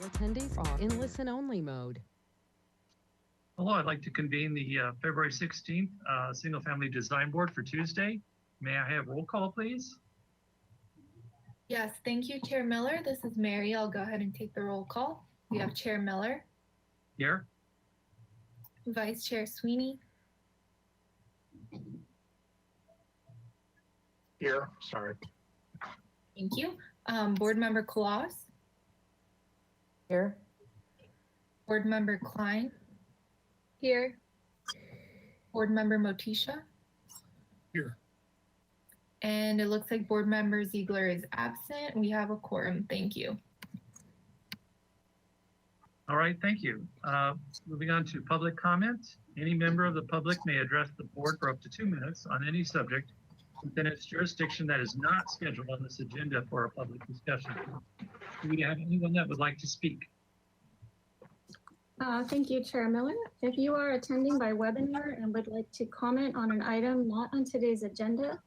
attendees are in listen-only mode. Hello, I'd like to convene the February 16th Single Family Design Board for Tuesday. May I have roll call, please? Yes, thank you, Chair Miller. This is Mary. I'll go ahead and take the roll call. We have Chair Miller, Here. Vice Chair Sweeney, Here, sorry. thank you. Board Member Claus, Here. Board Member Klein, Here. Board Member Motisha, Here. and it looks like Board Member Ziegler is absent. We have a quorum. Thank you. All right, thank you. Moving on to public comment. Any member of the public may address the board for up to 2 minutes on any subject within its jurisdiction that is not scheduled on this agenda for a public discussion. Do we have anyone that would like to speak? Thank you, Chair Miller. If you are attending by webinar and would like to comment on an item not on today's agenda,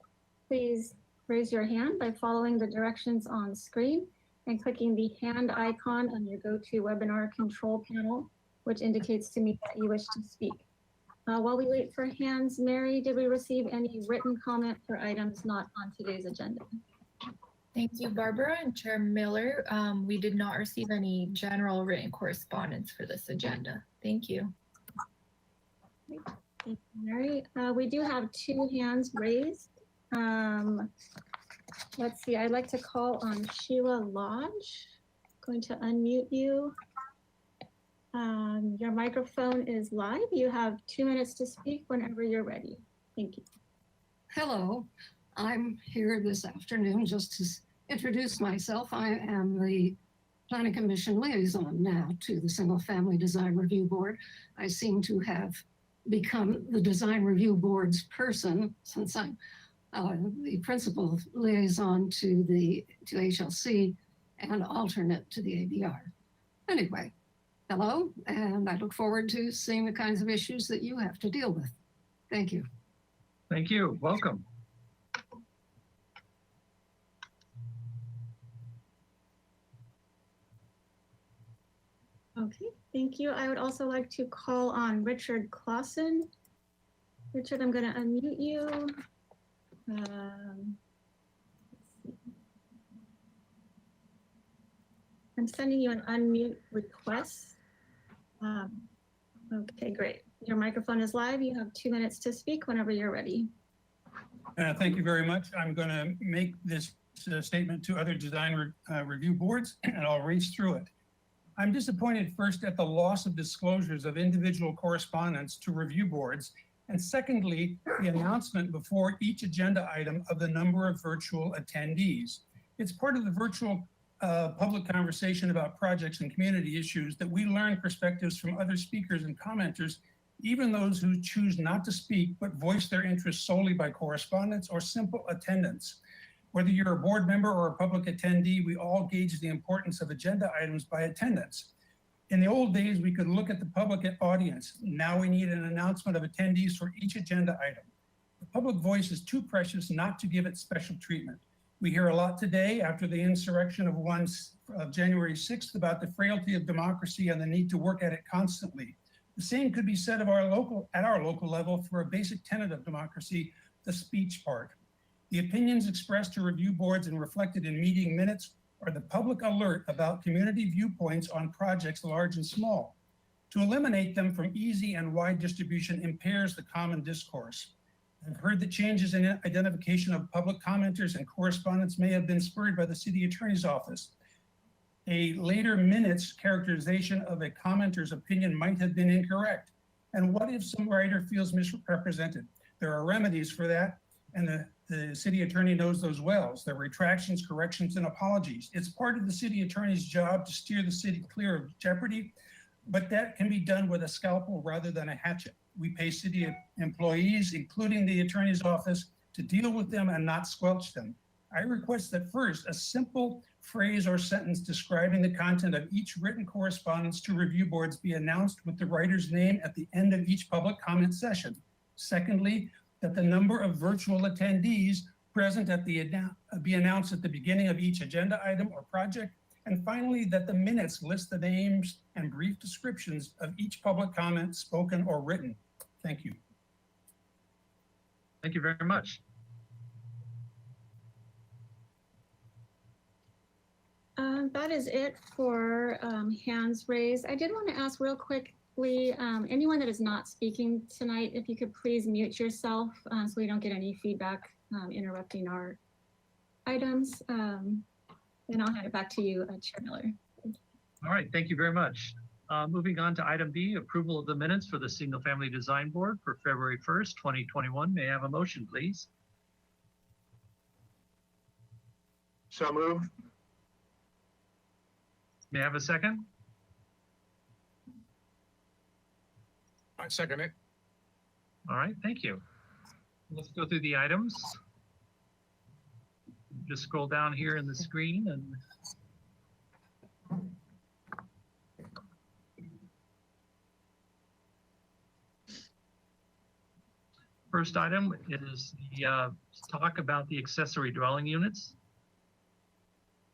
please raise your hand by following the directions on screen and clicking the hand icon on your GoToWebinar control panel, which indicates to me that you wish to speak. While we wait for hands, Mary, did we receive any written comment for items not on today's agenda? Thank you, Barbara and Chair Miller. We did not receive any general written correspondence for this agenda. Thank you. Thank you, Mary. We do have 2 hands raised. Let's see, I'd like to call on Sheila Lodge. Going to unmute you. Your microphone is live. You have 2 minutes to speak whenever you're ready. Thank you. Hello, I'm here this afternoon just to introduce myself. I am the Planning Commission liaison now to the Single Family Design Review Board. I seem to have become the Design Review Board's person since I'm the principal liaison to HLC and alternate to the ABR. Anyway, hello, and I look forward to seeing the kinds of issues that you have to deal with. Thank you. Thank you. Welcome. Okay, thank you. I would also like to call on Richard Clausen. Richard, I'm going to unmute you. Let's see. I'm sending you an unmute request. Okay, great. Your microphone is live. You have 2 minutes to speak whenever you're ready. Thank you very much. I'm going to make this statement to other design review boards, and I'll race through it. I'm disappointed first at the loss of disclosures of individual correspondence to review boards, and secondly, the announcement before each agenda item of the number of virtual attendees. It's part of the virtual public conversation about projects and community issues that we learn perspectives from other speakers and commenters, even those who choose not to speak but voice their interest solely by correspondence or simple attendance. Whether you're a board member or a public attendee, we all gauge the importance of agenda items by attendance. In the old days, we could look at the public audience. Now we need an announcement of attendees for each agenda item. The public voice is too precious not to give it special treatment. We hear a lot today after the insurrection of January 6th about the frailty of democracy and the need to work at it constantly. The same could be said at our local level for a basic tenet of democracy, the speech part. The opinions expressed to review boards and reflected in meeting minutes are the public alert about community viewpoints on projects large and small. To eliminate them from easy and wide distribution impairs the common discourse. I've heard that changes in identification of public commenters and correspondence may have been spurred by the city attorney's office. A later minutes characterization of a commenter's opinion might have been incorrect. And what if some writer feels misrepresented? There are remedies for that, and the city attorney knows those well. There are retractions, corrections, and apologies. It's part of the city attorney's job to steer the city clear of jeopardy, but that can be done with a scalpel rather than a hatchet. We pay city employees, including the attorney's office, to deal with them and not squelch them. I request that first, a simple phrase or sentence describing the content of each written correspondence to review boards be announced with the writer's name at the end of each public comment session. Secondly, that the number of virtual attendees present at be announced at the beginning of each agenda item or project, And finally, that the minutes list the names and brief descriptions of each public comment, spoken or written. Thank you. Thank you very much. That is it for hands raised. I did want to ask real quickly, anyone that is not speaking tonight, if you could please mute yourself so we don't get any feedback interrupting our items. And I'll hand it back to you, Chair Miller. All right, thank you very much. Moving on to item B, approval of the minutes for the Single Family Design Board for February 1st, 2021. May I have a motion, please? So move. May I have a second? I second it. All right, thank you. Let's go through the items. Just scroll down here in the screen and first item is the talk about the accessory dwelling units,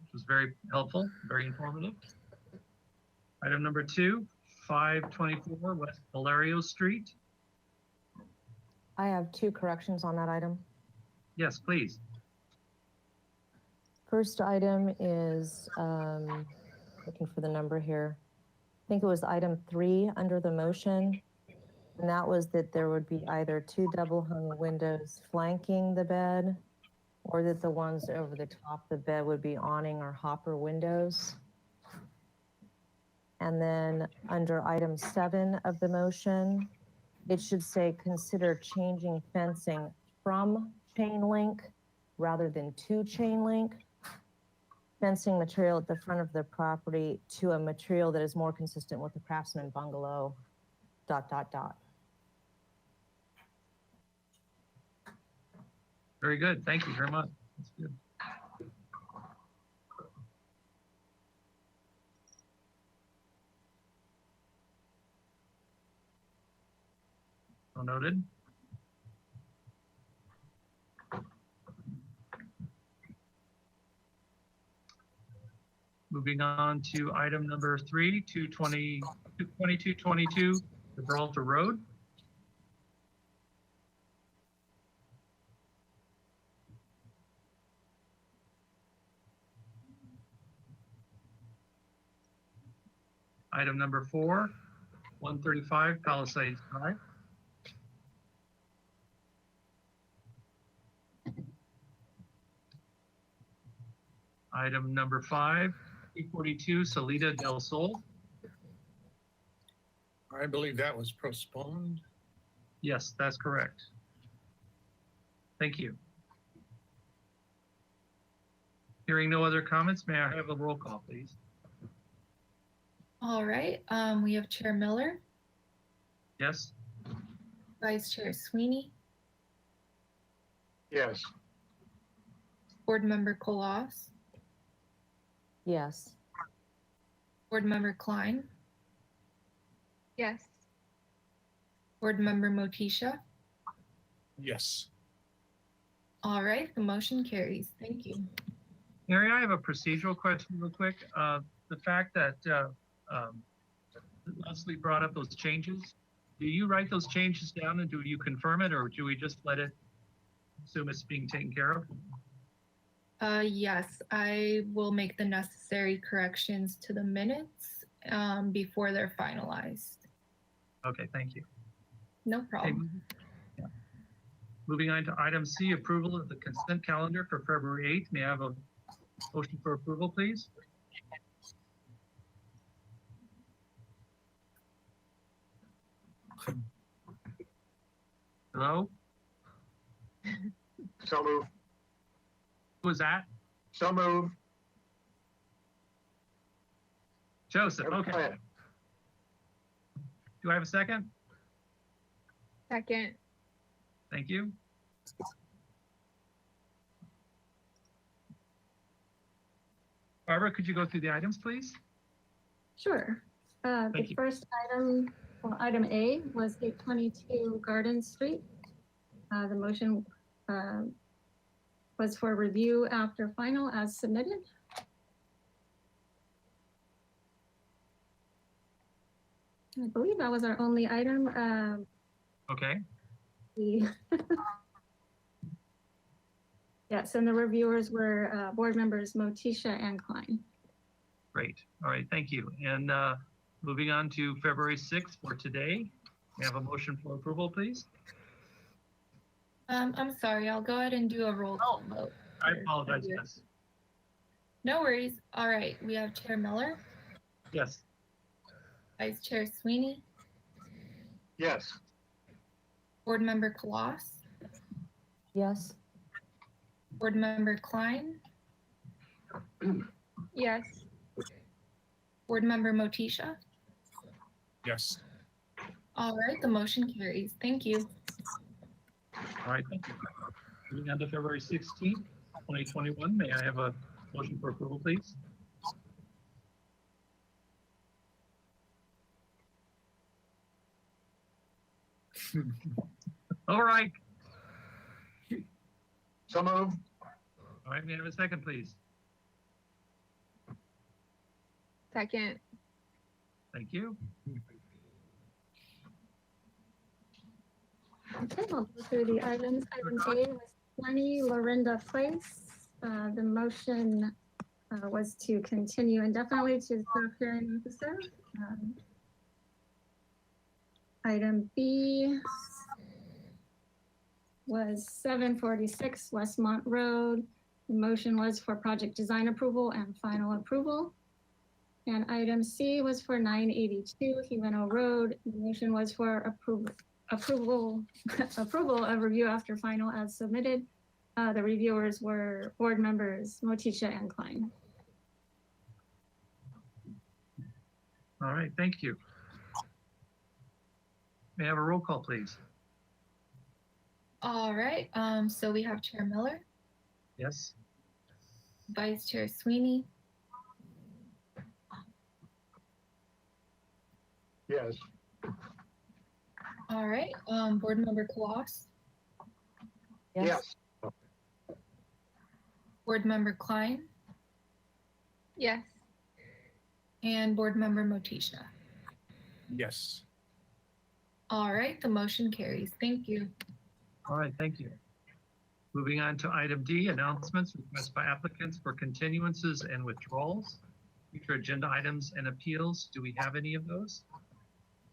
which was very helpful, very informative. Item number 2, 524 West Valerio Street. I have 2 corrections on that item. Yes, please. First item is, looking for the number here. I think it was item 3 under the motion. And that was that there would be either 2 double hung windows flanking the bed, or that the ones over the top of the bed would be awning or hopper windows. And then under item 7 of the motion, it should say consider changing fencing from chain link rather than to chain link. Fencing material at the front of the property to a material that is more consistent with the Craftsman bungalow, ... Very good. Thank you very much. That's good. So noted. Moving on to item number 3, 2222 Gibraltar Road. Item number 4, 135 Palisades Drive. Item number 5, 342 Salida del Sol. I believe that was postponed. Yes, that's correct. Thank you. Hearing no other comments, may I have a roll call, please? All right, we have Chair Miller, Yes? Vice Chair Sweeney, Yes. Board Member Kolos, Yes. Board Member Klein, Yes. Board Member Motisha. Yes. All right, the motion carries. Thank you. Mary, I have a procedural question real quick. The fact that Leslie brought up those changes, do you write those changes down and do you confirm it, or do we just let it assume it's being taken care of? Yes, I will make the necessary corrections to the minutes before they're finalized. Okay, thank you. No Okay, problem. moving on to item C, approval of the consent calendar for February 8th. May I have a motion for approval, please? Hello? So move. Who was that? So move. Joseph, okay. Do I have a second? Second. Thank you. Barbara, could you go through the items, please? Sure. The Thank you. first item, well, item A was 822 Garden Street. The motion was for review after final as submitted. I believe that was our only item. Okay, We Yes, and the reviewers were board members Motisha and Klein. great. All right, thank you. And moving on to February 6th for today, we have a motion for approval, please. I'm sorry, I'll go ahead and do a roll call vote. I apologize, yes. No worries. All right, we have Chair Miller, Yes, Vice Chair Sweeney, Yes. Board Member Kaloss, Yes. Board Member Klein, Yes. Board Member Motisha. Yes. All right, the motion carries. Thank you. all right, thank you. Moving on to February 16th, 2021, may I have a motion for approval, please? All right, So moved. all right, may I have a second, please? Second. Thank you. Okay, I'll go through the items. Item A was 20 Lorinda Place. The motion was to continue indefinitely to the staff hearing officer. Item B was 746 Westmont Road. The motion was for project design approval and final approval. And item C was for 982 Jimeno Road. The motion was for approval of review after final as submitted. The reviewers were board members Motisha and Klein. All right, thank you. May I have a roll call, please? All right, so we have Chair Miller, Yes, Vice Chair Sweeney, Yes. all right, Board Member Kaloss, Yes. Board Member Klein, Yes. and Board Member Motisha. Yes. All right, the motion carries. Thank you. all right, thank you. Moving on to item D, announcements, requests by applicants for continuances and withdrawals, future agenda items and appeals. Do we have any of those?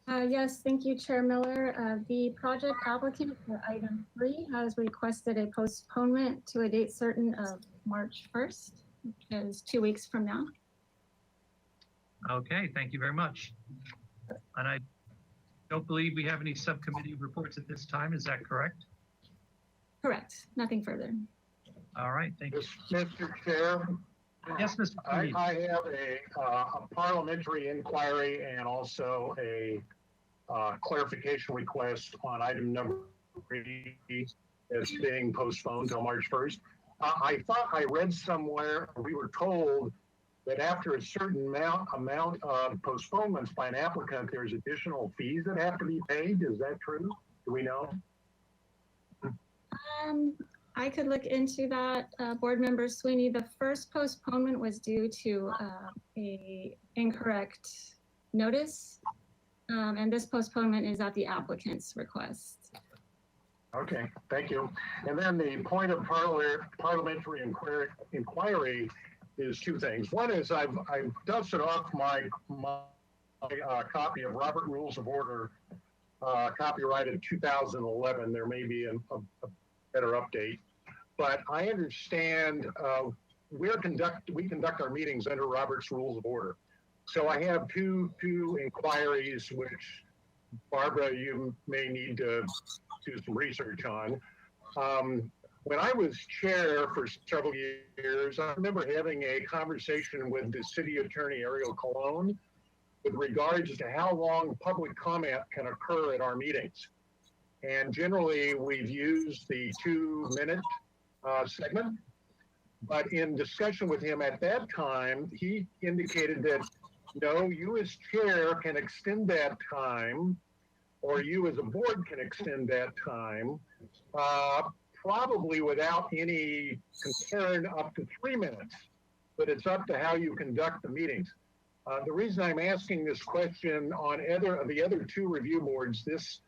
Yes, thank you, Chair Miller. The project applicant for item 3 has requested a postponement to a date certain of March 1st, which is 2 weeks from now. Okay, thank you very much. And I don't believe we have any subcommittee reports at this time. Is that correct? Correct, nothing further. All right, thank you. Mr. Chair, Yes, Mr. I Reed. have a parliamentary inquiry and also a clarification request on item number 3 that's being postponed till March 1st. I thought I read somewhere, we were told that after a certain amount of postponements by an applicant, there's additional fees that have to be paid. Is that true? Do we know? I could look into that, Board Member Sweeney. The first postponement was due to a incorrect notice. And this postponement is at the applicant's request. Okay, thank you. And then the point of parliamentary inquiry is 2 things. One is I've dusted off my copy of Robert Rules of Order, copyrighted 2011. There may be a better update, but I understand we conduct our meetings under Robert's Rules of Order. So I have two inquiries which, Barbara, you may need to do some research on. When I was chair for several years, I remember having a conversation with the city attorney, Ariel Colon, with regards to how long public comment can occur at our meetings. And generally, we've used the 2-minute segment. But in discussion with him at that time, he indicated that, no, you as chair can extend that time, or you as a board can extend that time, probably without any concern up to 3 minutes. But it's up to how you conduct the meetings. The reason I'm asking this question on the other two review boards, this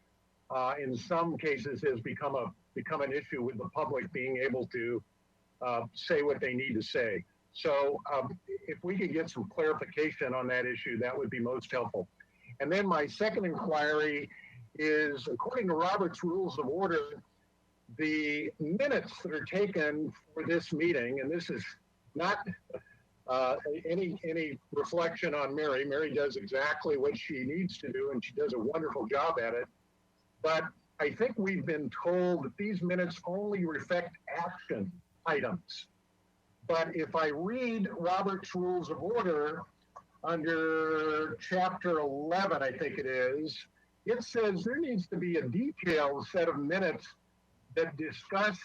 in some cases has become an issue with the public being able to say what they need to say. So if we could get some clarification on that issue, that would be most helpful. And then my second inquiry is, according to Robert's Rules of Order, the minutes that are taken for this meeting, and this is not any reflection on Mary. Mary does exactly what she needs to do, and she does a wonderful job at it. But I think we've been told that these minutes only reflect action items. But if I read Robert's Rules of Order under Chapter 11, I think it is, it says there needs to be a detailed set of minutes that discuss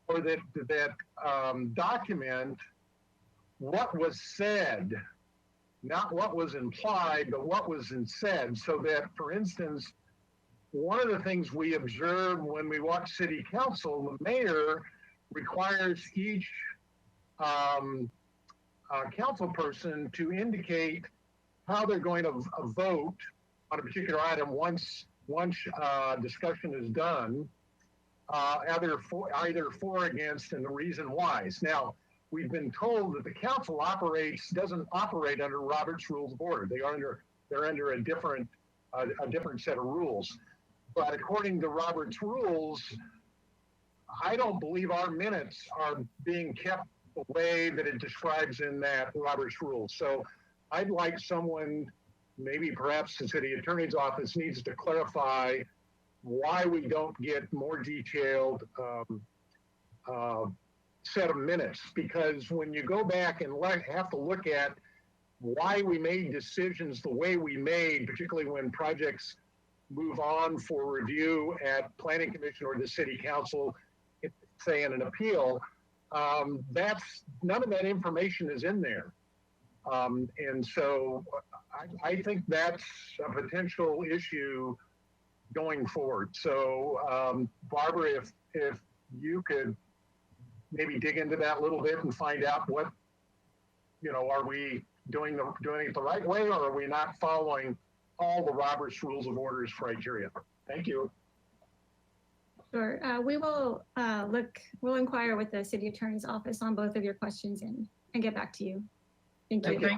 or that document what was said, not what was implied, but what was said. So that, for instance, one of the things we observe when we watch city council, the mayor requires each council person to indicate how they're going to vote on a particular item once discussion is done, either for or against, and the reason why. Now, we've been told that the council doesn't operate under Robert's Rules of Order. They're under a different set of rules. But according to Robert's rules, I don't believe our minutes are being kept the way that it describes in that Robert's rules. So I'd like someone, maybe perhaps the city attorney's office, needs to clarify why we don't get more detailed set of minutes. Because when you go back and have to look at why we made decisions the way we made, particularly when projects move on for review at Planning Commission or the City Council, say in an appeal, none of that information is in there. And so I think that's a potential issue going forward. So Barbara, if you could maybe dig into that a little bit and find out what, are we doing it the right way, or are we not following all the Robert's Rules of Orders criteria? Thank you. Sure. We will we'll inquire with the city attorney's office on both of your questions and get back to you. Thank you.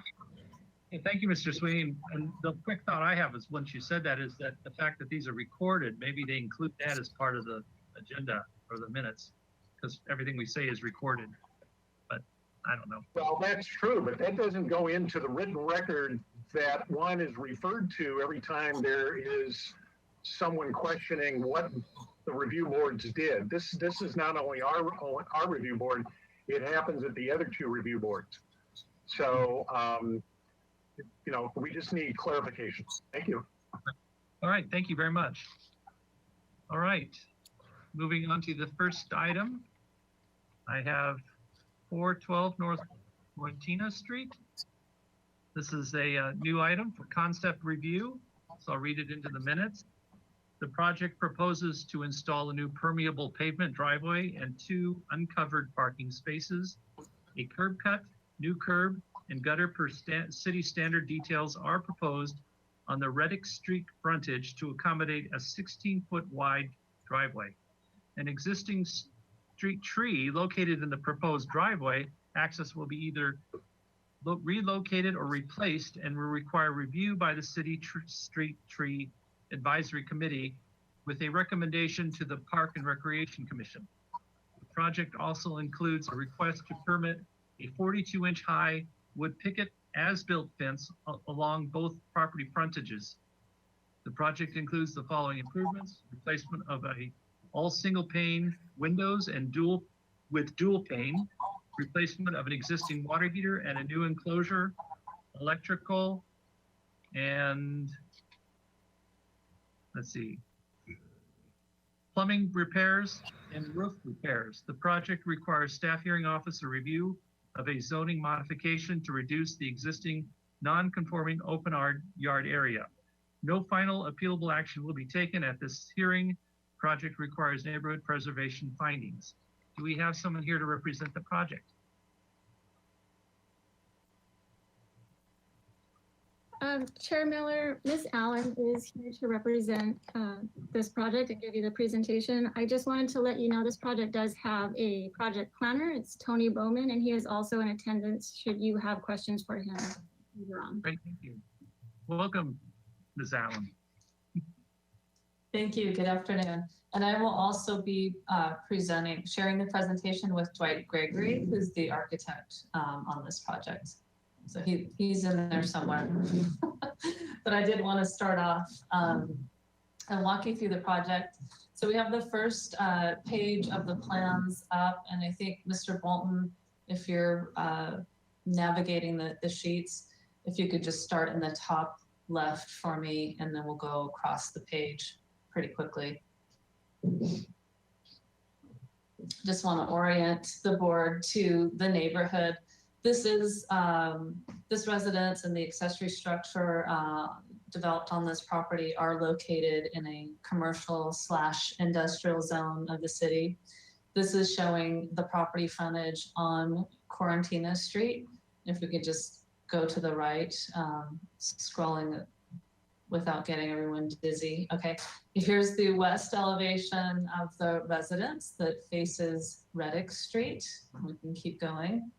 Thank you, Mr. Sweeney. And the quick thought I have is, once you said that, is that the fact that these are recorded, maybe they include that as part of the agenda or the minutes, because everything we say is recorded. But I don't know. Well, that's true, but that doesn't go into the written record that one is referred to every time there is someone questioning what the review boards did. This is not only our review board, it happens at the other two review boards. So, we just need clarification. Thank you. All right, thank you very much. All right, moving on to the first item. I have 412 North Martina Street. This is a new item for concept review, so I'll read it into the minutes. The project proposes to install a new permeable pavement driveway and 2 uncovered parking spaces, a curb cut, new curb, and gutter per city standard details are proposed on the Reddick Street frontage to accommodate a 16-foot wide driveway. An existing street tree located in the proposed driveway access will be either relocated or replaced and will require review by the City Street Tree Advisory Committee with a recommendation to the Park and Recreation Commission. The project also includes a request to permit a 42-inch high wood picket as-built fence along both property frontages. The project includes the following improvements: replacement of all single pane windows and dual pane, replacement of an existing water heater and a new enclosure, electrical, and plumbing repairs and roof repairs. The project requires staff hearing officer review of a zoning modification to reduce the existing non-conforming open yard area. No final appealable action will be taken at this hearing. Project requires neighborhood preservation findings. Do we have someone here to represent the project? Chair Miller, Ms. Allen is here to represent this project and give you the presentation. I just wanted to let you know this project does have a project planner. It's Tony Bowman, and he is also in attendance should you have questions for him later on. Great, thank you. Welcome, Ms. Allen. Thank you. Good afternoon. And I will also be sharing the presentation with Dwight Gregory, who's the architect on this project. So he's in there somewhere. But I did want to start off and walk you through the project. So we have the first page of the plans up, and I think Mr. Bolton, if you're navigating the sheets, if you could just start in the top left for me, and then we'll go across the page pretty quickly. Just want to orient the board to the neighborhood. This is this residence and the accessory structure developed on this property are located in a commercial/industrial zone of the city. This is showing the property frontage on Quarantina Street. If we could just go to the right, scrolling without getting everyone dizzy. Okay, here's the west elevation of the residence that faces Reddick Street. We can keep going.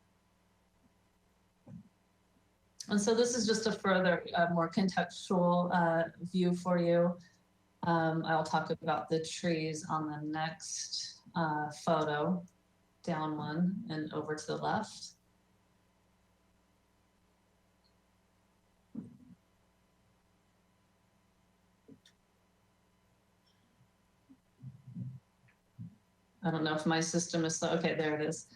And so this is just a further, more contextual view for you. I'll talk about the trees on the next photo, down one and over to the left. I don't know if my system is slow. Okay, there it is.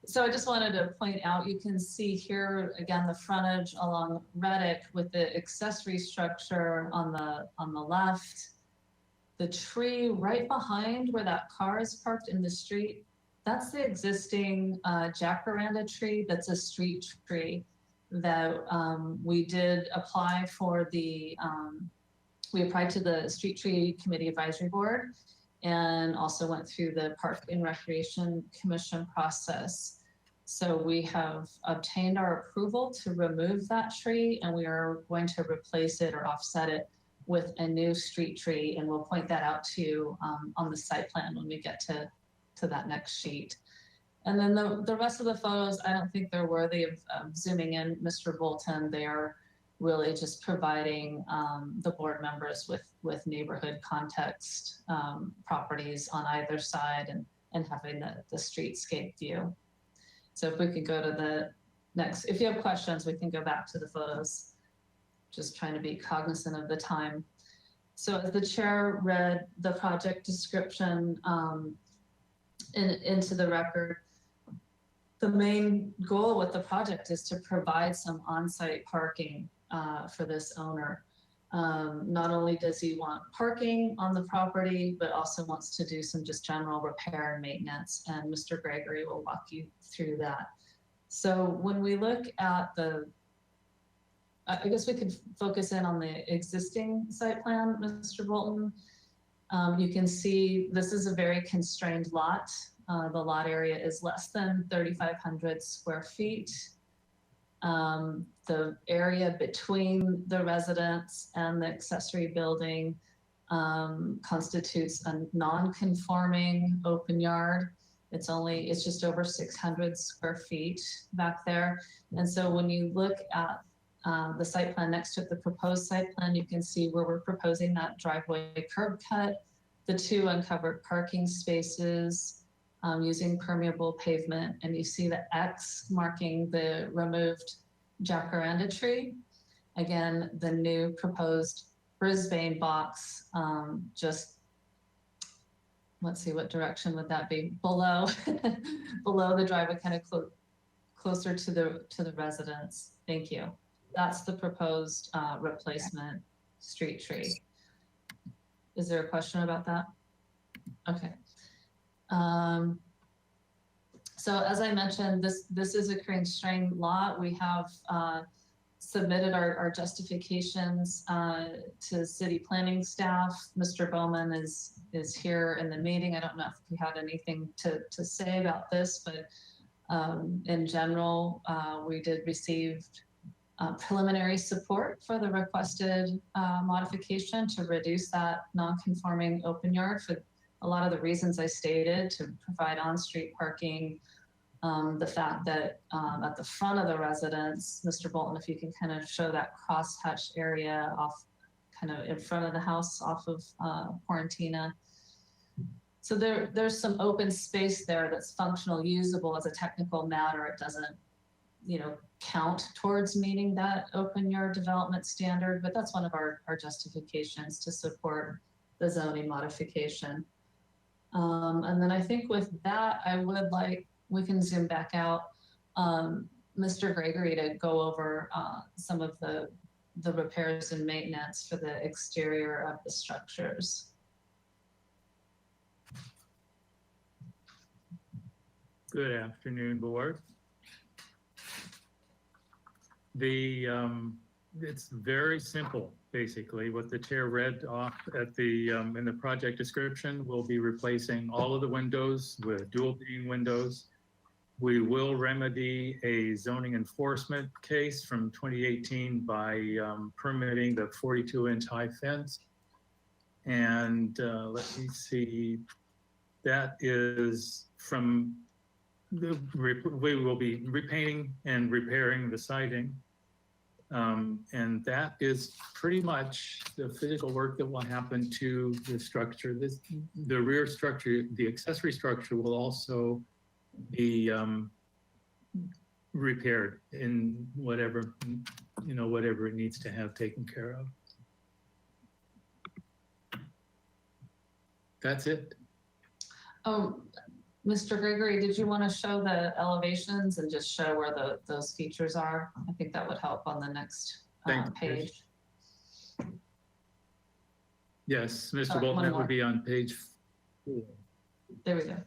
So I just wanted to point out, you can see here again the frontage along Reddick with the accessory structure on the left. The tree right behind where that car is parked in the street, that's the existing jacaranda tree. That's a street tree that we did apply for the, we applied to the Street Tree Committee Advisory Board and also went through the Park and Recreation Commission process. So we have obtained our approval to remove that tree, and we are going to replace it or offset it with a new street tree. And we'll point that out to you on the site plan when we get to that next sheet. And then the rest of the photos, I don't think they're worthy of zooming in, Mr. Bolton. They are really just providing the board members with neighborhood context, properties on either side, and having the streetscape view. So if we could go to the next, if you have questions, we can go back to the photos. Just trying to be cognizant of the time. So as the chair read the project description into the record, the main goal with the project is to provide some on-site parking for this owner. Not only does he want parking on the property, but also wants to do some just general repair and maintenance. And Mr. Gregory will walk you through that. So when we look at I guess we could focus in on the existing site plan, Mr. Bolton. You can see this is a very constrained lot. The lot area is less than 3,500 square feet. The area between the residence and the accessory building constitutes a non-conforming open yard. It's just over 600 square feet back there. And so when you look at the site plan next to it, the proposed site plan, you can see where we're proposing that driveway curb cut, the 2 uncovered parking spaces using permeable pavement, and you see the X marking the removed jacaranda tree. Again, the new proposed Brisbane box, just let's see, what direction would that be? Below, below the driveway, kind of closer to the residence. Thank you. That's the proposed replacement street tree. Is there a question about that? Okay. So as I mentioned, this is a constrained lot. We have submitted our justifications to city planning staff. Mr. Bowman is here in the meeting. I don't know if he had anything to say about this, but in general, we did receive preliminary support for the requested modification to reduce that non-conforming open yard for a lot of the reasons I stated, to provide on-street parking, the fact that at the front of the residence, Mr. Bolton, if you can kind of show that cross-hatched area off kind of in front of the house off of Quarantina. So there's some open space there that's functional, usable as a technical matter. It doesn't, count towards meeting that open yard development standard, but that's one of our justifications to support the zoning modification. And then I think with that, we can zoom back out, Mr. Gregory to go over some of the repairs and maintenance for the exterior of the structures. Good afternoon, board. It's very simple, basically. What the chair read off at in the project description, we'll be replacing all of the windows with dual pane windows. We will remedy a zoning enforcement case from 2018 by permitting the 42-inch high fence. And let me see, that is from we will be repainting and repairing the siding. And that is pretty much the physical work that will happen to the structure. The rear structure, the accessory structure will also be repaired in whatever it needs to have taken care of. That's it. Oh, Mr. Gregory, did you want to show the elevations and just show where those features are? I think that would help on the next page. Yes, Mr. Bolton, that would be on page 4. There we go.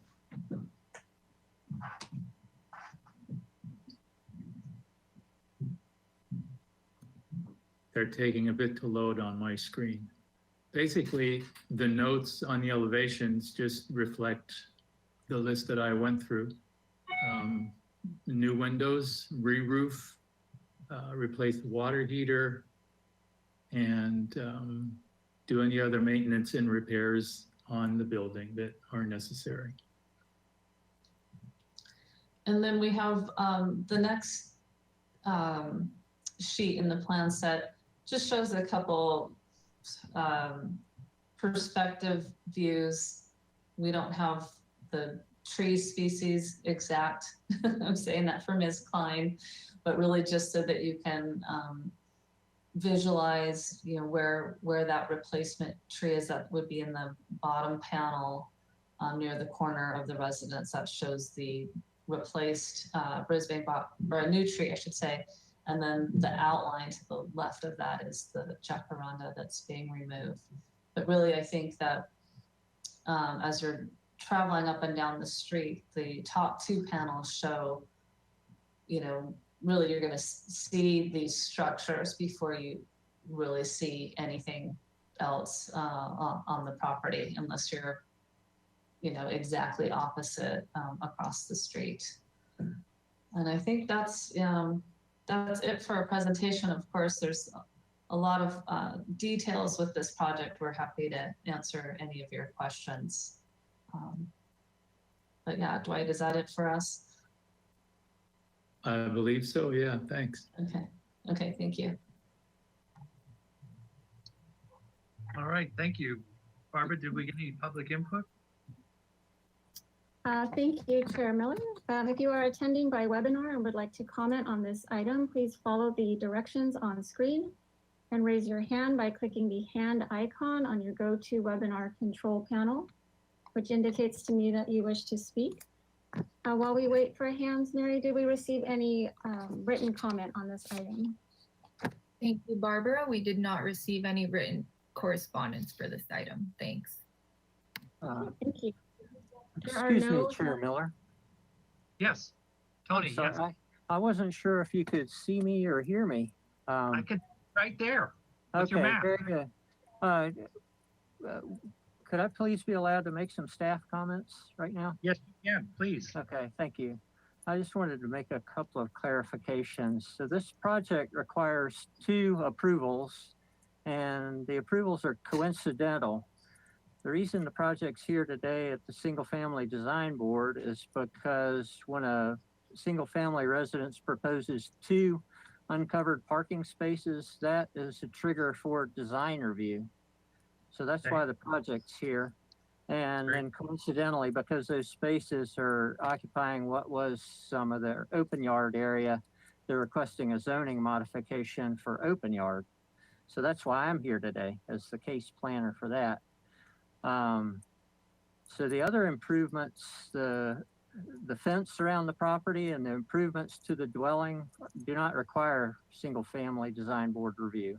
They're taking a bit to load on my screen. Basically, the notes on the elevations just reflect the list that I went through. New windows, re-roof, replace the water heater, and do any other maintenance and repairs on the building that are necessary. And then we have the next sheet in the plan set just shows a couple perspective views. We don't have the tree species exact. I'm saying that for Ms. Klein, but really just so that you can visualize, where that replacement tree is. That would be in the bottom panel near the corner of the residence. That shows the replaced Brisbane or a new tree, I should say. And then the outline to the left of that is the jacaranda that's being removed. But really, I think that as you're traveling up and down the street, the top 2 panels show, really you're going to see these structures before you really see anything else on the property, unless you're, exactly opposite across the street. And I think that's it for our presentation. Of course, there's a lot of details with this project. We're happy to answer any of your questions. But yeah, Dwight, is that it for us? I believe so, yeah, thanks. Okay, thank you. All right, thank you. Barbara, did we get any public input? Thank you, Chair Miller. If you are attending by webinar and would like to comment on this item, please follow the directions on screen and raise your hand by clicking the hand icon on your GoToWebinar control panel, which indicates to me that you wish to speak. While we wait for hands, Mary, did we receive any written comment on this item? Thank you, Barbara. We did not receive any written correspondence for this item. Thanks. Thank you. Excuse me, Chair Miller. Yes, Tony, So yes, I wasn't sure if you could see me or hear me. I can, right there. With your Okay, map. very good. Could I please be allowed to make some staff comments right now? Yes, you can, please. Okay, thank you. I just wanted to make a couple of clarifications. So this project requires 2 approvals, and the approvals are coincidental. The reason the project's here today at the Single Family Design Board is because when a single family residence proposes 2 uncovered parking spaces, that is a trigger for design review. So that's why the project's here. And then coincidentally, because those spaces are occupying what was some of their open yard area, they're requesting a zoning modification for open yard. So that's why I'm here today as the case planner for that. So the other improvements, the fence around the property and the improvements to the dwelling do not require single family design board review.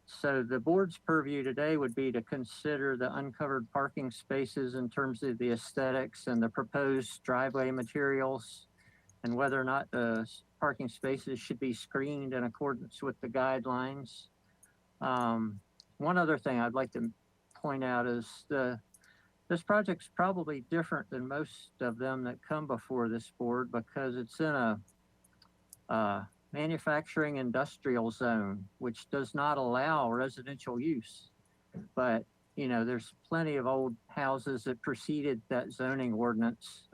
So the board's purview today would be to consider the uncovered parking spaces in terms of the aesthetics and the proposed driveway materials and whether or not the parking spaces should be screened in accordance with the guidelines. One other thing I'd like to point out is this project's probably different than most of them that come before this board because it's in a manufacturing industrial zone, which does not allow residential use. But, you know, there's plenty of old houses that preceded that zoning ordinance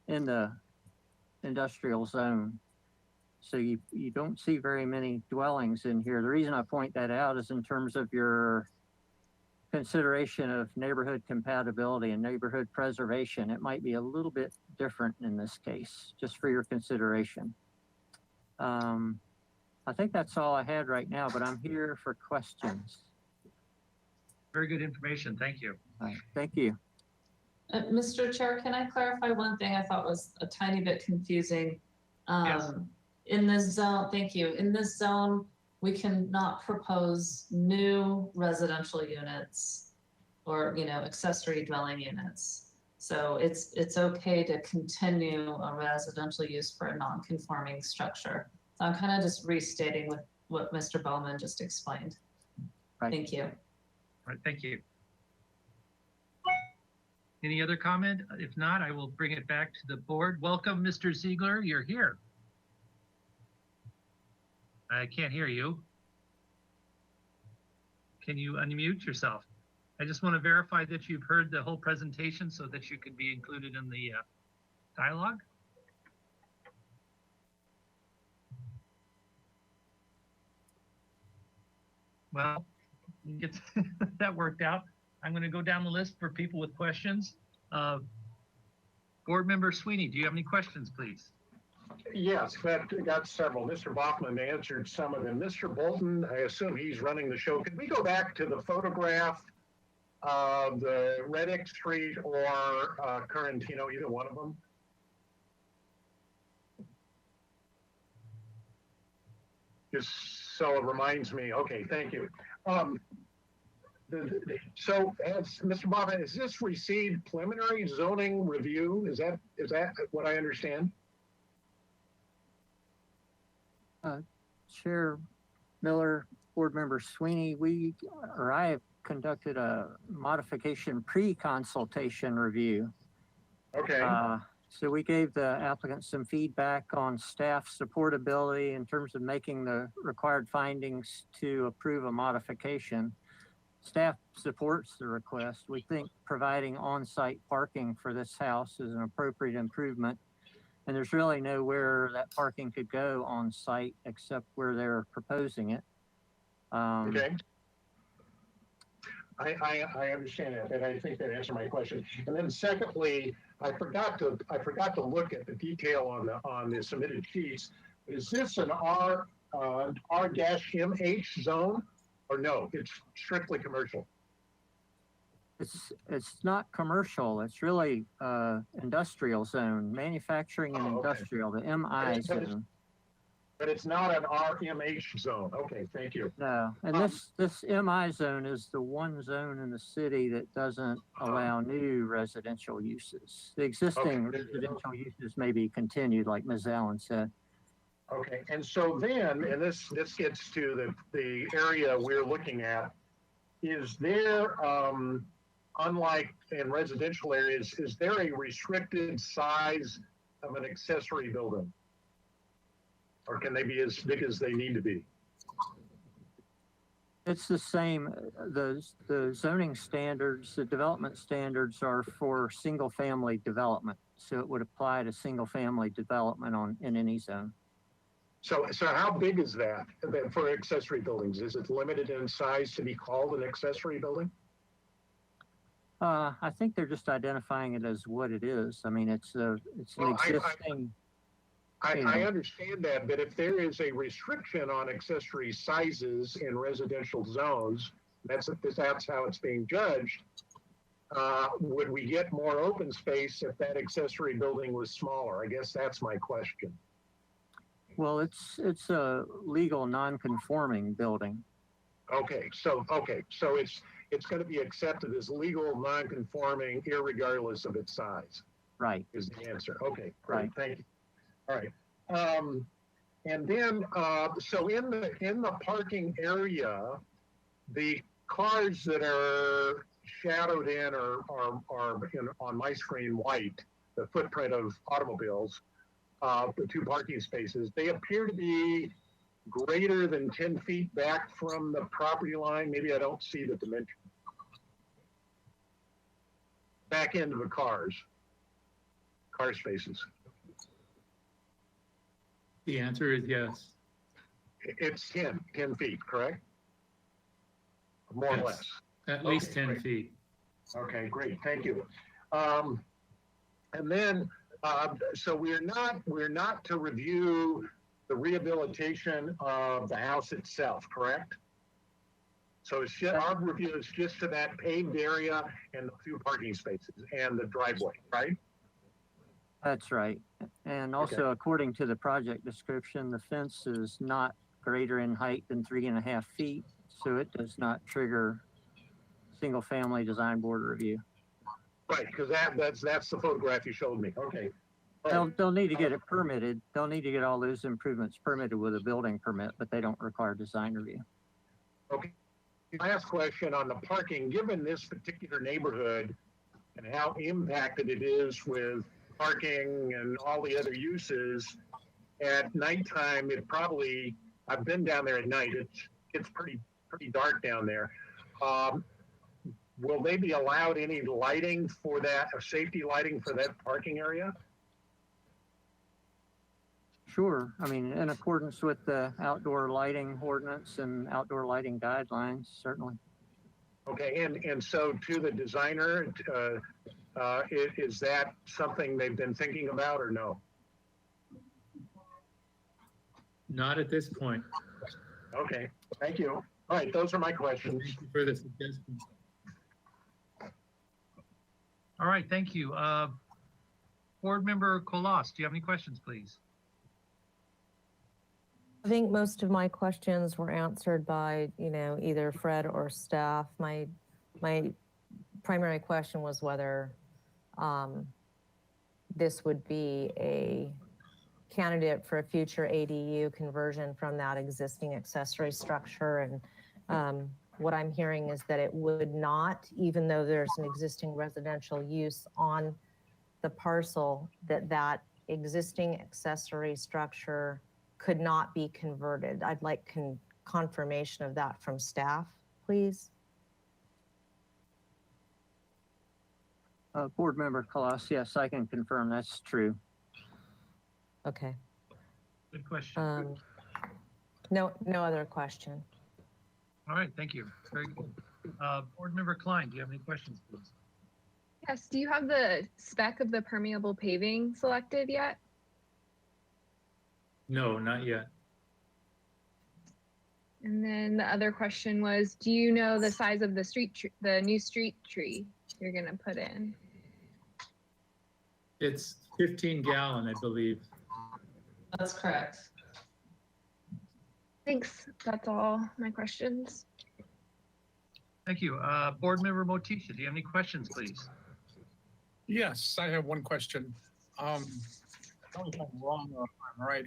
in the industrial zone. So you don't see very many dwellings in here. The reason I point that out is in terms of your consideration of neighborhood compatibility and neighborhood preservation. It might be a little bit different in this case, just for your consideration. I think that's all I had right now, but I'm here for questions. Very good information. Thank you. All right, thank you. Mr. Chair, can I clarify one thing I thought was a tiny bit confusing? Yes. In this zone, thank you. In this zone, we cannot propose new residential units or, you know, accessory dwelling units. So it's okay to continue a residential use for a non-conforming structure. So I'm kind of just restating with what Mr. Bowman just explained. Right. Thank you. All right, thank you. Any other comment? If not, I will bring it back to the board. Welcome, Mr. Ziegler. You're here. I can't hear you. Can you unmute yourself? I just want to verify that you've heard the whole presentation so that you can be included in the dialogue. Well, get that worked out. I'm going to go down the list for people with questions. Board Member Sweeney, do you have any questions, please? Yes, got several. Mr. Bachman answered some of them. Mr. Bolton, I assume he's running the show. Could we go back to the photograph of the Reddick Street or Correntino, either one of them? Just so it reminds me. Okay, thank you. So, Mr. Bachman, has this received preliminary zoning review? Is that what I understand? Chair Miller, Board Member Sweeney, I have conducted a modification pre-consultation review. Okay. So we gave the applicant some feedback on staff supportability in terms of making the required findings to approve a modification. Staff supports the request. We think providing on-site parking for this house is an appropriate improvement. And there's really nowhere that parking could go on site except where they're proposing it. Okay. I understand that, and I think that answered my question. And then secondly, I forgot to look at the detail on the submitted sheets. Is this an R-MH zone, or no? It's strictly commercial. It's not commercial. It's really industrial zone, manufacturing and industrial, the MI zone. But it's not an RMH zone. Okay, thank you. No, and this MI zone is the one zone in the city that doesn't allow new residential uses. The existing residential uses may be continued, like Ms. Allen said. Okay, and so then, and this gets to the area we're looking at, is there unlike in residential areas, is there a restricted size of an accessory building? Or can they be as big as they need to be? It's the same. The zoning standards, the development standards are for single family development. So it would apply to single family development in any zone. So how big is that for accessory buildings? Is it limited in size to be called an accessory building? I think they're just identifying it as what it is. I mean, it's an Well, existing. I understand that, but if there is a restriction on accessory sizes in residential zones, that's how it's being judged. Would we get more open space if that accessory building was smaller? I guess that's my question. Well, it's a legal non-conforming building. Okay, so it's going to be accepted as legal non-conforming, irregardless of its size. Right. Is the answer? Okay, great. Right. Thank you. All right. And then, so in the parking area, the cars that are shadowed in are on my screen white, the footprint of automobiles, the 2 parking spaces, they appear to be greater than 10 feet back from the property line. Maybe I don't see the dimension. Back into the car spaces. The answer is yes. It's 10 feet, correct? More or Yes. less. At least 10 great. feet. Okay, great, thank you. And then, so we're not to review the rehabilitation of the house itself, correct? So it's just, our review is just to that paved area and the 2 parking spaces and the driveway, right? That's right. And also, according to the project description, the fence is not greater in height than 3.5 feet, so it does not trigger single family design board review. Right, because that's the photograph you showed me. Okay. They'll need to get it permitted. They'll need to get all those improvements permitted with a building permit, but they don't require design review. Okay. Last question on the parking, given this particular neighborhood and how impacted it is with parking and all the other uses, at nighttime, I've been down there at night, it's pretty dark down there. Will they be allowed any lighting for that, or safety lighting for that parking area? Sure. I mean, in accordance with the outdoor lighting ordinance and outdoor lighting guidelines, certainly. Okay, and so to the designer, is that something they've been thinking about or no? Not at this point. Okay, thank you. All right, those are my questions. Thank you for the suggestion. All right, thank you. Board Member Colas, do you have any questions, please? I think most of my questions were answered by, either Fred or staff. My primary question was whether this would be a candidate for a future ADU conversion from that existing accessory structure. And what I'm hearing is that it would not, even though there's an existing residential use on the parcel, that existing accessory structure could not be converted. I'd like confirmation of that from staff, please. Board Member Colas, yes, I can confirm that's true. Okay. Good question. No other question. All right, thank you. Very good. Board Member Klein, do you have any questions, please? Yes, do you have the spec of the permeable paving selected yet? No, not yet. And then the other question was, do you know the size of the new street tree you're gonna put in? It's 15 gallon, I believe. That's correct. Thanks, that's all my questions. Thank you. Board Member Motisha, do you have any questions, please? Yes, I have one question. Tell me if I'm wrong or if I'm right.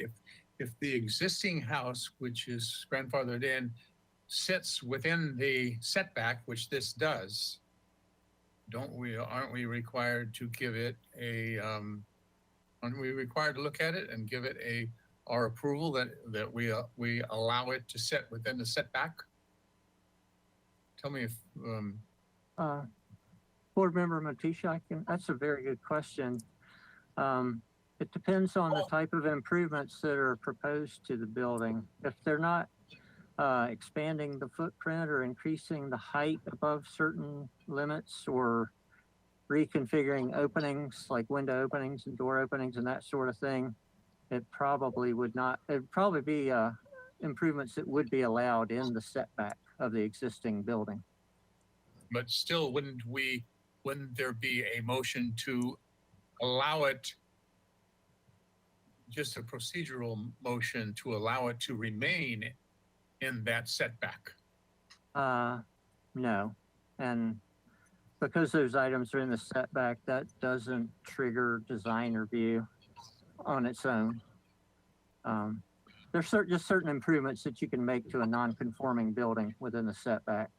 If the existing house, which is grandfathered in, sits within the setback, which this does, aren't we required to give it a, aren't we required to look at it and give it our approval that we allow it to set within the setback? Tell me if, Board Member Matisha, that's a very good question. It depends on the type of improvements that are proposed to the building. If they're not expanding the footprint or increasing the height above certain limits or reconfiguring openings like window openings and door openings and that sort of thing, it probably would not, it'd probably be improvements that would be allowed in the setback of the existing building. but still, wouldn't there be a motion to allow it, just a procedural motion to allow it to remain in that setback? No. And because those items are in the setback, that doesn't trigger design review on its own. There's just certain improvements that you can make to a non-conforming building within the setback.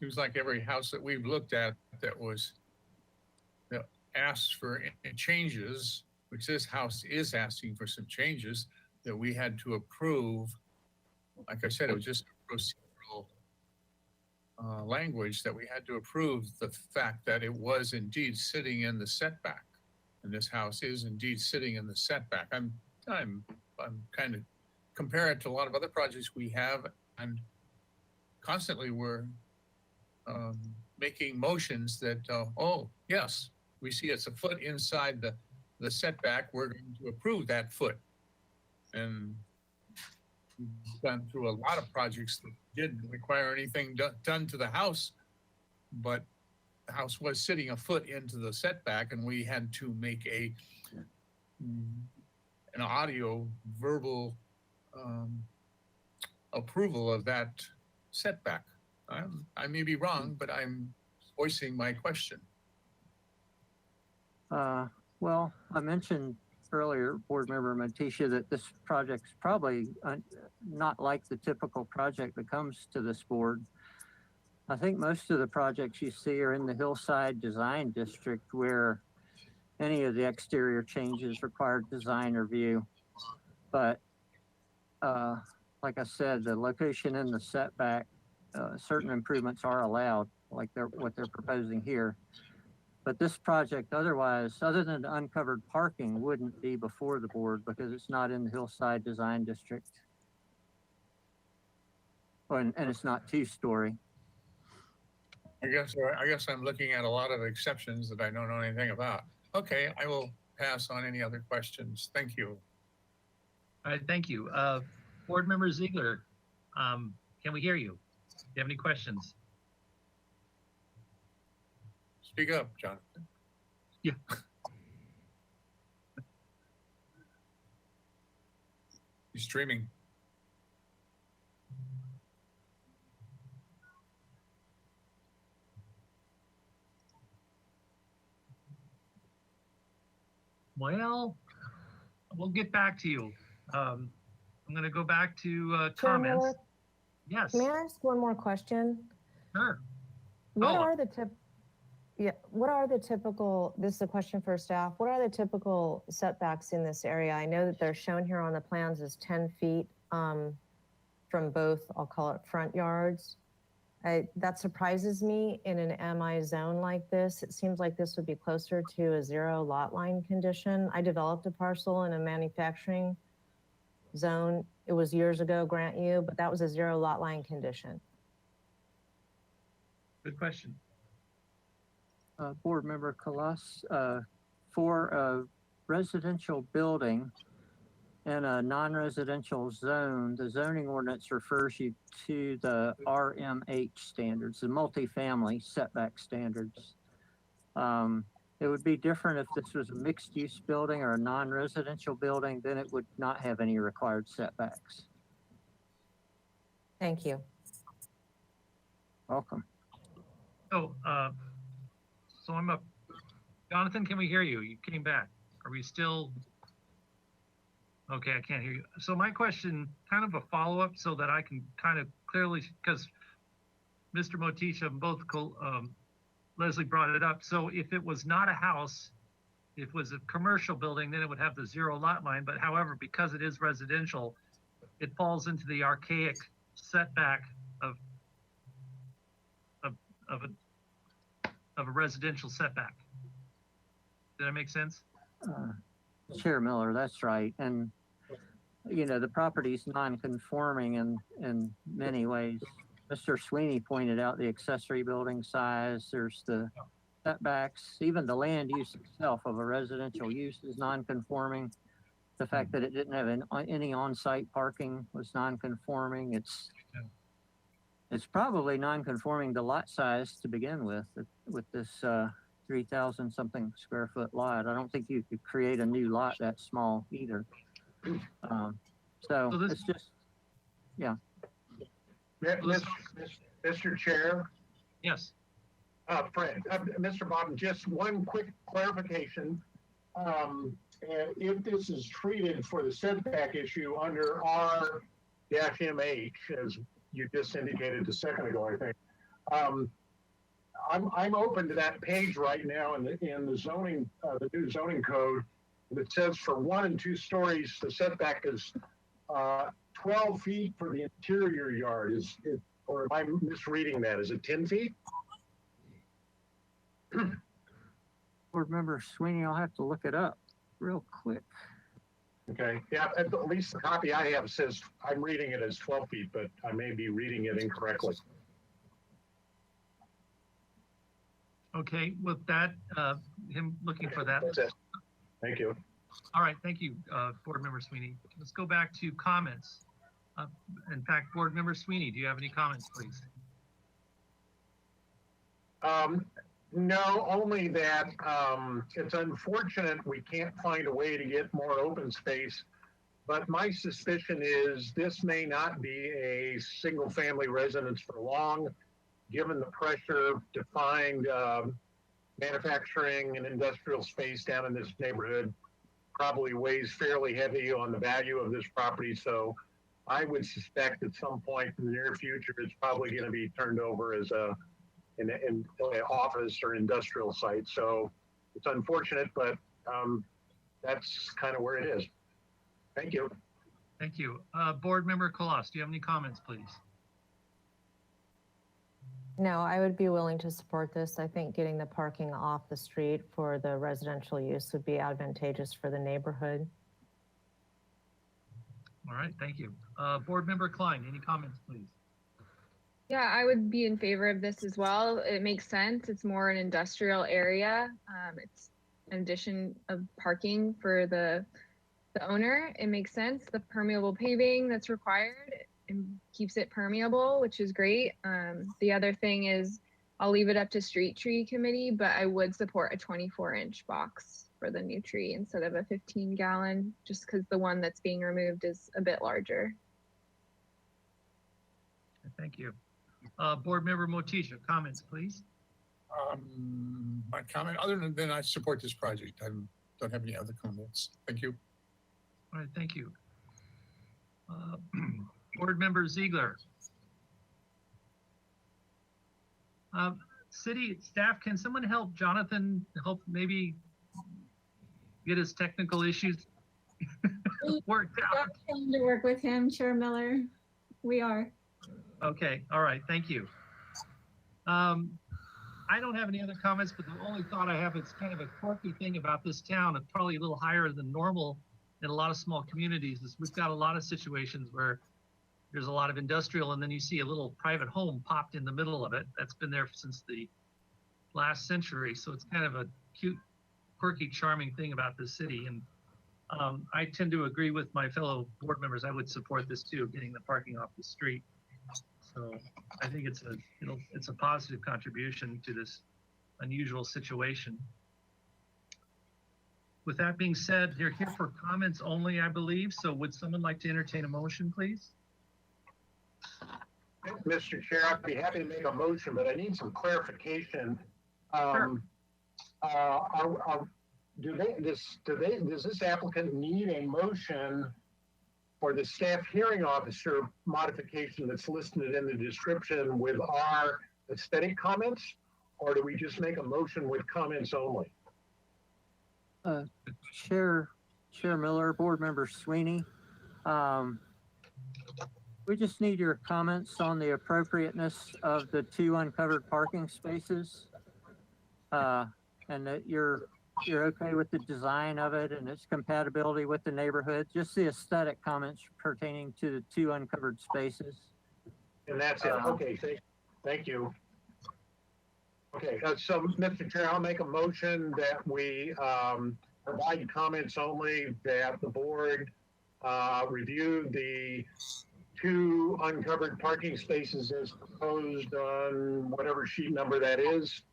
Seems like every house that we've looked at that asked for any changes, which this house is asking for some changes that we had to approve. Like I said, it was just procedural language that we had to approve the fact that it was indeed sitting in the setback. And this house is indeed sitting in the setback. I'm kind of compare it to a lot of other projects we have, and constantly we're making motions that, oh, yes, we see it's a foot inside the setback, we're going to approve that foot. And we've gone through a lot of projects that didn't require anything done to the house, but the house was sitting a foot into the setback, and we had to make an audio verbal approval of that setback. I may be wrong, but I'm voicing my question. Well, I mentioned earlier, Board Member Matisha, that this project's probably not like the typical project that comes to this board. I think most of the projects you see are in the Hillside Design District, where any of the exterior changes require design review. But like I said, the location in the setback, certain improvements are allowed, like what they're proposing here. But this project otherwise, other than the uncovered parking, wouldn't be before the board because it's not in the Hillside Design District. And it's not two-story. I guess I'm looking at a lot of exceptions that I don't know anything about. Okay, I will pass on any other questions. Thank you. All right, thank you. Board Member Ziegler, can we hear you? Do you have any questions? Speak up, Jonathan. Yeah. He's streaming. Well, we'll get back to you. I'm going to go back to Chair comments. Miller, Yes, may I ask one more question? sure. What Oh. are the typical, this is a question for staff, what are the typical setbacks in this area? I know that they're shown here on the plans as 10 feet from both, I'll call it front yards. That surprises me in an MI zone like this. It seems like this would be closer to a 0 lot line condition. I developed a parcel in a manufacturing zone. It was years ago, grant you, but that was a 0 lot line condition. Good question. Board Member Kalas, for a residential building in a non-residential zone, the zoning ordinance refers you to the RMH standards, the multifamily setback standards. It would be different if this was a mixed-use building or a non-residential building, then it would not have any required setbacks. Thank you. Welcome. So, so I'm up. Jonathan, can we hear you? You came back. Are we still? Okay, I can't hear you. So my question, kind of a follow-up so that I can kind of clearly, because Mr. Motisha, Leslie brought it up. So if it was not a house, if it was a commercial building, then it would have the 0 lot line. But however, because it is residential, it falls into the archaic setback of a residential setback. Did that make sense? Chair Miller, that's right. And, you know, the property's non-conforming in many ways. Mr. Sweeney pointed out the accessory building size, there's the setbacks, even the land use itself of a residential use is non-conforming. The fact that it didn't have any on-site parking was non-conforming. It's probably non-conforming to lot size to begin with this 3,000 something square foot lot. I don't think you could create a new lot that small either. So it's just, yeah. Mr. Chair, Yes. Fred, Mr. Bottom, just one quick clarification. If this is treated for the setback issue under R-MH, as you just indicated a second ago, I think, I'm open to that page right now in the zoning, the new zoning code. That says for 1 and 2 stories, the setback is 12 feet for the interior yard. Or am I misreading that? Is it 10 feet? Board Member Sweeney, I'll have to look it up real quick. Okay, yeah, at least the copy I have says, I'm reading it as 12 feet, but I may be reading it incorrectly. Okay, with that, him looking for that. That's it. Thank you. All right, thank you, Board Member Sweeney. Let's go back to comments. In fact, Board Member Sweeney, do you have any comments, please? No, only that it's unfortunate we can't find a way to get more open space. But my suspicion is this may not be a single family residence for long, given the pressure to find manufacturing and industrial space down in this neighborhood probably weighs fairly heavy on the value of this property. So I would suspect at some point in the near future, it's probably going to be turned over as an office or industrial site. So it's unfortunate, but that's kind of where it is. Thank you. Thank you. Board Member Colas, do you have any comments, please? No, I would be willing to support this. I think getting the parking off the street for the residential use would be advantageous for the neighborhood. All right, thank you. Board Member Klein, any comments, please? Yeah, I would be in favor of this as well. It makes sense. It's more an industrial area. It's an addition of parking for the owner. It makes sense. The permeable paving that's required and keeps it permeable, which is great. The other thing is I'll leave it up to Street Tree Committee, but I would support a 24-inch box for the new tree instead of a 15-gallon, just because the one that's being removed is a bit larger. Thank you. Board Member Motisha, comments, please. My comment, other than I support this project, I don't have any other comments. Thank you. All right, thank you. Board Member Ziegler. City staff, can someone help Jonathan maybe get his technical issues worked out? We're trying to work with him, Chair Miller. We are. Okay, all right, thank you. I don't have any other comments, but the only thought I have, it's kind of a quirky thing about this town. It's probably a little higher than normal in a lot of small communities. Is we've got a lot of situations where there's a lot of industrial and then you see a little private home popped in the middle of it. That's been there since the last century. So it's kind of a cute, quirky, charming thing about this city. And I tend to agree with my fellow board members. I would support this too, getting the parking off the street. So I think it's a positive contribution to this unusual situation. With that being said, they're here for comments only, I believe. So would someone like to entertain a motion, please? Mr. Chair, I'd be happy to make a motion, but I need some clarification. Sure. Does this applicant need a motion for the staff hearing officer modification that's listed in the description with our aesthetic comments? Or do we just make a motion with comments only? Chair Miller, Board Member Sweeney, we just need your comments on the appropriateness of the 2 uncovered parking spaces. And that you're okay with the design of it and its compatibility with the neighborhood, just the aesthetic comments pertaining to the 2 uncovered spaces. And that's it. Okay, thank you. Okay, so Mr. Chair, I'll make a motion that we provide comments only, that the board review the 2 uncovered parking spaces as proposed on whatever sheet number that is,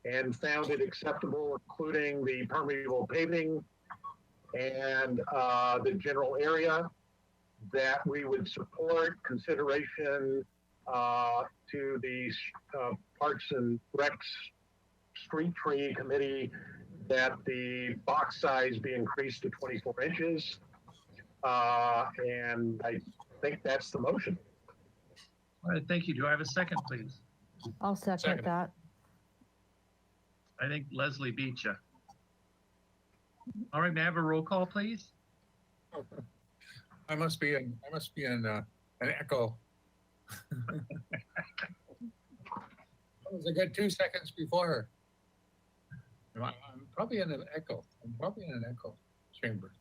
and found it acceptable, including the permeable paving and the general area, that we would support consideration to the Parks and Recs Street Tree Committee that the box size be increased to 24 inches. And I think that's the motion. All right, thank you. Do I have a second, please? I'll second that. I think Leslie beat you. All right, may I have a roll call, please? I must be in an echo. I was a good 2 seconds before her. I'm probably in an echo. I'm probably in an echo chamber.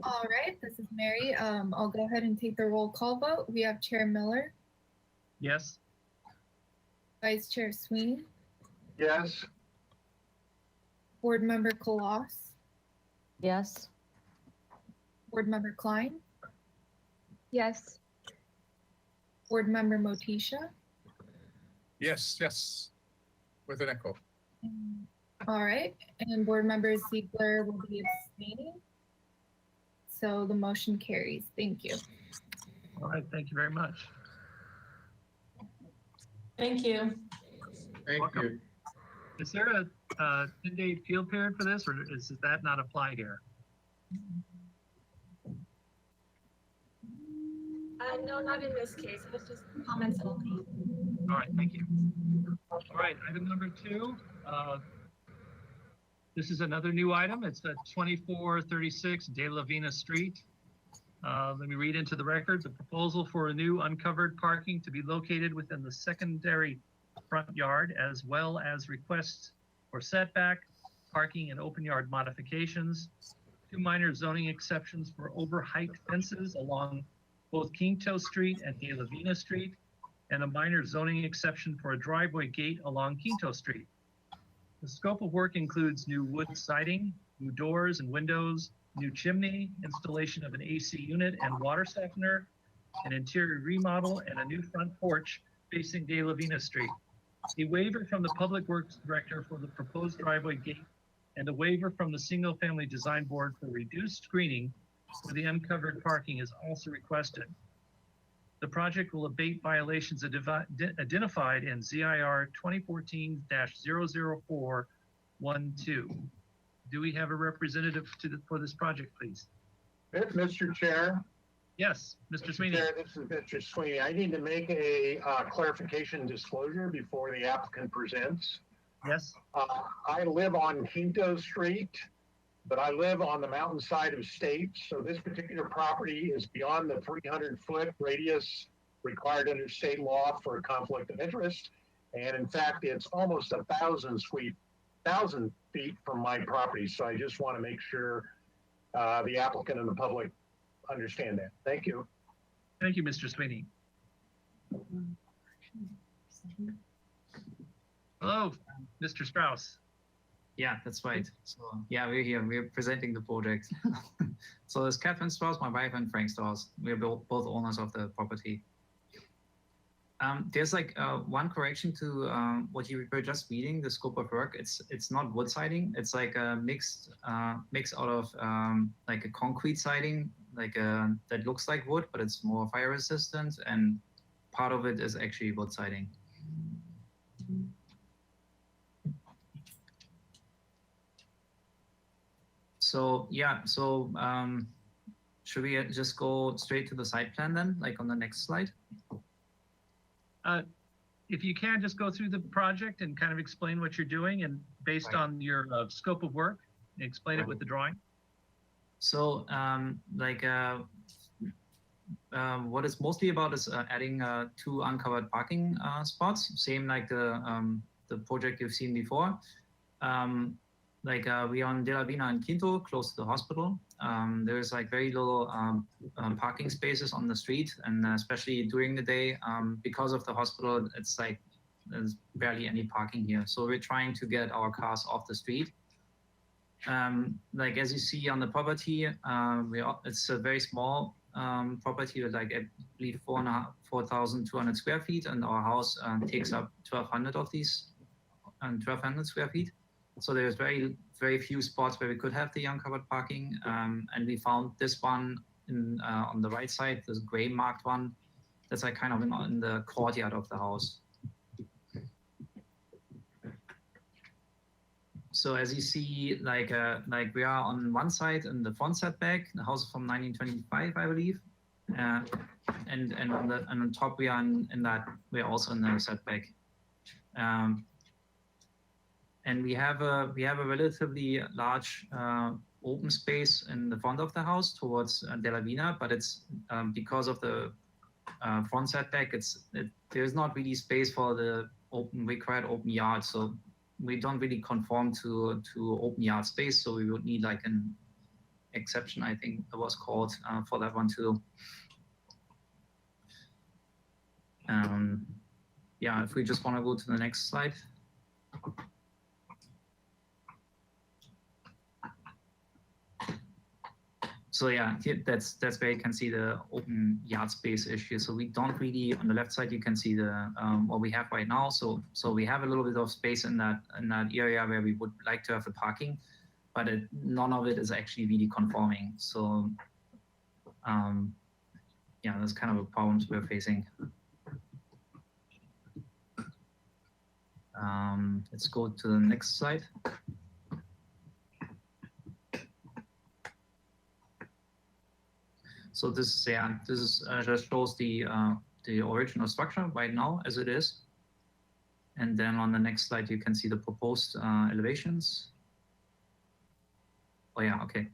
All right, this is Mary. I'll go ahead and take the roll call vote. We have Chair Miller, Yes? Vice Chair Sweeney, Yes. Board Member Colas, Yes. Board Member Klein, Yes. Board Member Motisha. Yes, with an echo. All right, and Board Member Ziegler will be abstaining. So the motion carries. Thank you. All right, thank you very much. Thank you. Thank Welcome. you. Is there a 10-day appeal period for this, or does that not apply here? No, not in this case. It was just comments only. All right, thank you. All right, item number 2. This is another new item. It's at 2436 De La Vina Street. Let me read into the record. The proposal for a new uncovered parking to be located within the secondary front yard, as well as requests for setback, parking, and open yard modifications. 2 minor zoning exceptions for overheight fences along both Quinto Street and De La Vina Street, and a minor zoning exception for a driveway gate along Quinto Street. The scope of work includes new wood siding, new doors and windows, new chimney, installation of an AC unit and water softener, an interior remodel, and a new front porch facing De La Vina Street. A waiver from the Public Works Director for the proposed driveway gate, and a waiver from the Single Family Design Board for reduced screening for the uncovered parking is also requested. The project will abate violations identified in ZIR 2014-00412. Do we have a representative for this project, please? Mr. Chair. Yes, Mr. Sweeney. Chair, this is Mr. Sweeney. I need to make a clarification disclosure before the applicant presents. Yes. I live on Quinto Street, but I live on the mountainside of State. So this particular property is beyond the 300-foot radius required under state law for a conflict of interest. And in fact, it's almost 1,000 feet from my property. So I just want to make sure the applicant and the public understand that. Thank you. Thank you, Mr. Sweeney. Hello, Mr. Strauss. Yeah, that's right. So yeah, we're here. We're presenting the project. So there's Catherine Strauss, my wife, and Frank Strauss. We're both owners of the property. There's like one correction to what you were just reading, the scope of work. It's not wood siding. It's like a mix out of like a concrete siding, like that looks like wood, but it's more fire resistant, and part of it is actually wood siding. So yeah, so should we just go straight to the site plan then, like on the next slide? If you can, just go through the project and kind of explain what you're doing, and based Right. on your scope of work, explain it with the drawing. So what it's mostly about is adding 2 uncovered parking spots, same like the project you've seen before. We are on De La Vina and Quinto, close to the hospital. There's like very little parking spaces on the street, and especially during the day, because of the hospital, it's like there's barely any parking here. So we're trying to get our cars off the street. As you see on the property, it's a very small property with like I believe 4,200 square feet, and our house takes up 1,200 of these, 1,200 square feet. So there's very few spots where we could have the uncovered parking, and we found this one on the right side, this gray marked one, that's like kind of in the courtyard of the house. So as you see, like we are on one side in the front setback, the house is from 1925, I believe, and on top we are in that we're also in the setback, and we have a relatively large open space in the front of the house towards De La Vina, but it's because of the front setback, there's not really space for the required open yard, so we don't really conform to open yard space, so we would need like an exception, I think it was called, for that one too. Yeah, if we just want to go to the next slide. So yeah, that's where you can see the open yard space issue. So we don't really, on the left side, you can see the what we have right now. So we have a little bit of space in that area where we would like to have the parking, but none of it is actually really conforming. So yeah, that's kind of a problem we're facing. Let's go to the next slide. So this just shows the original structure right now as it is, and then on the next slide you can see the proposed elevations. Oh yeah, okay.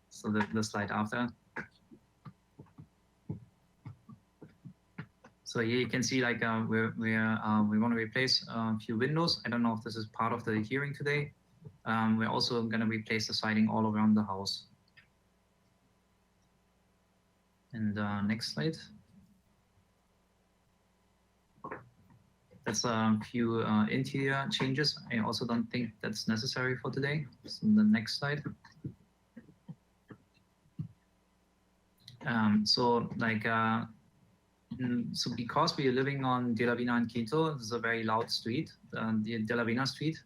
So the slide after. So here you can see like we want to replace a few windows. I don't know if this is part of the hearing today. We're also going to replace the siding all around the house. And next slide. That's a few interior changes. I also don't think that's necessary for today. So the next slide. So because we are living on De La Vina and Quinto, this is a very loud street, the De La Vina street.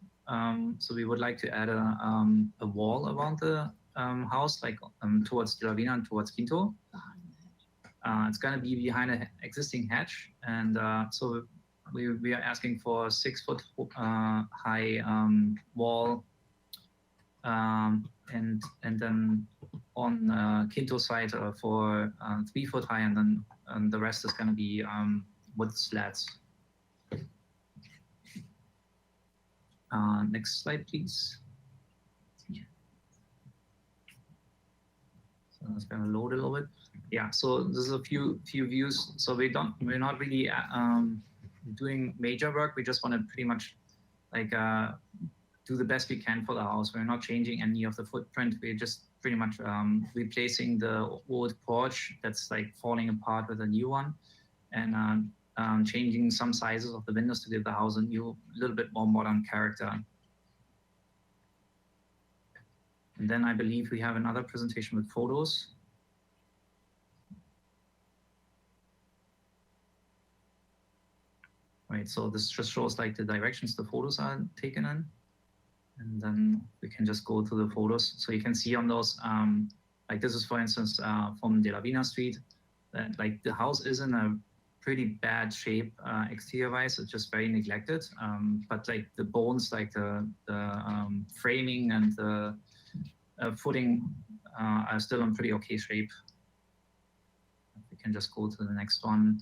So we would like to add a wall around the house, like towards De La Vina and towards Quinto. It's going to be behind an existing hedge, and so we are asking for a 6-foot high wall, and then on Quinto side for 3-foot high, and then the rest is going to be wood slats. Next slide, please. So it's going to load a little bit. Yeah, so this is a few views. So we're not really doing major work. We just want to pretty much like do the best we can for the house. We're not changing any of the footprint. We're just pretty much replacing the old porch that's like falling apart with a new one, and changing some sizes of the windows to give the house a little bit more modern character. And then I believe we have another presentation with photos. Right, so this just shows like the directions the photos are taken in. And then we can just go to the photos. So you can see on those, like this is for instance from De La Vina Street, that like the house is in a pretty bad shape exterior wise. It's just very neglected. But like the bones, like the framing and the footing are still in pretty okay shape. We can just go to the next one.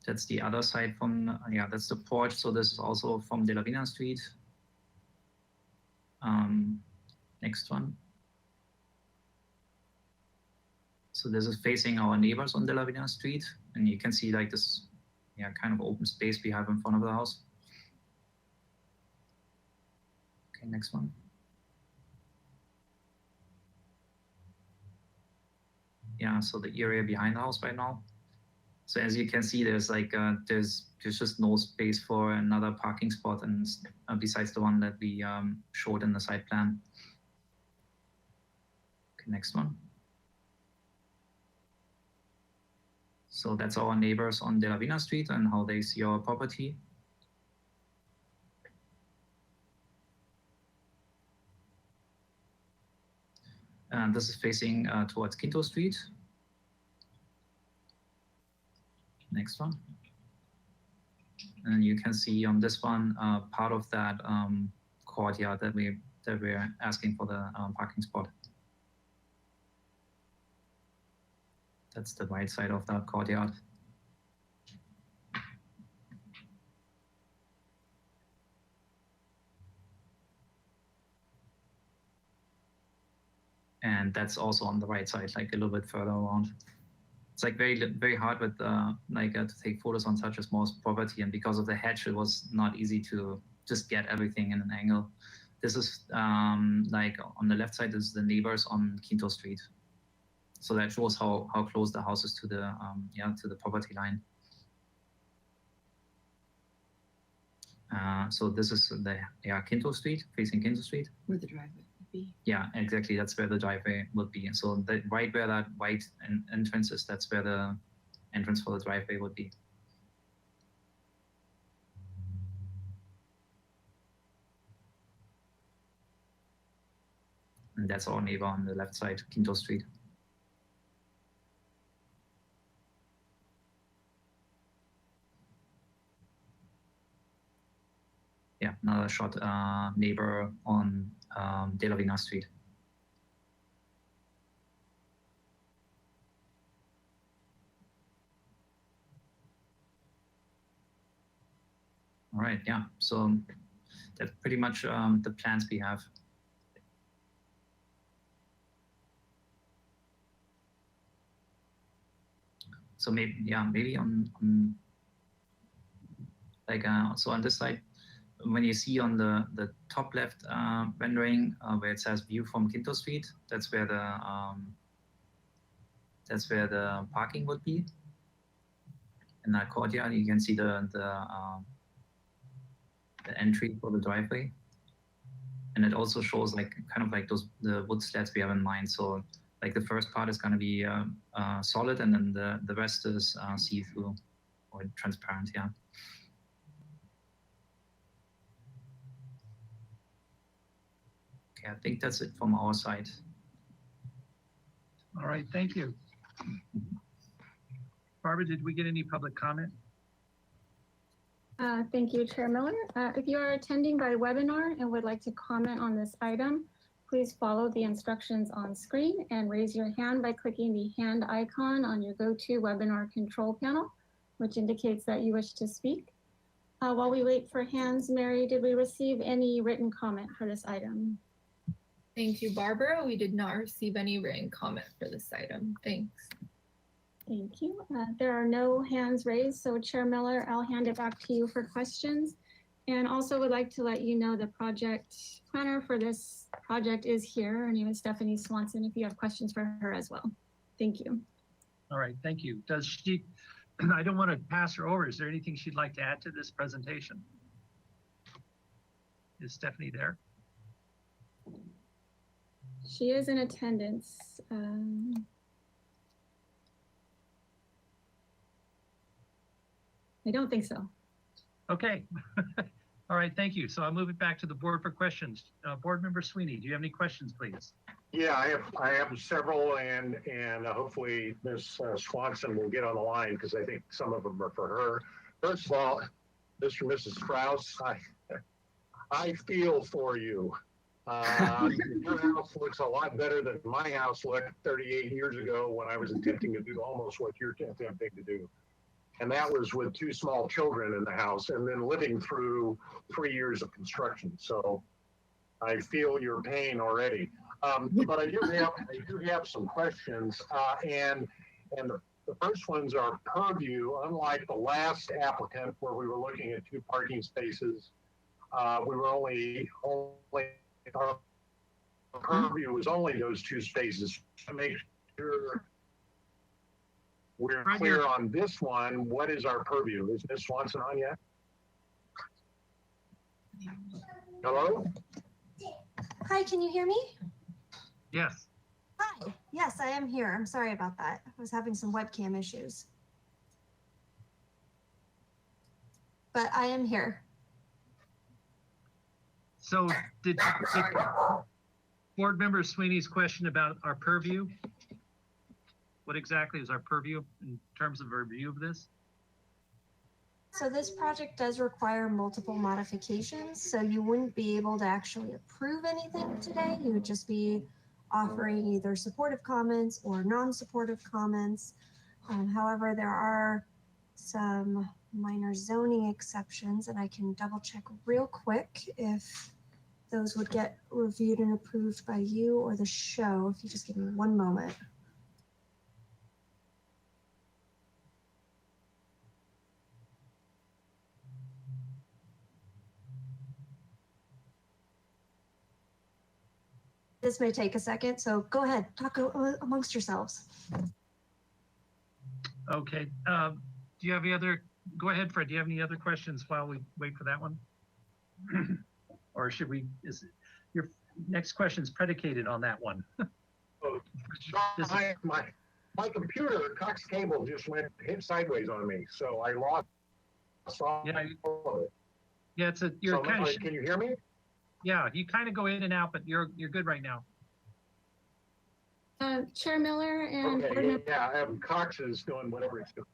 That's the other side from, that's the porch. So this is also from De La Vina Street. Next one. So this is facing our neighbors on De La Vina Street. And you can see like this, kind of open space we have in front of the house. Okay, next one. Yeah, so the area behind the house right now. So as you can see, there's like there's just no space for another parking spot, and besides the one that we showed in the site plan. Okay, next one. So that's our neighbors on De La Vina Street and how they see our property. And this is facing towards Quinto Street. Next one. And you can see on this one part of that courtyard that we're asking for the parking spot. That's the right side of that courtyard. And that's also on the right side, like a little bit further around. It's like very hard with to take photos on such a small property, and because of the hedge, it was not easy to just get everything in an angle. This is like on the left side is the neighbors on Quinto Street. So that shows how close the house is to the to the property line. So this is the Quinto Street, facing Quinto Street. Where the driveway would be. Yeah, exactly. That's where the driveway would be. And so right where that white entrance is, that's where the entrance for the driveway would be. And that's our neighbor on the left side, Quinto Street. Yeah, another shot neighbor on De La Vina Street. All right, yeah, so that's pretty much the plans we have. So maybe on like so on this side, when you see on the top left rendering where it says view from Quinto Street, that's where the parking would be. In that courtyard, you can see the entry for the driveway, and it also shows like kind of like the wood slats we have in mind. So like the first part is going to be solid, and then the rest is see-through or transparent. Yeah. I think that's it from our side. All right, thank you. Barbara, did we get any public comment? Thank you, Chair Miller. If you are attending by webinar and would like to comment on this item, please follow the instructions on screen and raise your hand by clicking the hand icon on your GoToWebinar control panel, which indicates that you wish to speak. While we wait for hands, Mary, did we receive any written comment for this item? Thank you, Barbara. We did not receive any written comment for this item. Thanks. Thank you. There are no hands raised, so Chair Miller, I'll hand it back to you for questions. And also would like to let you know the project planner for this project is here. Her name is Stephanie Swanson, if you have questions for her as well. Thank you. All right, thank you. Does she, I don't want to pass her over. Is there anything she'd like to add to this presentation? Is Stephanie there? She is in attendance. I don't think so. Okay. All right, thank you. So I'll move it back to the board for questions. Board Member Sweeney, do you have any questions, please? Yeah, I have several, and hopefully Ms. Swanson will get on the line because I think some of them are for her. First of all, Mr. and Mrs. Strauss, I feel for you. Your house looks a lot better than my house looked 38 years ago when I was attempting to do almost what you're attempting to do. And that was with 2 small children in the house and then living through 3 years of construction. So I feel your pain already. But I do have some questions, and the first ones are purview. Unlike the last applicant where we were looking at 2 parking spaces, we were only our purview was only those 2 spaces. To make sure we're clear on this one, what is our purview? Is Ms. Swanson on yet? Hello? Hi, can you hear me? Yes. Hi. Yes, I am here. I'm sorry about that. I was having some webcam issues. But I am here. So did Board Member Sweeney's question about our purview? What exactly is our purview in terms of a review of this? So this project does require multiple modifications, so you wouldn't be able to actually approve anything today. You would just be offering either supportive comments or non-supportive comments. However, there are some minor zoning exceptions, and I can double check real quick if those would get reviewed and approved by you or the show. If you just give me one moment. This may take a second, so go ahead, talk amongst yourselves. Okay. Do you have any other, go ahead, Fred. Do you have any other questions while we wait for that one? Or should we, is your next question is predicated on that one? Oh, my computer, Cox Cable, just hit sideways on me, so I lost all of it. Yeah, it's a, you're So, kind of, can you hear me? yeah, you kind of go in and out, but you're good right now. Chair Miller and Board Okay, Member, yeah, Cox is doing whatever it's doing.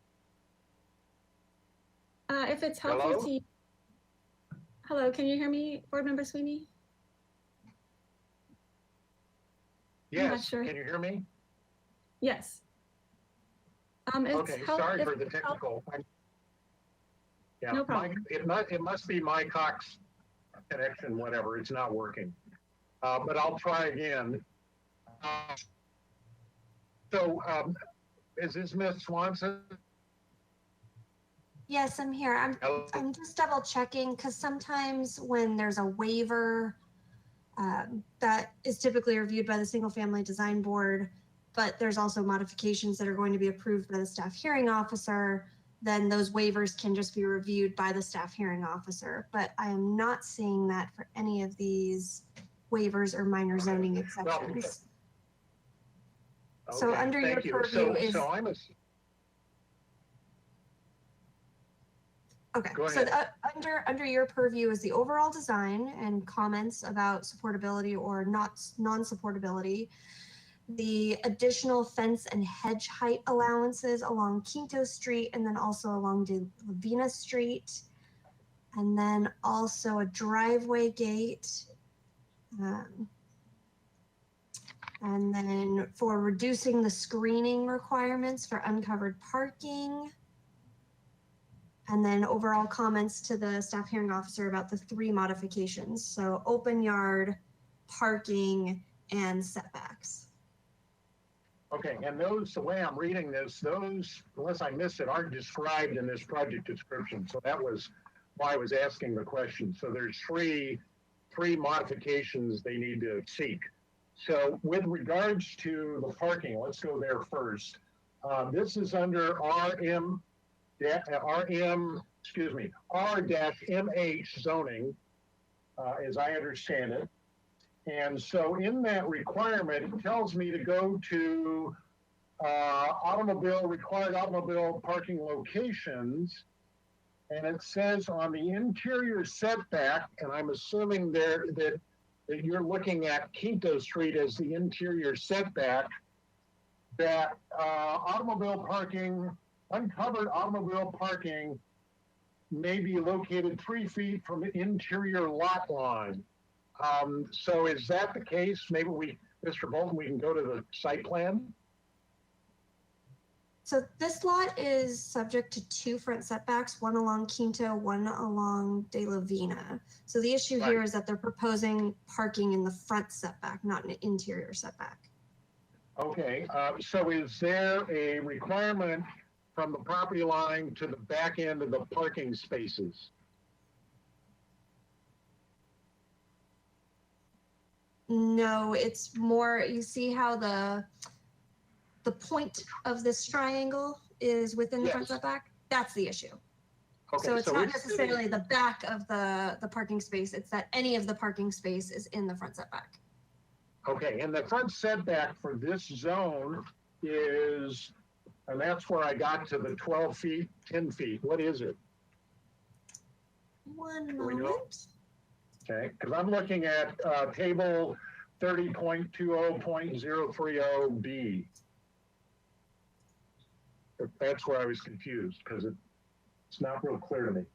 if it's helpful Hello? to you. Hello, can you hear me, Board Member Sweeney? I'm not Yes, sure. can you hear me? Yes. It's Okay, sorry for the technical. Yeah, No problem. It must be my Cox connection, whatever, it's not working. But I'll try again. Is this Ms. Swanson? Yes, I'm here. I'm just double checking because sometimes when there's a waiver that is typically reviewed by the Single Family Design Board, but there's also modifications that are going to be approved by the staff hearing officer, then those waivers can just be reviewed by the staff hearing officer. But I am not seeing that for any of these waivers or minor zoning exceptions. So Okay, under your thank you. purview is. So I'm a, Okay, Go so ahead. under your purview is the overall design and comments about supportability or non-supportability, the additional fence and hedge height allowances along Quinto Street and then also along De Lavina Street, and then also a driveway gate, and then for reducing the screening requirements for uncovered parking. And then overall comments to the staff hearing officer about the 3 modifications. So open yard, parking, and setbacks. okay, and those, the way I'm reading this, those, unless I missed it, aren't described in this project description. So that was why I was asking the question. So there's three modifications they need to seek. So with regards to the parking, let's go there first. This is under R-MH zoning, as I understand it. And so in that requirement, it tells me to go to required automobile parking locations. And it says on the interior setback, and I'm assuming there that that you're looking at Quinto Street as the interior setback, that automobile parking, uncovered automobile parking may be located 3 feet from the interior lot line. So is that the case? Maybe Mr. Bolton, we can go to the site plan? So this lot is subject to 2 front setbacks, one along Quinto, one along De La Vina. So the issue here is that they're proposing parking in the front setback, not an interior setback. Okay, so is there a requirement from the property line to the back end of the parking spaces? No, it's more, you see how the point of this triangle is within the front setback? That's the issue. Okay, So it's not it's necessarily the back of the parking space, it's that any of the parking space is in the front setback. Okay, and the front setback for this zone is, and that's where I got to the 12 feet, 10 feet. What is it? One Do we know? moment. Okay, because I'm looking at table 30.20.030B. That's where I was confused because it's not real clear to me.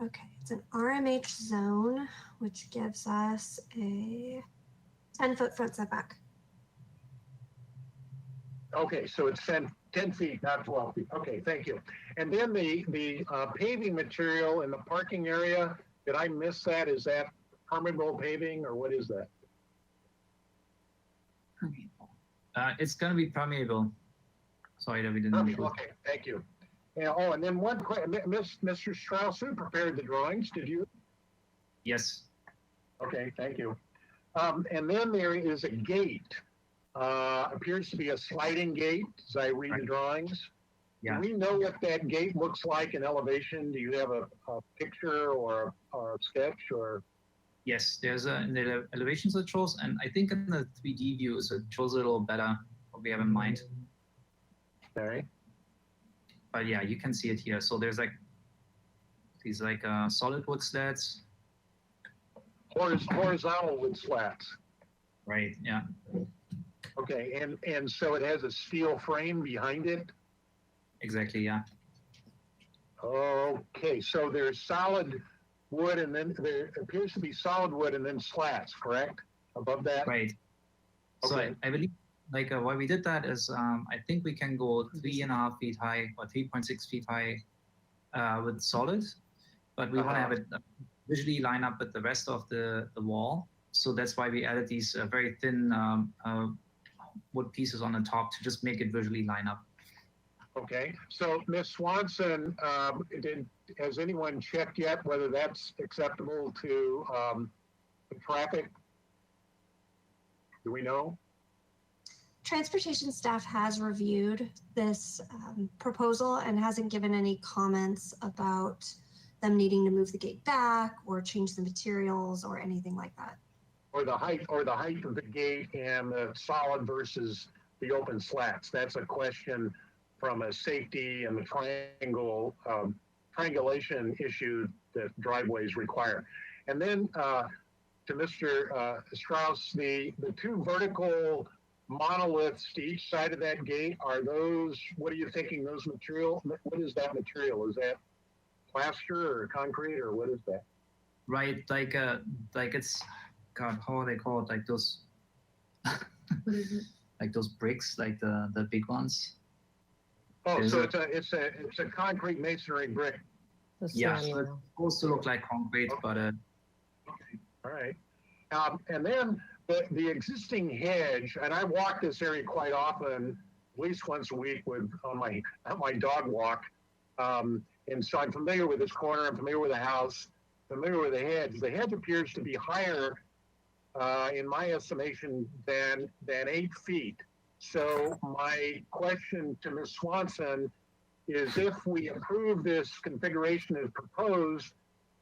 Okay, it's an RMH zone, which gives us a 10-foot front setback. Okay, so it's 10 feet, not 12 feet. Okay, thank you. And then the paving material in the parking area, did I miss that? Is that permeable paving or what is that? It's going to be permeable. Sorry that we didn't. Okay, thank you. Yeah, oh, and then one question, Mr. Strauss, who prepared the drawings? Did you? Yes. Okay, thank you. And then there is a gate. Appears to be a sliding gate as I read the drawings. Yeah. Do we know what that gate looks like in elevation? Do you have a picture or a sketch or? Yes, there's in the elevations it shows, and I think in the 3D views it shows a little better what we have in mind. Okay. But yeah, you can see it here. So there's like these like solid wood slats. Horizontal wood slats. Right. Yeah. Okay, and so it has a steel frame behind it? Exactly, yeah. Okay, so there's solid wood and then there appears to be solid wood and then slats, correct? Above that? Right. So Okay. I believe like why we did that is I think we can go 3.5 feet high or 3.6 feet high with solid, but we want to have it visually line up with the rest of the wall. So that's why we added these very thin wood pieces on the top to just make it visually line up. Okay, so Ms. Swanson, has anyone checked yet whether that's acceptable to the traffic? Do we know? Transportation staff has reviewed this proposal and hasn't given any comments about them needing to move the gate back or change the materials or anything like that. Or the height of the gate and the solid versus the open slats. That's a question from a safety and the triangulation issue that driveways require. And then to Mr. Strauss, the 2 vertical monoliths to each side of that gate, are those, what are you thinking those material, what is that material? Is that plaster or concrete or what is that? Right, like it's, God, how are they called? Like those, like those bricks, like the big ones. Oh, so it's a concrete masonry brick. Yeah, so it's supposed to look like concrete, but Okay, all right. And then the existing hedge, and I walk this area quite often, at least once a week on my dog walk. And so I'm familiar with this corner, I'm familiar with the house, familiar with the hedge. The hedge appears to be higher, in my estimation, than 8 feet. So my question to Ms. Swanson is if we approve this configuration as proposed,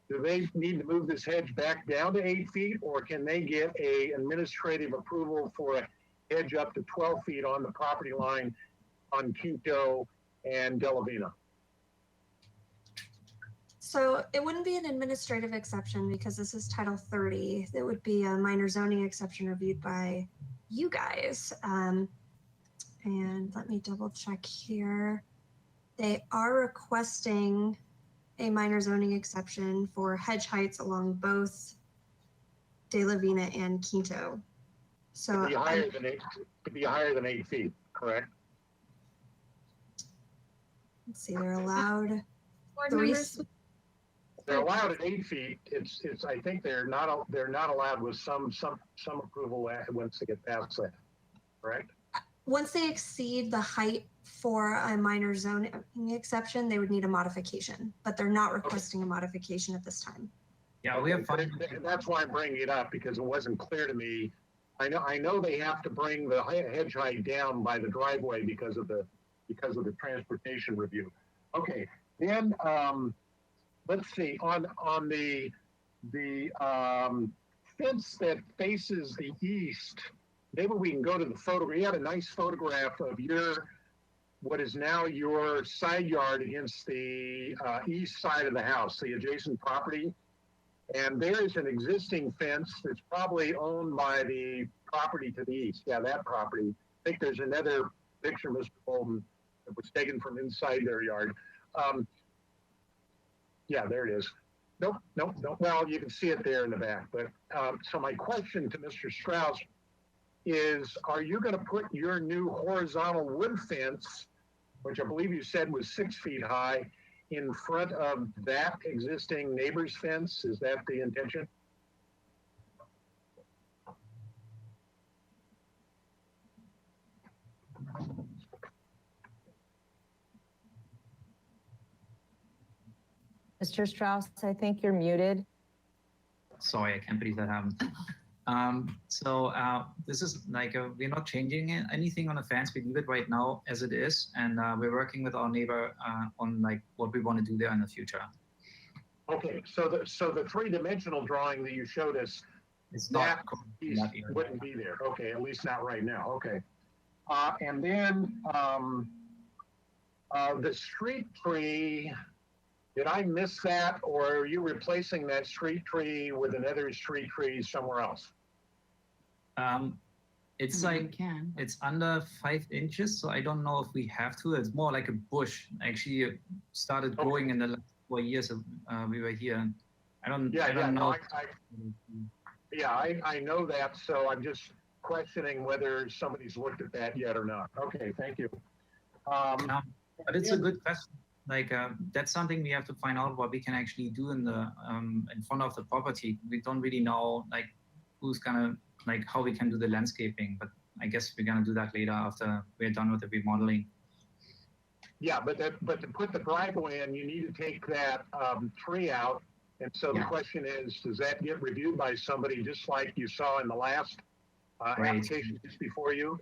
do they need to move this hedge back down to 8 feet, or can they get a administrative approval for a hedge up to 12 feet on the property line on Quinto and Delavina? So it wouldn't be an administrative exception because this is Title 30. It would be a minor zoning exception reviewed by you guys. And let me double check here. They are requesting a minor zoning exception for hedge heights along both De La Vina and Quinto. So Could be higher than 8 feet, correct? let's see, they're allowed Board three. members, They're allowed at 8 feet. It's, I think they're not allowed with some approval once they get past that, correct? Once they exceed the height for a minor zoning exception, they would need a modification, but they're not requesting a modification at this time. Yeah, we are fine. That's why I'm bringing it up, because it wasn't clear to me. I know they have to bring the hedge height down by the driveway because of the transportation review. Okay, then let's see, on the fence that faces the east, maybe we can go to the photo. We had a nice photograph of what is now your side yard against the east side of the house, the adjacent property. And there is an existing fence that's probably owned by the property to the east. Yeah, that property. I think there's another picture, Mr. Bolden, that was taken from inside their yard. Yeah, there it is. Nope. Well, you can see it there in the back. But so my question to Mr. Strauss is, are you going to put your new horizontal wood fence, which I believe you said was 6 feet high, in front of that existing neighbor's fence? Is that the intention? Mr. Strauss, I think you're muted. Sorry, I can't believe that happened. This is like, we're not changing anything on the fence. We leave it right now as it is. And we're working with our neighbor on like what we want to do there in the future. Okay, so the three-dimensional drawing that you showed us, that piece wouldn't be there. Okay, at least not right now. Okay. And then the street tree, did I miss that, or are you replacing that street tree with another street tree somewhere else? It's like, it's under 5 inches, so I don't know if we have to. It's more like a bush. Actually, it started growing in the last 4 years we were here. I don't know. I know that, so I'm just questioning whether somebody's looked at that yet or not. Okay, thank you. But it's a good question. Like that's something we have to find out what we can actually do in the in front of the property. We don't really know like who's gonna like how we can do the landscaping, but I guess we're gonna do that later after we're done with the remodeling. Yeah, but to put the driveway in, you need to take that tree out. And so the question is, does that get reviewed by somebody just like you saw in the last application just before you?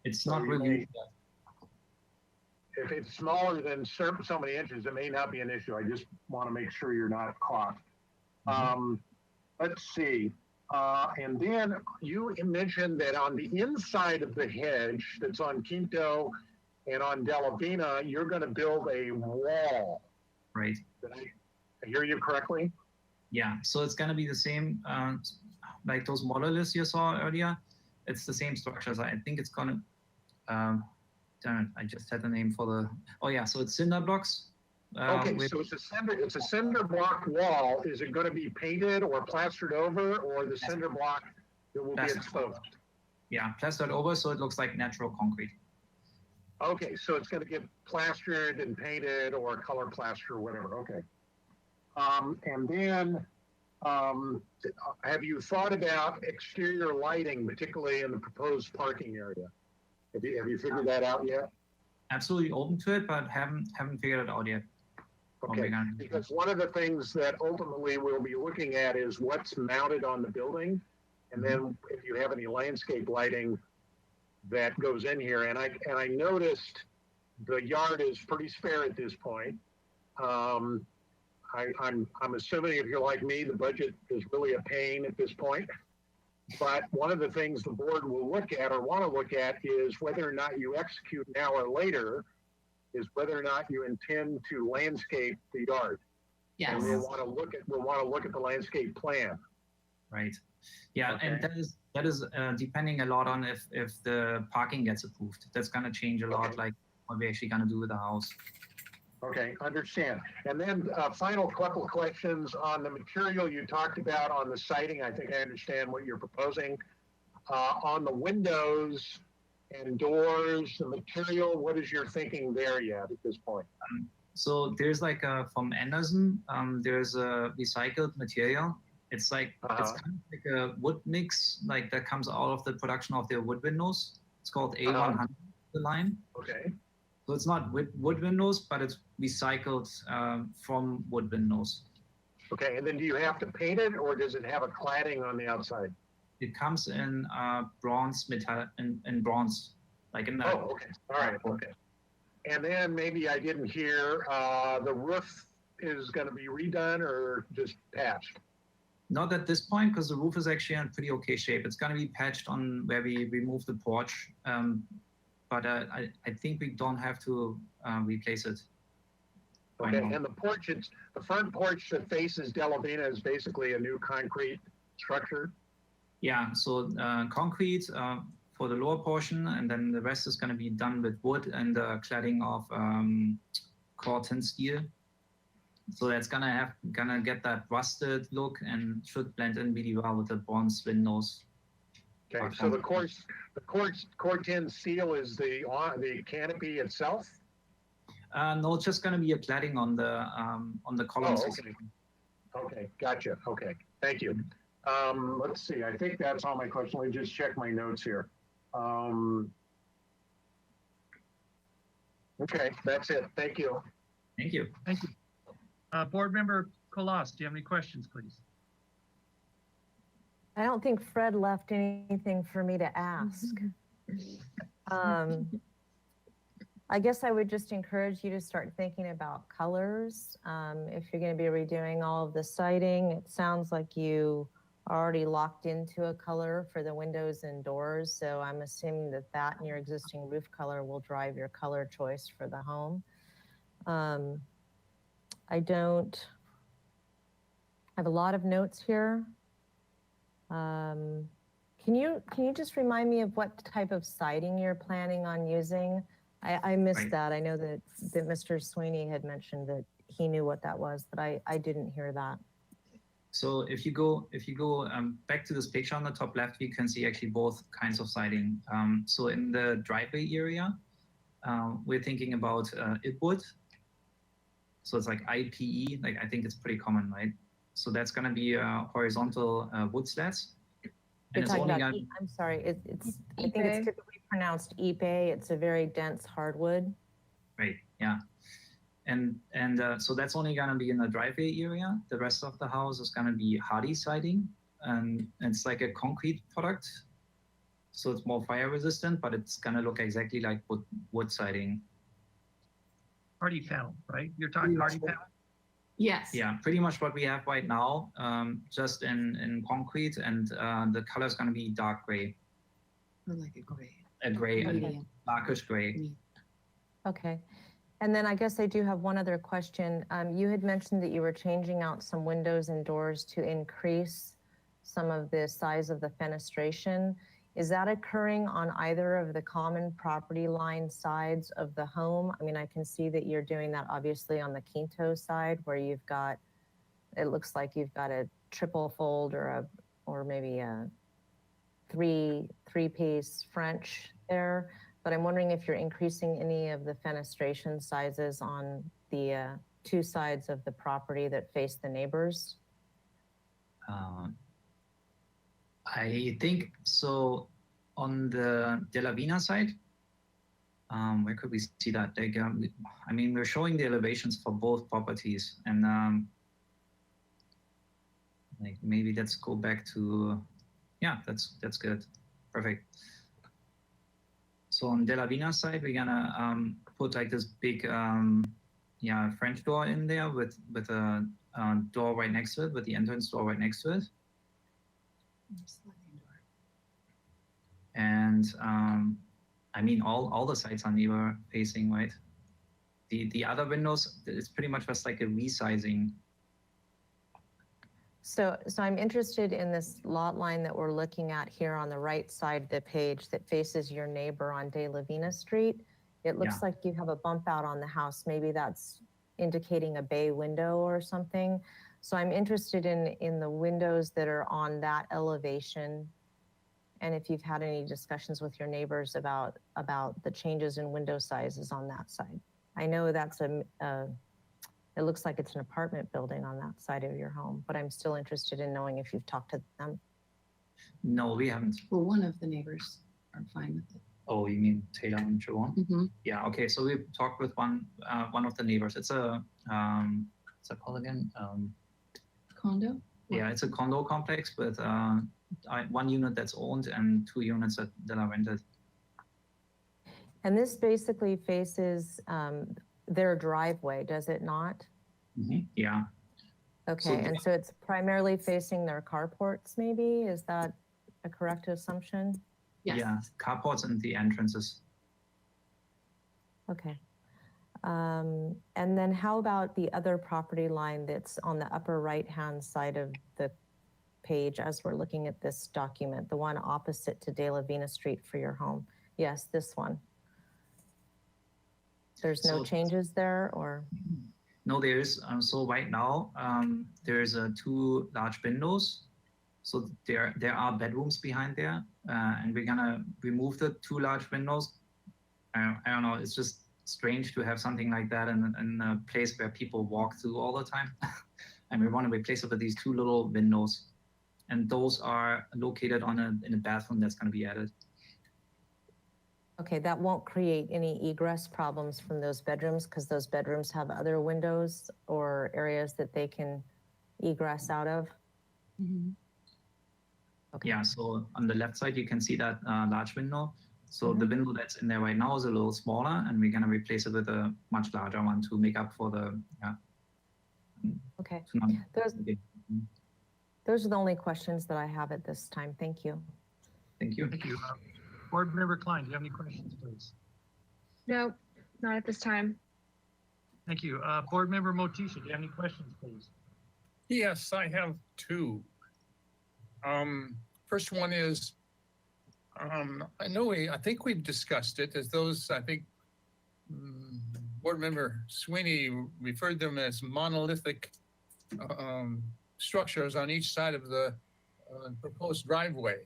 It's not reviewed. If it's smaller than so many inches, it may not be an issue. I just want to make sure you're not caught. Let's see. And then you mentioned that on the inside of the hedge that's on Quinto and on Delavina, you're going to build a wall. Right. Did I hear you correctly? Yeah. So it's going to be the same, like those monoliths you saw earlier. It's the same structure. So I think it's going to, darn it, I just had the name for the, oh yeah, so it's cinder blocks. Okay, so it's a cinder block wall. Is it going to be painted or plastered over, or the cinder block that will be exposed? Yeah, plastered over so it looks like natural concrete. Okay, so it's going to get plastered and painted or color plaster or whatever. Okay. And then have you thought about exterior lighting, particularly in the proposed parking area? Have you figured that out yet? Absolutely open to it, but haven't figured it out yet. Okay, because one of the things that ultimately we'll be looking at is what's mounted on the building, and then if you have any landscape lighting that goes in here. And I noticed the yard is pretty spare at this point. I'm assuming if you're like me, the budget is really a pain at this point. But one of the things the board will look at or want to look at is whether or not you execute now or later, is whether or not you intend to landscape the yard. Yes. And we'll want to look at the landscape plan. Right. Yeah, Okay. and that is depending a lot on if the parking gets approved. That's gonna change a lot, Okay. like what we're actually gonna do with the house. Okay, understand. And then final couple of questions on the material you talked about on the siding. I think I understand what you're proposing. On the windows and doors, the material, what is your thinking there yet at this point? So there's like from Anderson, there's a recycled material. It's like it's kind of like a wood mix, like that comes out of the production of their wood windows. It's called A100 the line. Okay. So it's not wood windows, but it's recycled from wood windows. Okay, and then do you have to paint it or does it have a cladding on the outside? It comes in bronze metal in bronze, like in the. Oh, okay. All right. Okay. And then maybe I didn't hear the roof is going to be redone or just patched. Not at this point, because the roof is actually in pretty okay shape. It's going to be patched on where we remove the porch, but I think we don't have to replace it. Okay, and the porch, the front porch that faces Delavina is basically a new concrete structure. Yeah, so concrete for the lower portion, and then the rest is going to be done with wood and cladding of Corten steel. So that's gonna get that rusted look and should blend in really well with the bronze windows. Okay, so the Corten steel is the canopy itself. No, it's just gonna be a cladding on the columns. Oh, okay. Okay, gotcha. Okay, thank you. Let's see. I think that's all my questions. Let me just check my notes here. Okay, that's it. Thank you. Thank you. Thank you. Board Member Colas, do you have any questions, please? I don't think Fred left anything for me to ask. I guess I would just encourage you to start thinking about colors. If you're going to be redoing all of the siding, it sounds like you are already locked into a color for the windows and doors. So I'm assuming that that and your existing roof color will drive your color choice for the home. I have a lot of notes here. Can you just remind me of what type of siding you're planning on using? I missed Right. that. I know that Mr. Sweeney had mentioned that he knew what that was, but I didn't hear that. So if you go back to this picture on the top left, you can see actually both kinds of siding. So in the driveway area, we're thinking about IPwood. So it's like IPE, like I think it's pretty common, right? So that's going to be horizontal wood slats. You're And talking about, gonna, I'm sorry, I think Ipe. it's typically pronounced Ipe. It's a very dense hardwood. right, yeah. And so that's only going to be in the driveway area. The rest of the house is going to be hardy siding, and it's like a concrete product. So it's more fire resistant, but it's going to look exactly like wood siding. Hardy panel, right? You're talking hardy panel? Yes. Yeah, pretty much what we have right now, just in concrete, and the color is going to be dark gray. Or like a gray. A gray, a Medium. darkish gray. Okay. And then I guess I do have one other question. You had mentioned that you were changing out some windows and doors to increase some of the size of the fenestration. Is that occurring on either of the common property line sides of the home? I mean, I can see that you're doing that obviously on the Quinto side where you've got, it looks like you've got a triple fold or maybe a three-piece French there. But I'm wondering if you're increasing any of the fenestration sizes on the two sides of the property that face the neighbors. I think so. On the Delavina side, where could we see that? Like, I mean, we're showing the elevations for both properties, and like maybe let's go back to, yeah, that's good, perfect. So on Delavina side, we're gonna put like this big, yeah, French door in there with a door right next to it, with the entrance door right next to it. And I mean, all the sites are neighbor facing, right? The other windows, it's pretty much just like a resizing. So I'm interested in this lot line that we're looking at here on the right side of the page that faces your neighbor on De La Vina Street. It looks Yeah. like you have a bump out on the house. Maybe that's indicating a bay window or something. So I'm interested in the windows that are on that elevation. And if you've had any discussions with your neighbors about the changes in window sizes on that side. I know that's it looks like it's an apartment building on that side of your home, but I'm still interested in knowing if you've talked to them. No, we haven't. Well, one of the neighbors are fine with it. Oh, you mean Taylor and Siobhan? Mm-hmm. Yeah, okay, so we talked with one of the neighbors. It's a, what's that called again? Condo? Yeah, it's a condo complex with one unit that's owned and 2 units that are rented. And this basically faces their driveway, does it not? Yeah. Okay, and so it's primarily facing their carports, maybe? Is that a correct assumption? Yes. Yeah, carports and the entrances. Okay. And then how about the other property line that's on the upper right-hand side of the page as we're looking at this document, the one opposite to De La Vina Street for your home? Yes, this one. There's no So- changes there, or? No, there is. So right now, there's 2 large windows. So there are bedrooms behind there, and we're gonna remove the 2 large windows. I don't know. It's just strange to have something like that in a place where people walk through all the time. And we want to replace it with these 2 little windows, and those are located in a bathroom that's going to be added. Okay, that won't create any egress problems from those bedrooms because those bedrooms have other windows or areas that they can egress out of? Mm-hmm. Okay. Yeah, so on the left side, you can see that large window. So the window that's in there right now is a little smaller, and we're going to replace it with a much larger one to make up for the, Okay, to not- those are the only questions that I have at this time. Thank you. Thank you. Thank you. Board Member Klein, do you have any questions, please? No, not at this time. Thank you. Board Member Motisha, do you have any questions, please? Yes, I have 2. First one is, I think we've discussed it as those, I think, Board Member Sweeney referred them as monolithic structures on each side of the proposed driveway.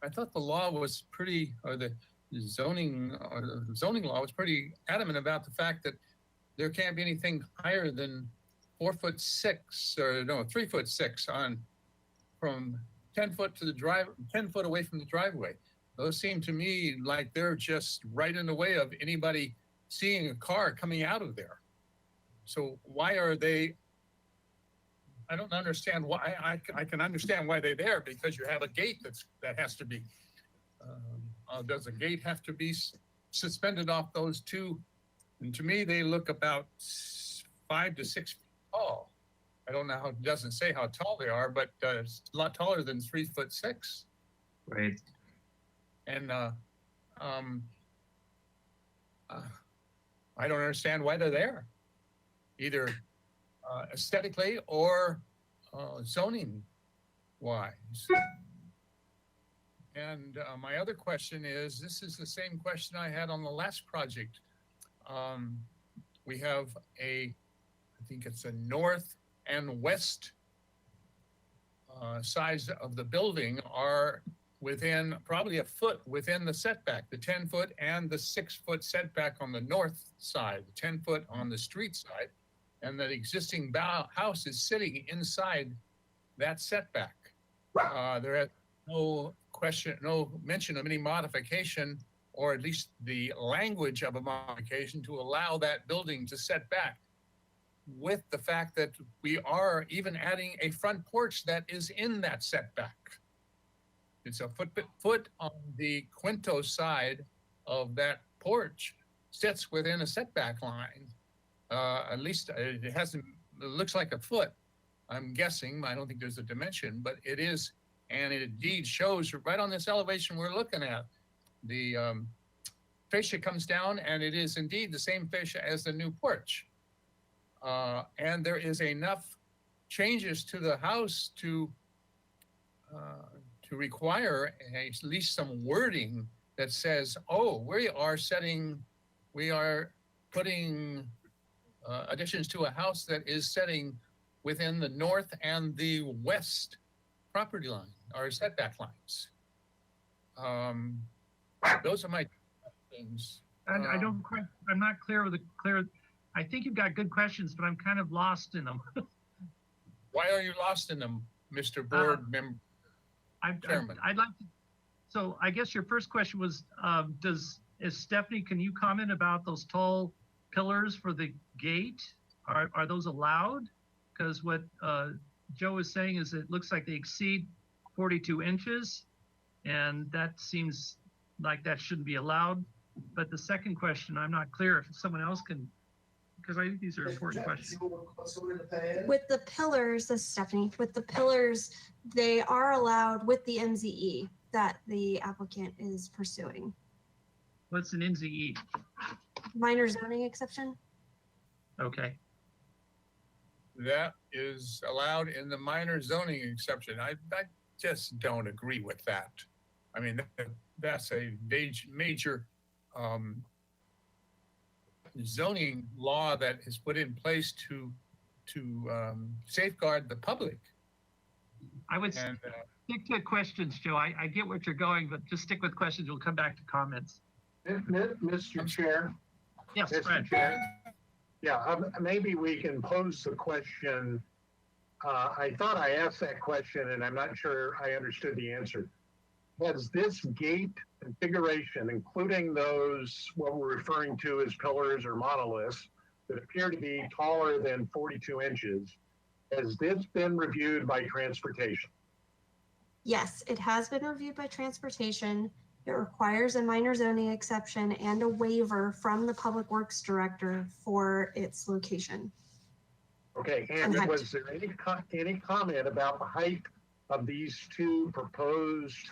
I thought the law was pretty, or the zoning law was pretty adamant about the fact that there can't be anything higher than 4'6" or no 3'6" on from 10 foot to the 10 foot away from the driveway. Those seem to me like they're just right in the way of anybody seeing a car coming out of there. So why are they? I don't understand why. I can understand why they're there because you have a gate that has to be. Does a gate have to be suspended off those 2? And to me, they look about 5 to 6 feet tall. I don't know how, it doesn't say how tall they are, but it's a lot taller than 3'6". Right. And I don't understand why they're there, either aesthetically or zoning wise. And my other question is, this is the same question I had on the last project. We have I think it's a north and west sides of the building are within probably a foot within the setback, the 10 foot and the 6 foot setback on the north side, the 10 foot on the street side. And the existing house is sitting inside that setback. There is no mention of any modification, or at least the language of a modification to allow that building to set back, with the fact that we are even adding a front porch that is in that setback. It's a foot on the Quinto side of that porch sits within a setback line. At least it hasn't, it looks like a foot. I'm guessing, I don't think there's a dimension, but it is, and it indeed shows right on this elevation we're looking at. The fascia comes down and it is indeed the same fascia as the new porch. And there is enough changes to the house to require at least some wording that says, oh, we are putting additions to a house that is setting within the north and the west property line or setback lines. Those are my things. I'm not clear with I think you've got good questions, but I'm kind of lost in them. Why are you lost in them, Mr. Board Member? Chairman. I'd like to, so I guess your first question was, Stephanie, can you comment about those tall pillars for the gate? Are those allowed? Because what Joe is saying is it looks like they exceed 42 inches, and that seems like that shouldn't be allowed. But the second question, I'm not clear if someone else can, because I think these are important questions. With the pillars, this is Stephanie, with the pillars, they are allowed with the MZE that the applicant is pursuing. What's an NZE? Minor zoning exception? Okay. That is allowed in the minor zoning exception. I just don't agree with that. I mean, that's a major zoning law that is put in place to safeguard the public. I would stick to questions, Joe. I get what you're going, but just stick with questions. We'll come back to comments. Mr. Chair. Yes, Mr. Fred. Chair. Yeah, maybe we can pose the question. I thought I asked that question and I'm not sure I understood the answer. Has this gate configuration, including those, what we're referring to as pillars or monoliths that appear to be taller than 42 inches, has this been reviewed by transportation? Yes, it has been reviewed by transportation. It requires a minor zoning exception and a waiver from the Public Works Director for its location. Okay, and was there any comment about the height of these two proposed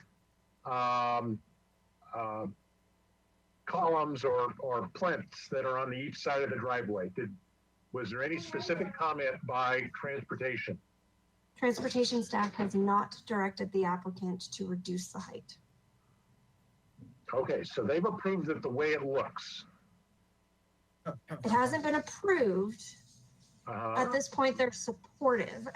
columns or plinths that are on each side of the driveway? Was there any specific comment by transportation? Transportation staff has not directed the applicant to reduce the height. Okay, so they've approved it the way it looks. It hasn't been approved. At this point, they're supportive.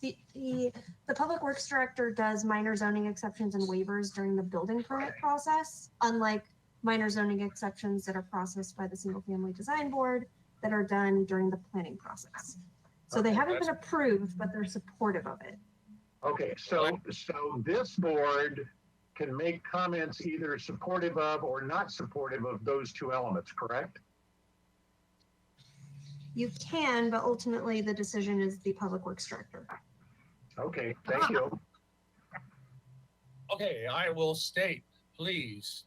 The Public Works Director does minor zoning exceptions and waivers during the building permit process, unlike minor zoning exceptions that are processed by the Single Family Design Board that are done during the planning process. So they haven't been approved, but they're supportive of it. Okay, so this board can make comments either supportive of or not supportive of those two elements, correct? You can, but ultimately the decision is the Public Works Director. Okay, thank you. Okay, I will state, please,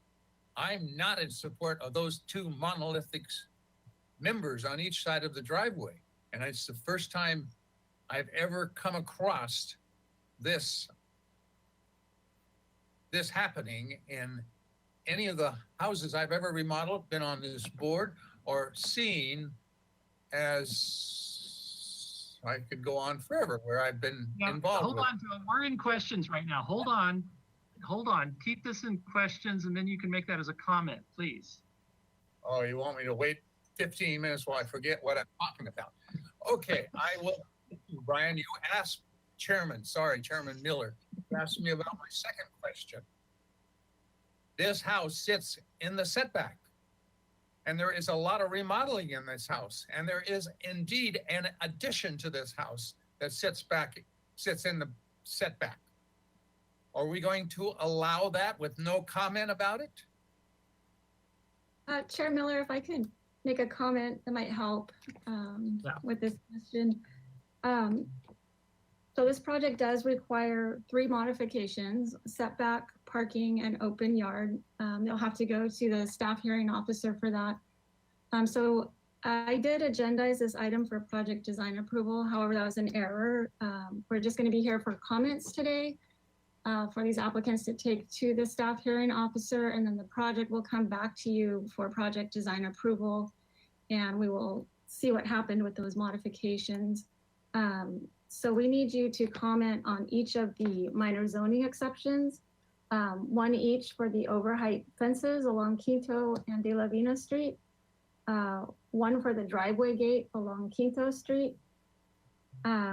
I'm not in support of those two monolithic members on each side of the driveway. And it's the first time I've ever come across this happening in any of the houses I've ever remodeled, been on this board, or seen, as I could go on forever where I've been involved. Hold on, Joe. We're in questions right now. Hold on. Keep this in questions and then you can make that as a comment, please. Oh, you want me to wait 15 minutes while I forget what I'm talking about? Okay, I will. Brian, you asked Chairman Miller, you asked me about my second question. This house sits in the setback, and there is a lot of remodeling in this house, and there is indeed an addition to this house that sits in the setback. Are we going to allow that with no comment about it? Chair Miller, if I could make a comment that might help with this question. So this project does require 3 modifications: setback, parking, and open yard. They'll have to go to the staff hearing officer for that. So I did agendize this item for project design approval. However, that was an error. We're just going to be here for comments today for these applicants to take to the staff hearing officer, and then the project will come back to you for project design approval, and we will see what happened with those modifications. So we need you to comment on each of the minor zoning exceptions, 1 each for the overheight fences along Quinto and De La Vina Street, 1 for the driveway gate along Quinto Street.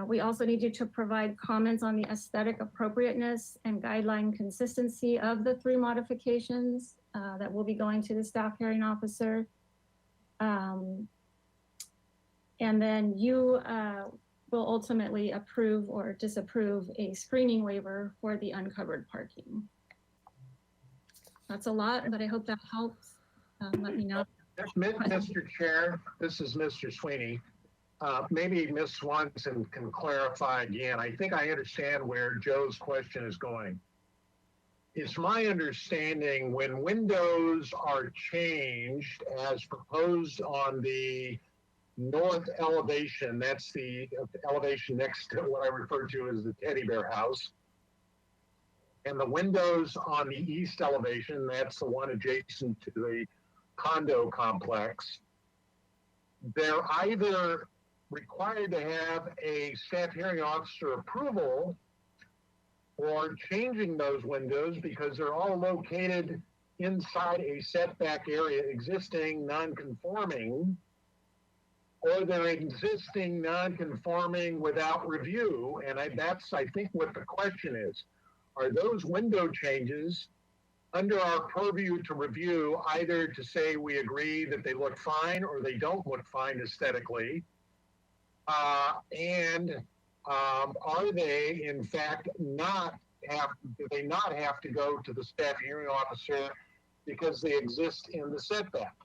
We also need you to provide comments on the aesthetic appropriateness and guideline consistency of the 3 modifications that will be going to the staff hearing officer. And then you will ultimately approve or disapprove a screening waiver for the uncovered parking. That's a lot, but I hope that helps. Let me know. Mr. Chair, this is Mr. Sweeney. Maybe Ms. Swanson can clarify again. I think I understand where Joe's question is going. It's my understanding when windows are changed as proposed on the north elevation, that's the elevation next to what I refer to as the teddy bear house, and the windows on the east elevation, that's the one adjacent to the condo complex, they're either required to have a staff hearing officer approval or changing those windows because they're all located inside a setback area existing non-conforming, or they're existing non-conforming without review. And that's, I think, what the question is. Are those window changes under our purview to review, either to say we agree that they look fine or they don't look fine aesthetically? Are they in fact do they not have to go to the staff hearing officer because they exist in the setback?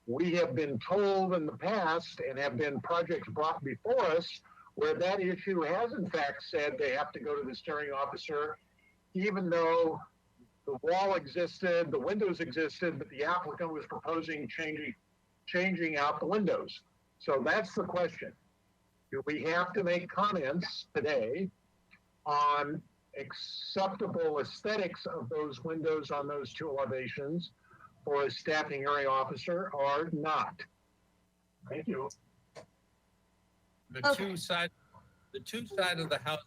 We have been told in the past, and have been projects brought before us, where that issue has in fact said they have to go to the hearing officer, even though the wall existed, the windows existed, but the applicant was proposing changing out the windows. So that's the question. Do we have to make comments today on acceptable aesthetics of those windows on those 2 elevations for a staffing hearing officer or not? Thank you. The two sides of the house,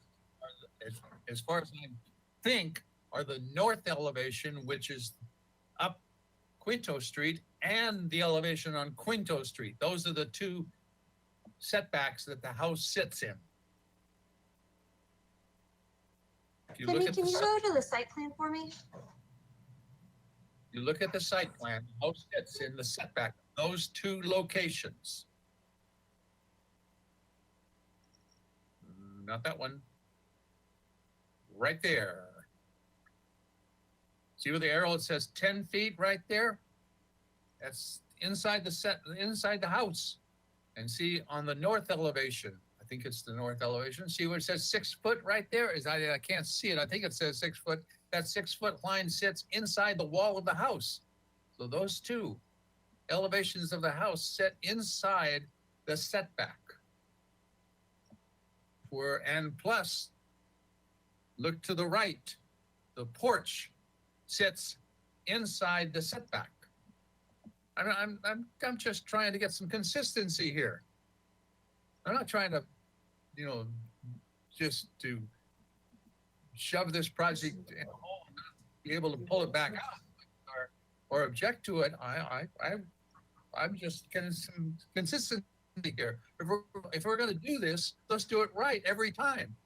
as far as I think, are the north elevation, which is up Quinto Street, and the elevation on Quinto Street. Those are the 2 setbacks that the house sits in. If you look at Can you go to the site plan for me? You look at the site plan, the house sits in the setback, those 2 locations. Not that one. Right there. See where the arrow, it says 10 feet right there? That's inside the house. And see on the north elevation, I think it's the north elevation, see where it says 6 foot right there? I can't see it. I think it says 6 foot. That 6 foot line sits inside the wall of the house. So those 2 elevations of the house sit inside the setback. And plus, look to the right, the porch sits inside the setback. I'm just trying to get some consistency here. I'm not trying to, just to shove this project in a hole and not be able to pull it back out or object to it. I'm just getting some consistency here. If we're going to do this, let's do it right every time.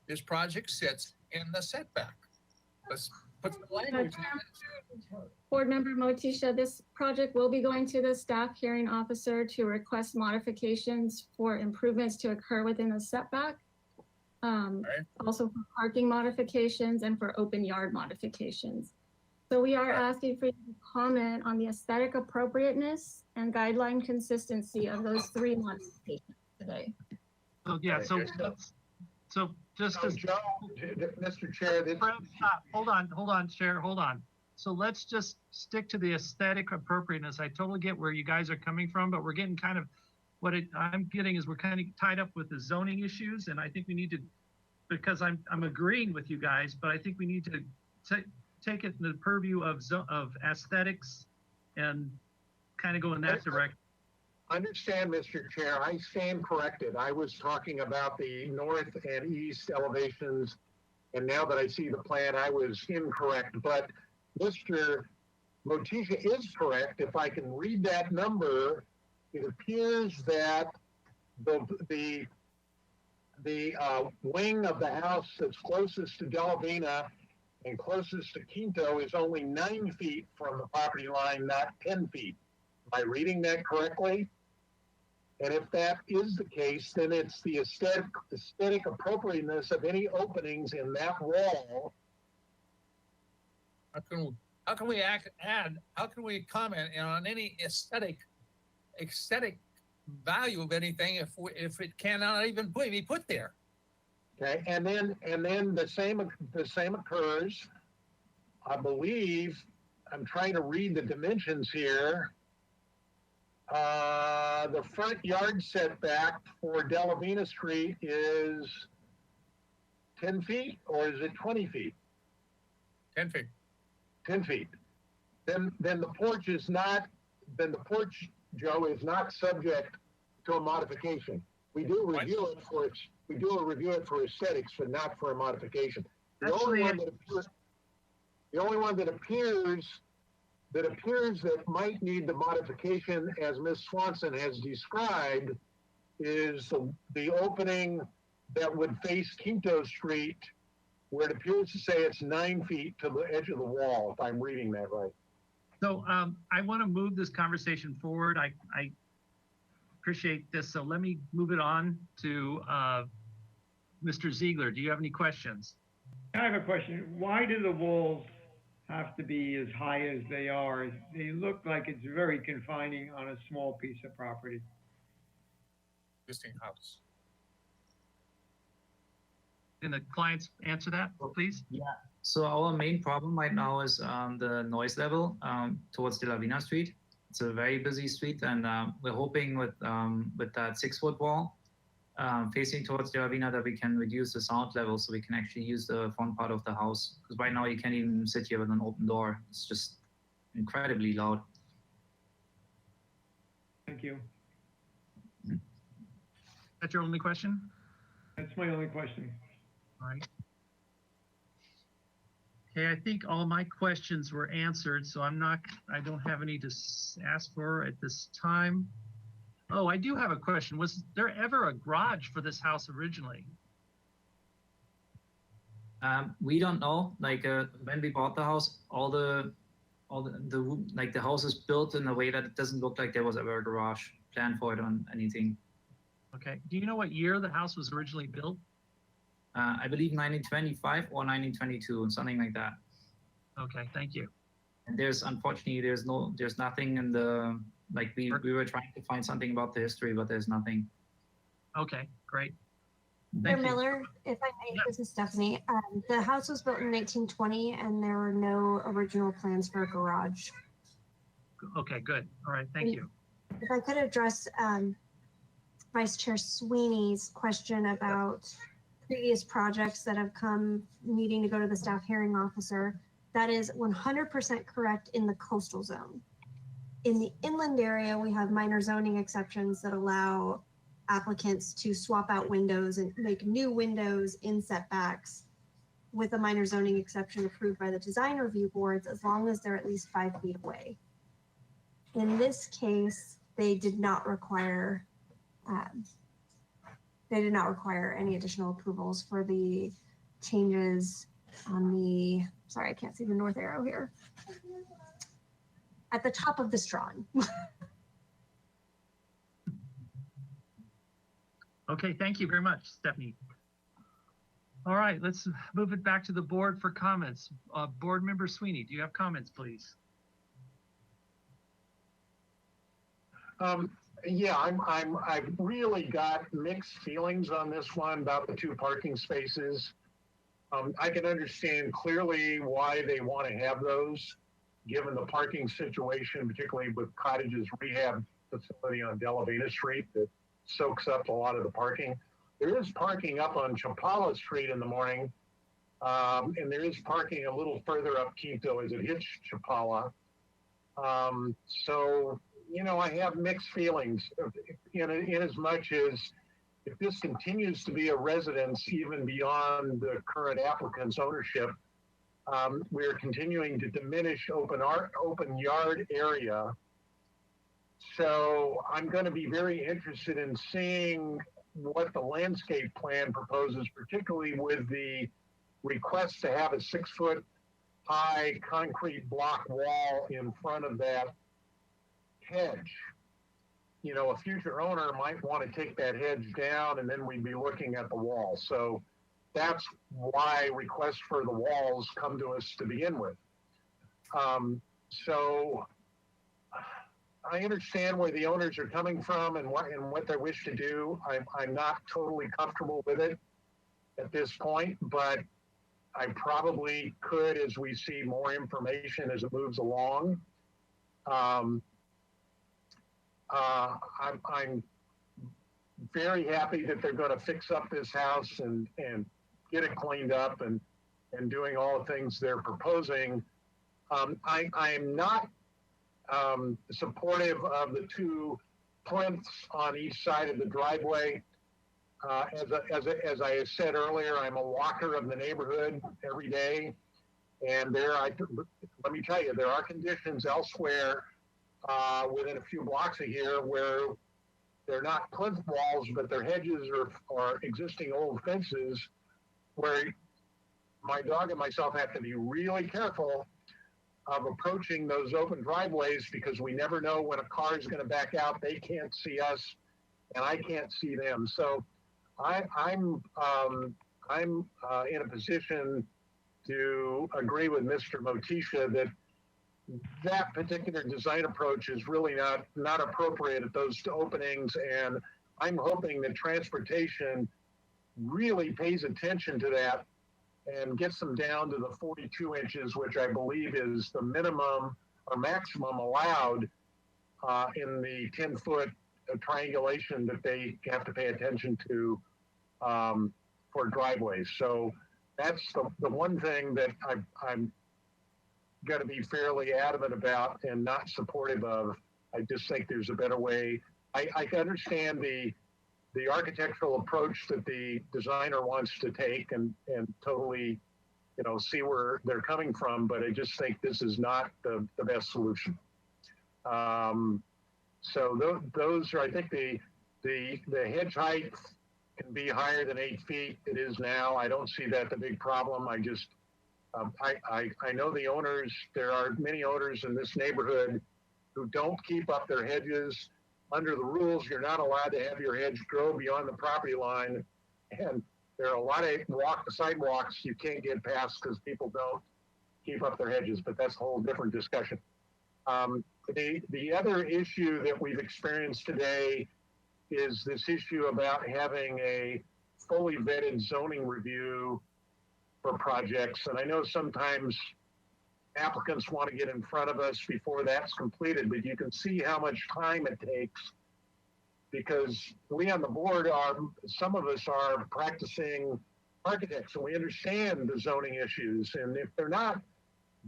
This project sits in the setback. Let's put the language in. Board Member Motisha, this project will be going to the staff hearing officer to request modifications for improvements to occur within the setback. Also for parking modifications and for open yard modifications. So we are asking for you to comment on the aesthetic appropriateness and guideline consistency of those 3 modifications today. So yeah, so So just So as Joe, Mr. Chair, this, Fred, stop. Hold on, Chair, hold on. So let's just stick to the aesthetic appropriateness. I totally get where you guys are coming from, but we're getting kind of, I'm getting is we're kind of tied up with the zoning issues, and I think we need to, because I'm agreeing with you guys, but I think we need to take it in the purview of aesthetics and kind of go in that direction. understand, Mr. Chair, I stand corrected. I was talking about the north and east elevations, and now that I see the plan, I was incorrect. But Mr. Motisha is correct. If I can read that number, it appears that the wing of the house that's closest to Delavina and closest to Quinto is only 9 feet from the property line, not 10 feet. Am I reading that correctly? And if that is the case, then it's the aesthetic appropriateness of any openings in that wall. How can we comment on any aesthetic value of anything if it cannot even be put there? Okay, and then the same occurs. I believe, I'm trying to read the dimensions here. The front yard setback for Delavina Street is 10 feet, or is it 20 feet? 10 feet. 10 feet. Then the porch, Joe, is not subject to a modification. We do review it for aesthetics, but not for a modification. The only one that appears that might need the modification, as Ms. Swanson has described, is the opening that would face Quinto Street, where it appears to say it's 9 feet to the edge of the wall, if I'm reading that right. So I want to move this conversation forward. I appreciate this. So let me move it on to Mr. Ziegler. Do you have any questions? I have a question. Why do the walls have to be as high as they are? They look like it's very confining on a small piece of property. Existing house. Can the clients answer that, please? Yeah. So our main problem right now is the noise level towards Delavina Street. It's a very busy street, and we're hoping with that 6-foot wall facing towards Delavina that we can reduce the sound level so we can actually use the front part of the house. Because right now you can't even sit here with an open door. It's just incredibly loud. Thank you. That's your only question? That's my only question. All right. Okay, I think all my questions were answered, so I don't have any to ask for at this time. Oh, I do have a question. Was there ever a garage for this house originally? We don't know. Like when we bought the house, the house is built in a way that it doesn't look like there was ever a garage planned for it on anything. Okay. Do you know what year the house was originally built? I believe 1925 or 1922, something like that. Okay, thank you. And unfortunately there's nothing in the, like we were trying to find something about the history, but there's nothing. Okay, great. Mayor Miller, if I may, this is Stephanie. The house was built in 1920 and there were no original plans for a garage. Okay, good. All right, thank you. If I could address Vice Chair Sweeney's question about previous projects that have come needing to go to the staff hearing officer, that is 100% correct in the coastal zone. In the inland area, we have minor zoning exceptions that allow applicants to swap out windows and make new windows in setbacks with a minor zoning exception approved by the design review boards, as long as they're at least 5 feet away. In this case, they did not require any additional approvals for the changes on the, sorry, I can't see the north arrow here, at the top of the Strawn. Okay, thank you very much, Stephanie. All right, let's move it back to the board for comments. Board Member Sweeney, do you have comments, please? Yeah, I've really got mixed feelings on this one about the 2 parking spaces. I can understand clearly why they want to have those, given the parking situation, particularly with Cottages Rehab facility on Della Veta Street that soaks up a lot of the parking. There is parking up on Chapala Street in the morning, and there is parking a little further up Quinto as it hits Chapala. So, you know, I have mixed feelings in as much as if this continues to be a residence even beyond the current applicant's ownership, we're continuing to diminish open yard area. So I'm going to be very interested in seeing what the landscape plan proposes, particularly with the request to have a 6-foot high concrete block wall in front of that hedge. You know, a future owner might want to take that hedge down and then we'd be looking at the wall. So that's why requests for the walls come to us to begin with. So I understand where the owners are coming from and what they wish to do. I'm not totally comfortable with it at this point, but I probably could as we see more information as it moves along. I'm very happy that they're going to fix up this house and get it cleaned up and doing all the things they're proposing. I am not supportive of the 2 plinths on each side of the driveway. As I said earlier, I'm a walker of the neighborhood every day, and let me tell you, there are conditions elsewhere within a few blocks of here where they're not plinth walls, but they're hedges or existing old fences where my dog and myself have to be really careful of approaching those open driveways because we never know when a car is going to back out. They can't see us and I can't see them. So I'm in a position to agree with Mr. Motisha that particular design approach is really not appropriate at those openings. And I'm hoping that transportation really pays attention to that and gets them down to the 42 inches, which I believe is the minimum or maximum allowed in the 10-foot triangulation that they have to pay attention to for driveways. So that's the one thing that I'm going to be fairly adamant about and not supportive of. I just think there's a better way. I can understand the architectural approach that the designer wants to take and totally, you know, see where they're coming from, but I just think this is not the best solution. So those are, I think the hedge height can be higher than 8 feet. It is now. I don't see that the big problem. I just, I know the owners, there are many owners in this neighborhood who don't keep up their hedges. Under the rules, you're not allowed to have your hedge grow beyond the property line. And there are a lot of sidewalks you can't get past because people don't keep up their hedges, but that's a whole different discussion. The other issue that we've experienced today is this issue about having a fully vetted zoning review for projects. And I know sometimes applicants want to get in front of us before that's completed, but you can see how much time it takes because we on the board some of us are practicing architects and we understand the zoning issues. And if they're not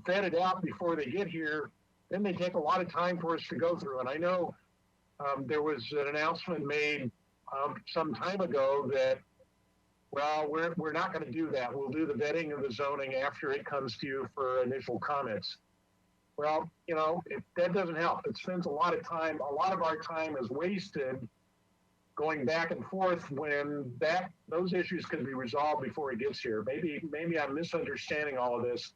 vetted out before they get here, then they take a lot of time for us to go through. And I know there was an announcement made some time ago that, well, we're not going to do that. We'll do the vetting of the zoning after it comes to you for initial comments. Well, you know, that doesn't help. It spends a lot of time. A lot of our time is wasted going back and forth when those issues can be resolved before it gets here. Maybe I'm misunderstanding all of this,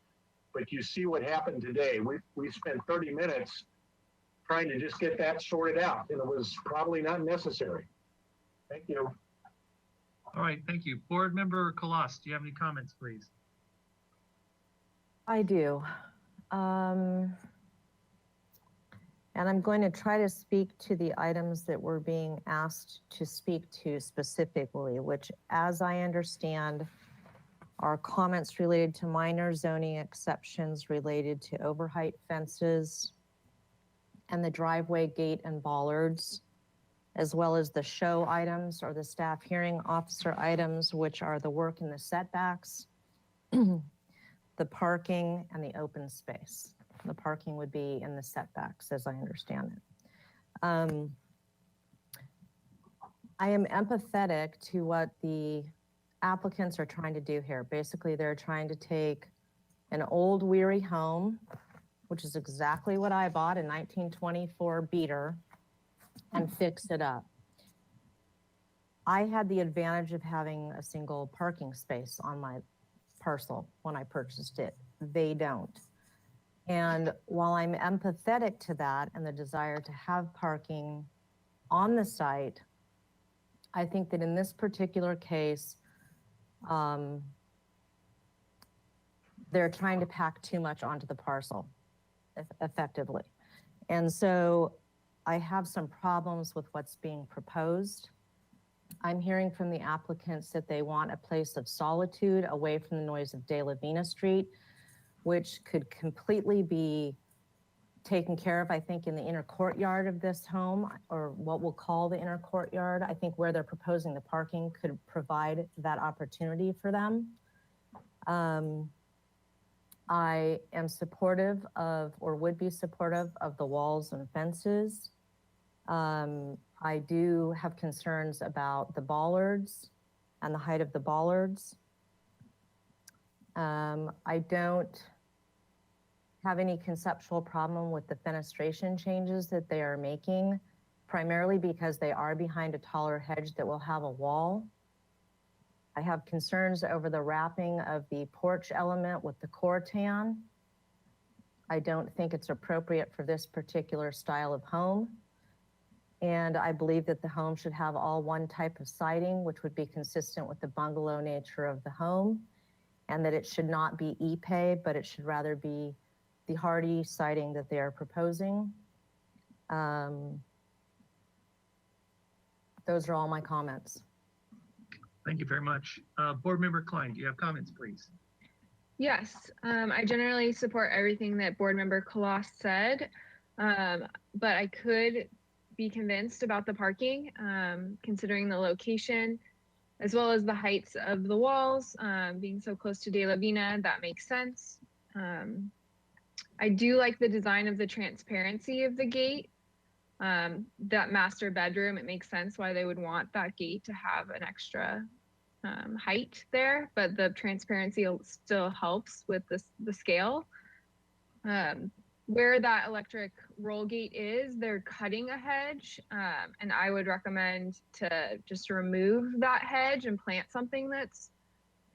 but you see what happened today. We spent 30 minutes trying to just get that sorted out, and it was probably not necessary. Thank you. All right, thank you. Board Member Kalas, do you have any comments, please? I do. And And I'm going to try to speak to the items that we're being asked to speak to specifically, which, as I understand, are comments related to minor zoning exceptions related to overheight fences and the driveway gate and bollards, as well as the show items or the staff hearing officer items, which are the work in the setbacks, the parking, and the open space. The parking would be in the setbacks, as I understand it. I am empathetic to what the applicants are trying to do here. Basically, they're trying to take an old weary home, which is exactly what I bought, a 1924 beater, and fix it up. I had the advantage of having a single parking space on my parcel when I purchased it. They don't. And while I'm empathetic to that and the desire to have parking on the site, I think that in this particular case, they're trying to pack too much onto the parcel effectively. And so I have some problems with what's being proposed. I'm hearing from the applicants that they want a place of solitude away from the noise of De La Vina Street, which could completely be taken care of, I think, in the inner courtyard of this home, or what we'll call the inner courtyard. I think where they're proposing the parking could provide that opportunity for them. I am supportive of, or would be supportive of, the walls and fences. I do have concerns about the bollards and the height of the bollards. I don't have any conceptual problem with the fenestration changes that they are making, primarily because they are behind a taller hedge that will have a wall. I have concerns over the wrapping of the porch element with the cortan. I don't think it's appropriate for this particular style of home. And I believe that the home should have all one type of siding, which would be consistent with the bungalow nature of the home, and that it should not be Ipe, but it should rather be the hardy siding that they are proposing. Those are all my comments. Thank you very much. Board Member Klein, do you have comments, please? Yes, I generally support everything that Board Member Koloss said, but I could be convinced about the parking, considering the location, as well as the heights of the walls, being so close to De La Vina, that makes sense. I do like the design of the transparency of the gate. That master bedroom, it makes sense why they would want that gate to have an extra height there, but the transparency still helps with the scale. Where that electric roll gate is, they're cutting a hedge, and I would recommend to just remove that hedge and plant something that's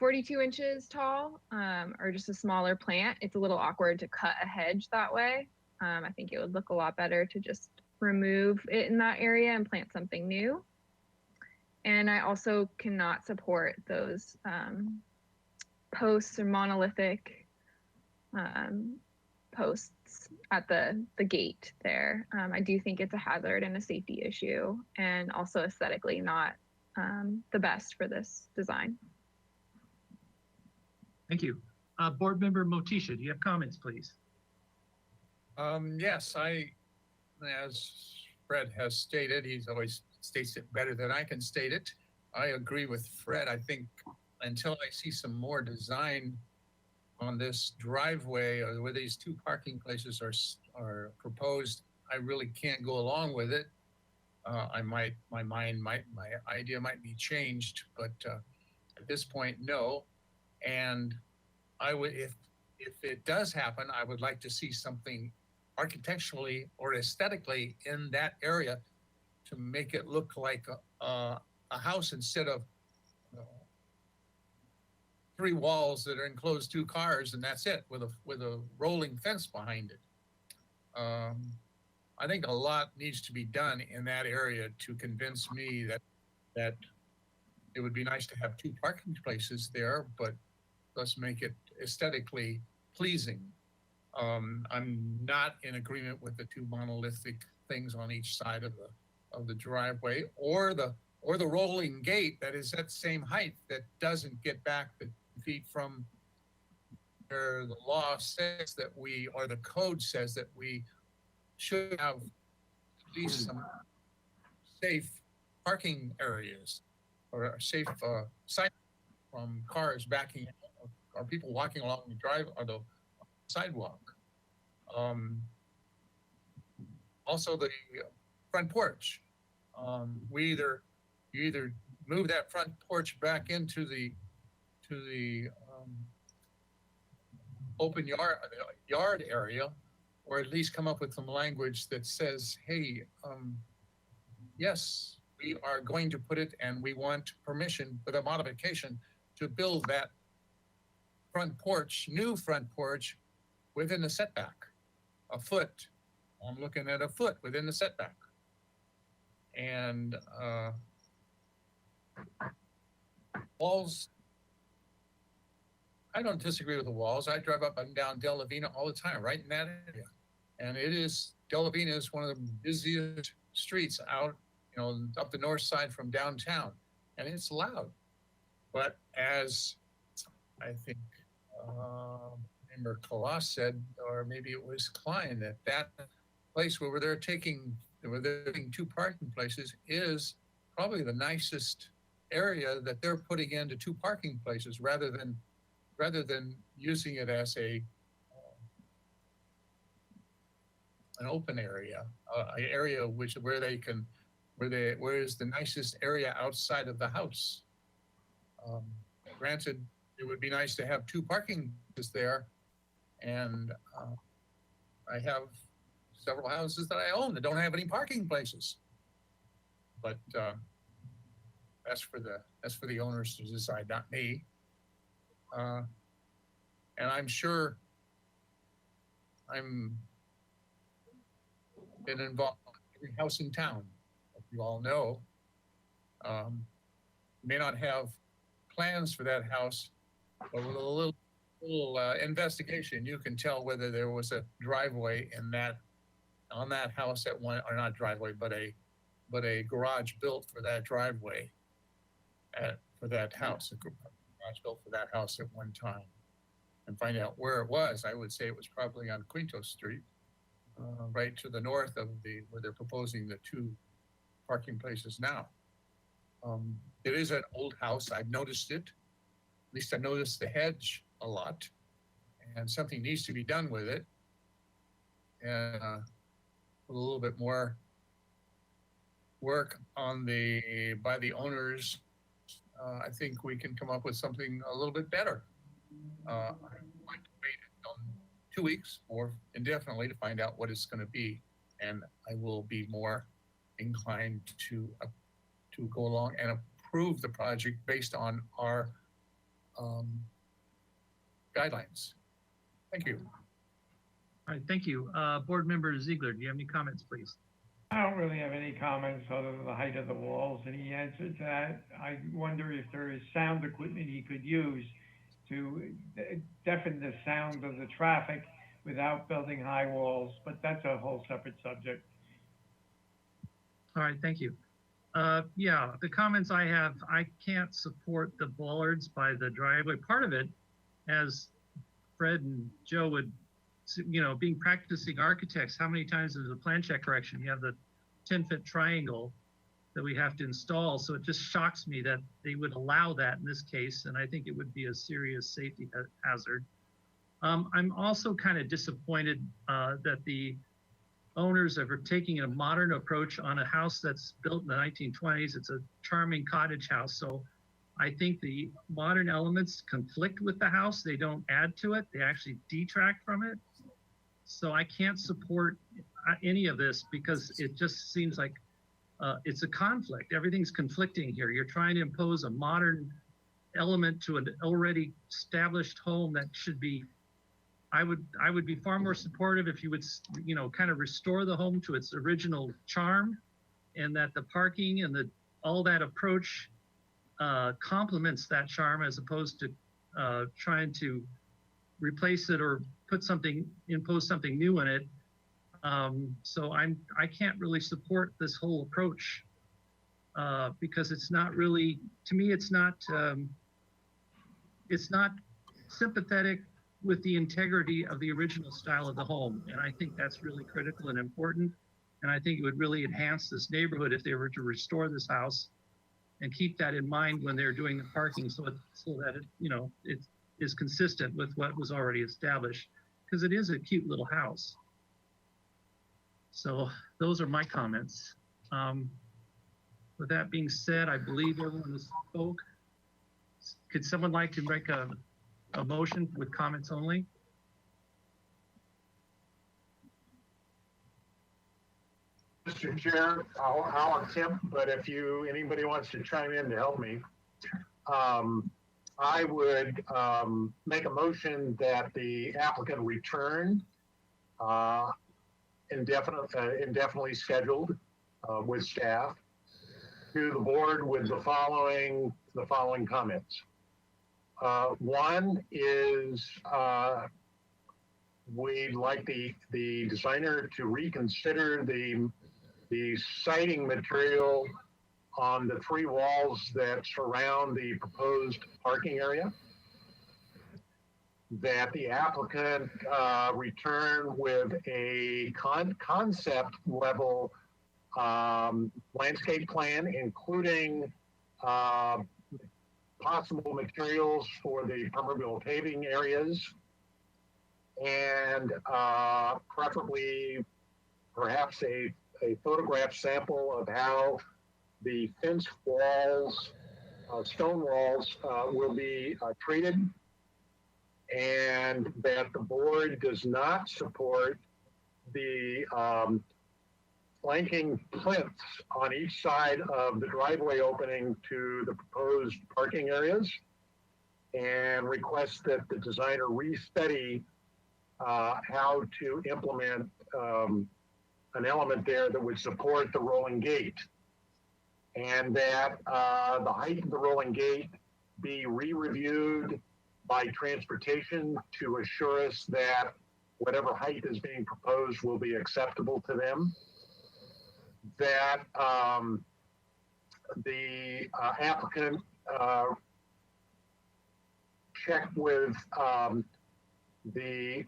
42 inches tall, or just a smaller plant. It's a little awkward to cut a hedge that way. I think it would look a lot better to just remove it in that area and plant something new. And I also cannot support those posts or monolithic posts at the gate there. I do think it's a hazard and a safety issue, and also aesthetically not the best for this design. Thank you. Board Member Motisha, do you have comments, please? Yes, as Fred has stated, he's always states it better than I can state it. I agree with Fred. I think until I see some more design on this driveway, or where these two parking places are proposed, I really can't go along with it. My idea might be changed, but at this point, no. And I would, if it does happen, I would like to see something architecturally or aesthetically in that area to make it look like a house instead of 3 walls that are enclosed 2 cars and that's it, with a rolling fence behind it. I think a lot needs to be done in that area to convince me that it would be nice to have 2 parking places there, but let's make it aesthetically pleasing. I'm not in agreement with the two monolithic things on each side of the driveway, or the rolling gate that is at the same height that doesn't get back the feet from where the law says that we, or the code says that we should have at least some safe parking areas or a safe site from cars backing out or people walking along the drive or the sidewalk. Also the front porch. You either move that front porch back into the open yard area, or at least come up with some language that says, hey, yes, we are going to put it and we want permission with a modification to build that front porch, new front porch within the setback, a foot. I'm looking at a foot within the setback. And walls, I don't disagree with the walls. I drive up and down De La Vina all the time, right in that area. And De La Vina is one of the busiest streets out, up the north side from downtown. And it's loud. But as I think member Kalas said, or maybe it was Klein, that place where they're taking two parking places is probably the nicest area that they're putting into two parking places rather than using it as an open area, an area where is the nicest area outside of the house. Granted, it would be nice to have two parking places there, and I have several houses that I own that don't have any parking places. But that's for the owners to decide, not me. And I'm sure I'm been involved in every house in town, as you all know. May not have plans for that house, but with a little investigation, you can tell whether there was a driveway on that house at one, or not driveway, but a garage built for that driveway for that house, a garage built for that house at one time, and find out where it was. I would say it was probably on Quinto Street, right to the north of where they're proposing the two parking places now. It is an old house. I've noticed it. At least I noticed the hedge a lot, and something needs to be done with it. And a little bit more work by the owners, I think we can come up with something a little bit better. I'd like to wait 2 weeks or indefinitely to find out what it's going to be, and I will be more inclined to go along and approve the project based on our guidelines. Thank you. All right, thank you. Board Member Ziegler, do you have any comments, please? I don't really have any comments other than the height of the walls, and he answered that. I wonder if there is sound equipment he could use to deafen the sound of the traffic without building high walls, but that's a whole separate subject. All right, thank you. Yeah, the comments I have, I can't support the bollards by the driveway. Part of it, as Fred and Joe would, being practicing architects, how many times is a plan check correction? You have the 10-foot triangle that we have to install. So it just shocks me that they would allow that in this case. And I think it would be a serious safety hazard. I'm also kind of disappointed that the owners are taking a modern approach on a house that's built in the 1920s. It's a charming cottage house. So I think the modern elements conflict with the house. They don't add to it. They actually detract from it. So I can't support any of this because it just seems like it's a conflict. Everything's conflicting here. You're trying to impose a modern element to an already established home that should be, I would be far more supportive if you would, kind of restore the home to its original charm, and that the parking and all that approach complements that charm, as opposed to trying to replace it or impose something new in it. So I can't really support this whole approach because it's not really, to me, it's not sympathetic with the integrity of the original style of the home. And I think that's really critical and important. And I think it would really enhance this neighborhood if they were to restore this house and keep that in mind when they're doing the parking so that it is consistent with what was already established, because it is a cute little house. So those are my comments. With that being said, I believe everyone has spoke. Could someone like to make a motion with comments only? Mr. Chair, I'll attempt, but if anybody wants to chime in to help me, I would make a motion that the applicant return indefinitely scheduled with staff to the board with the following comments. One is we'd like the designer to reconsider the siding material on the 3 walls that surround the proposed parking area. That the applicant return with a concept level landscape plan, including possible materials for the permeable paving areas, and preferably perhaps a photograph sample of how the fence walls, stone walls will be treated, and that the board does not support the flanking plinths on each side of the driveway opening to the proposed parking areas, and request that the designer restudy how to implement an element there that would support the rolling gate, and that the height of the rolling gate be re-reviewed by transportation to assure us that whatever height is being proposed will be acceptable to them. That the applicant check with the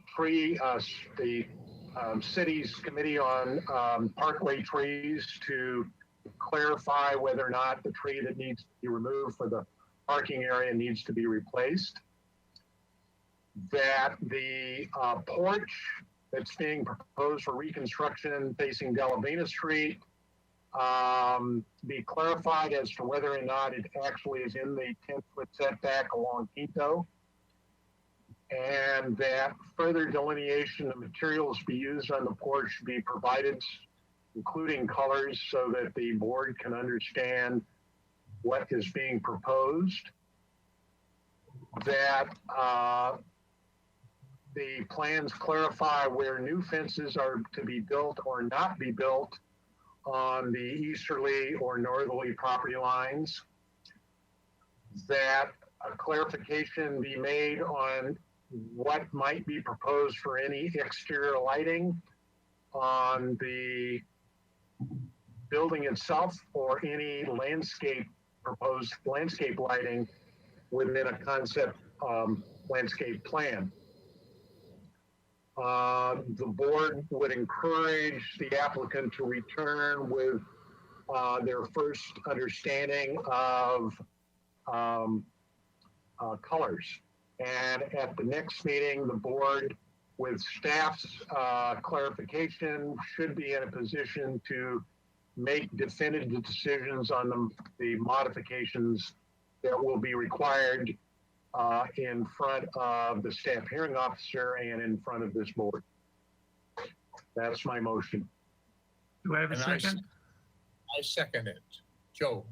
city's committee on parkway trees to clarify whether or not the tree that needs to be removed for the parking area needs to be replaced. That the porch that's being proposed for reconstruction facing Delavina Street be clarified as to whether or not it actually is in the 10-foot setback along Quinto, and that further delineation of materials be used on the porch be provided, including colors, so that the board can understand what is being proposed. That the plans clarify where new fences are to be built or not be built on the easterly or northerly property lines. That a clarification be made on what might be proposed for any exterior lighting on the building itself, or any proposed landscape lighting within a concept landscape plan. The board would encourage the applicant to return with their first understanding of colors. And at the next meeting, the board, with staff's clarification, should be in a position to make definitive decisions on the modifications that will be required in front of the staff hearing officer and in front of this board. That's my motion. Do I have a second? I second it. Joe?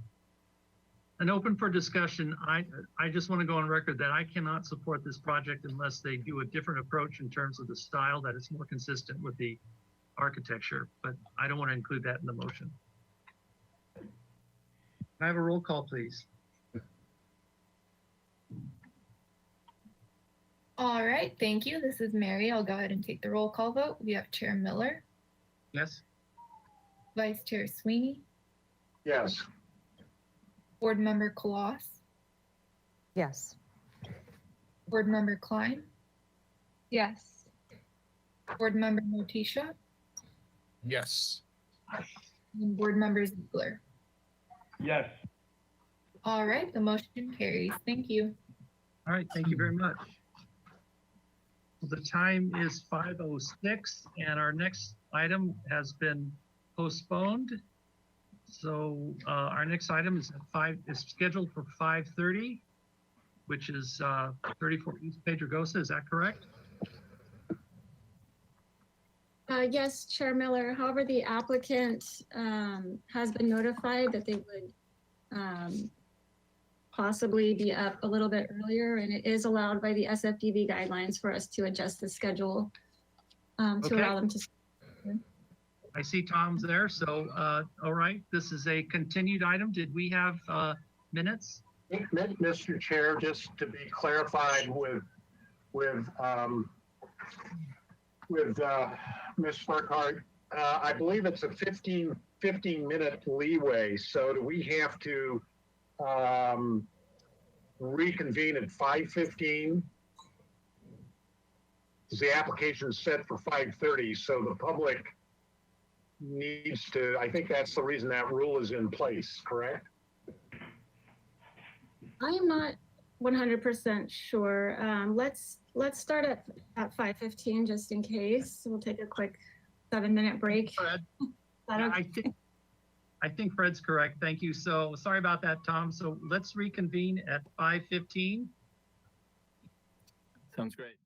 And open for discussion. I just want to go on record that I cannot support this project unless they do a different approach in terms of the style that is more consistent with the architecture, but I don't want to include that in the motion. Can I have a roll call, please? All right. right, thank you. This is Mary. I'll go ahead and take the roll call vote. We have Chair Miller, Yes? Vice Chair Sweeney, Yes. Board Member Kloss, Yes. Board Member Klein, Yes. Board Member Motisha, Yes. and Board Member Ziegler. Yes. All right, the motion carries. Thank you. All right, thank you very much. The time is 5:06 and our next item has been postponed. So our next item is scheduled for 5:30, which is 34 East Pedregosa. Is that correct? Yes, Chair Miller. However, the applicant has been notified that they would possibly be up a little bit earlier, and it is allowed by the SFDB guidelines for us to adjust the schedule to Okay. allow them to. I see Tom's there. So, all right, this is a continued item. Did we have minutes? Mr. Chair, just to be clarified with Ms. Farquhar, I believe it's a 15-minute leeway. So do we have to reconvene at 5:15? Because the application is set for 5:30, so the public needs to, I think that's the reason that rule is in place, correct? I am not 100% sure. Let's start at 5:15 just in case. We'll take a quick 7-minute break. Fred? Is that Yeah, okay? I think Fred's correct. Thank you. So sorry about that, Tom. So let's reconvene at 5:15. Sounds great.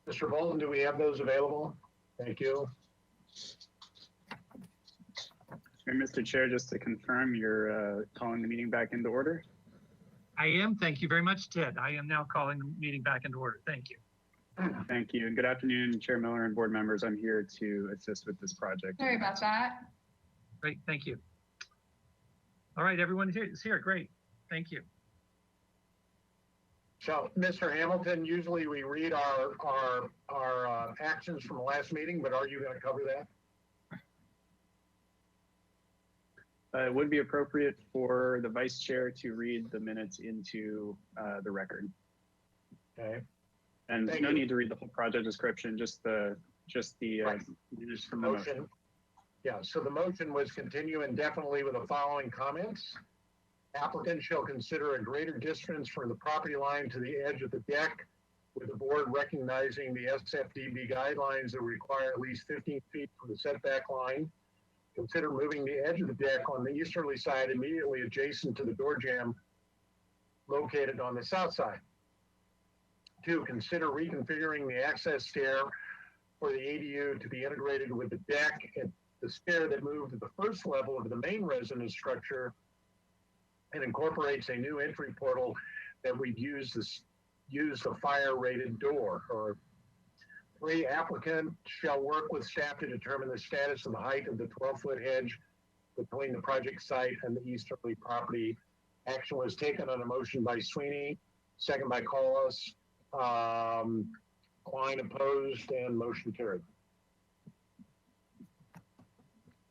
Mr. Bolton, do we have those available? Thank you. And Mr. Chair, just to confirm, you're calling the meeting back into order? I am. Thank you very much, Ted. I am now calling the meeting back into order. Thank you. Thank you, and good afternoon, Chair Miller and board members. I'm here to assist with this project. Sorry about that. Great. Thank you. All right, everyone is here. Great. Thank you. So, Mr. Hamilton, usually we read our actions from the last meeting, but are you going to cover that? It would be appropriate for the vice chair to read the minutes into the record. Okay. And Thank no you. need to read the whole project description, just the minutes from the motion. Yeah, so the motion was continue indefinitely with the following comments. Applicant shall consider a greater distance from the property line to the edge of the deck, with the board recognizing the SFDB guidelines that require at least 15 feet from the setback line. Consider moving the edge of the deck on the easterly side immediately adjacent to the door jamb located on the south side. 2, consider reconfiguring the access stair for the ADU to be integrated with the deck and the stair that moved to the first level of the main residence structure and incorporates a new entry portal that we'd use the fire rated door. Or 3, applicant shall work with staff to determine the status of the height of the 12-foot hedge between the project site and the easterly property. Action was taken on a motion by Sweeney, second by Collis. Klein opposed and motion carried.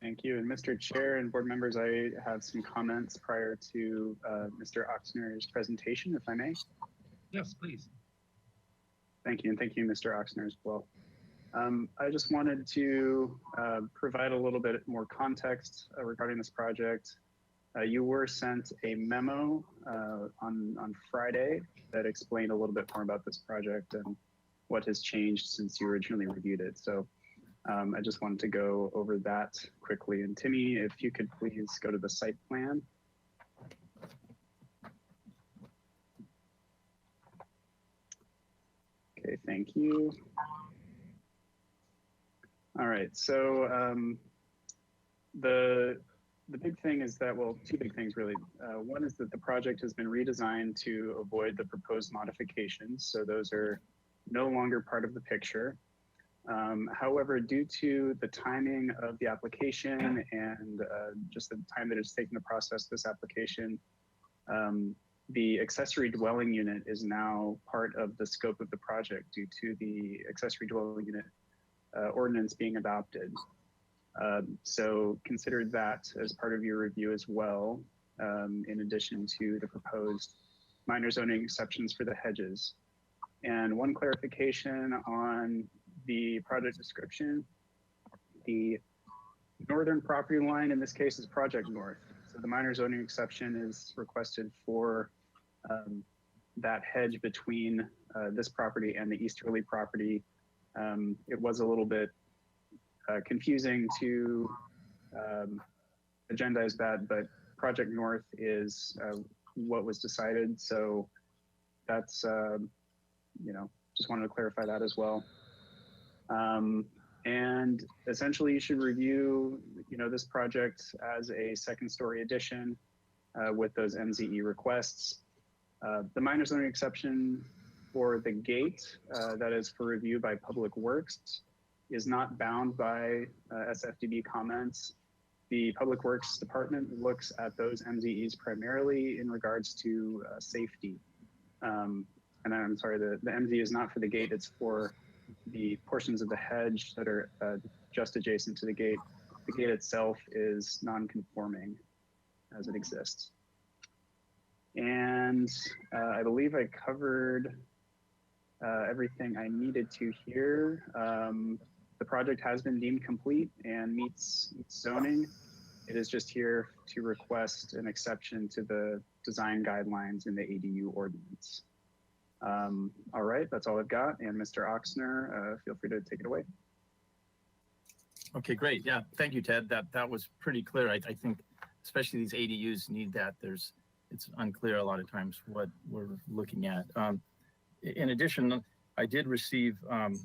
Thank you. And Mr. Chair and board members, I have some comments prior to Mr. Oxner's presentation, if I may. Yes, please. Thank you, and thank you, Mr. Oxner, as well. I just wanted to provide a little bit more context regarding this project. You were sent a memo on Friday that explained a little bit more about this project and what has changed since you originally reviewed it. So I just wanted to go over that quickly. And Timmy, if you could please go to the site plan. Okay, thank you. All right, so the big thing is that, well, 2 big things really. One is that the project has been redesigned to avoid the proposed modifications. So those are no longer part of the picture. However, due to the timing of the application and just the time that it's taken to process this application, the accessory dwelling unit is now part of the scope of the project due to the accessory dwelling unit ordinance being adopted. So consider that as part of your review as well, in addition to the proposed minor zoning exceptions for the hedges. And one clarification on the project description, the northern property line in this case is Project North. So the minor zoning exception is requested for that hedge between this property and the easterly property. It was a little bit confusing to agendize that, but Project North is what was decided. So that's, just wanted to clarify that as well. And essentially you should review, this project as a second story addition with those MZE requests. The minor zoning exception for the gate, that is for review by Public Works, is not bound by SFDB comments. The Public Works Department looks at those MZEs primarily in regards to safety. And I'm sorry, the MZ is not for the gate, it's for the portions of the hedge that are just adjacent to the gate. The gate itself is non-conforming as it exists. And I believe I covered everything I needed to here. The project has been deemed complete and meets zoning. It is just here to request an exception to the design guidelines in the ADU ordinance. All right, that's all I've got. And Mr. Oxner, feel free to take it away. Okay, great. Yeah, thank you, Ted. That was pretty clear. I think especially these ADUs need that. It's unclear a lot of times what we're looking at. In addition, I did receive an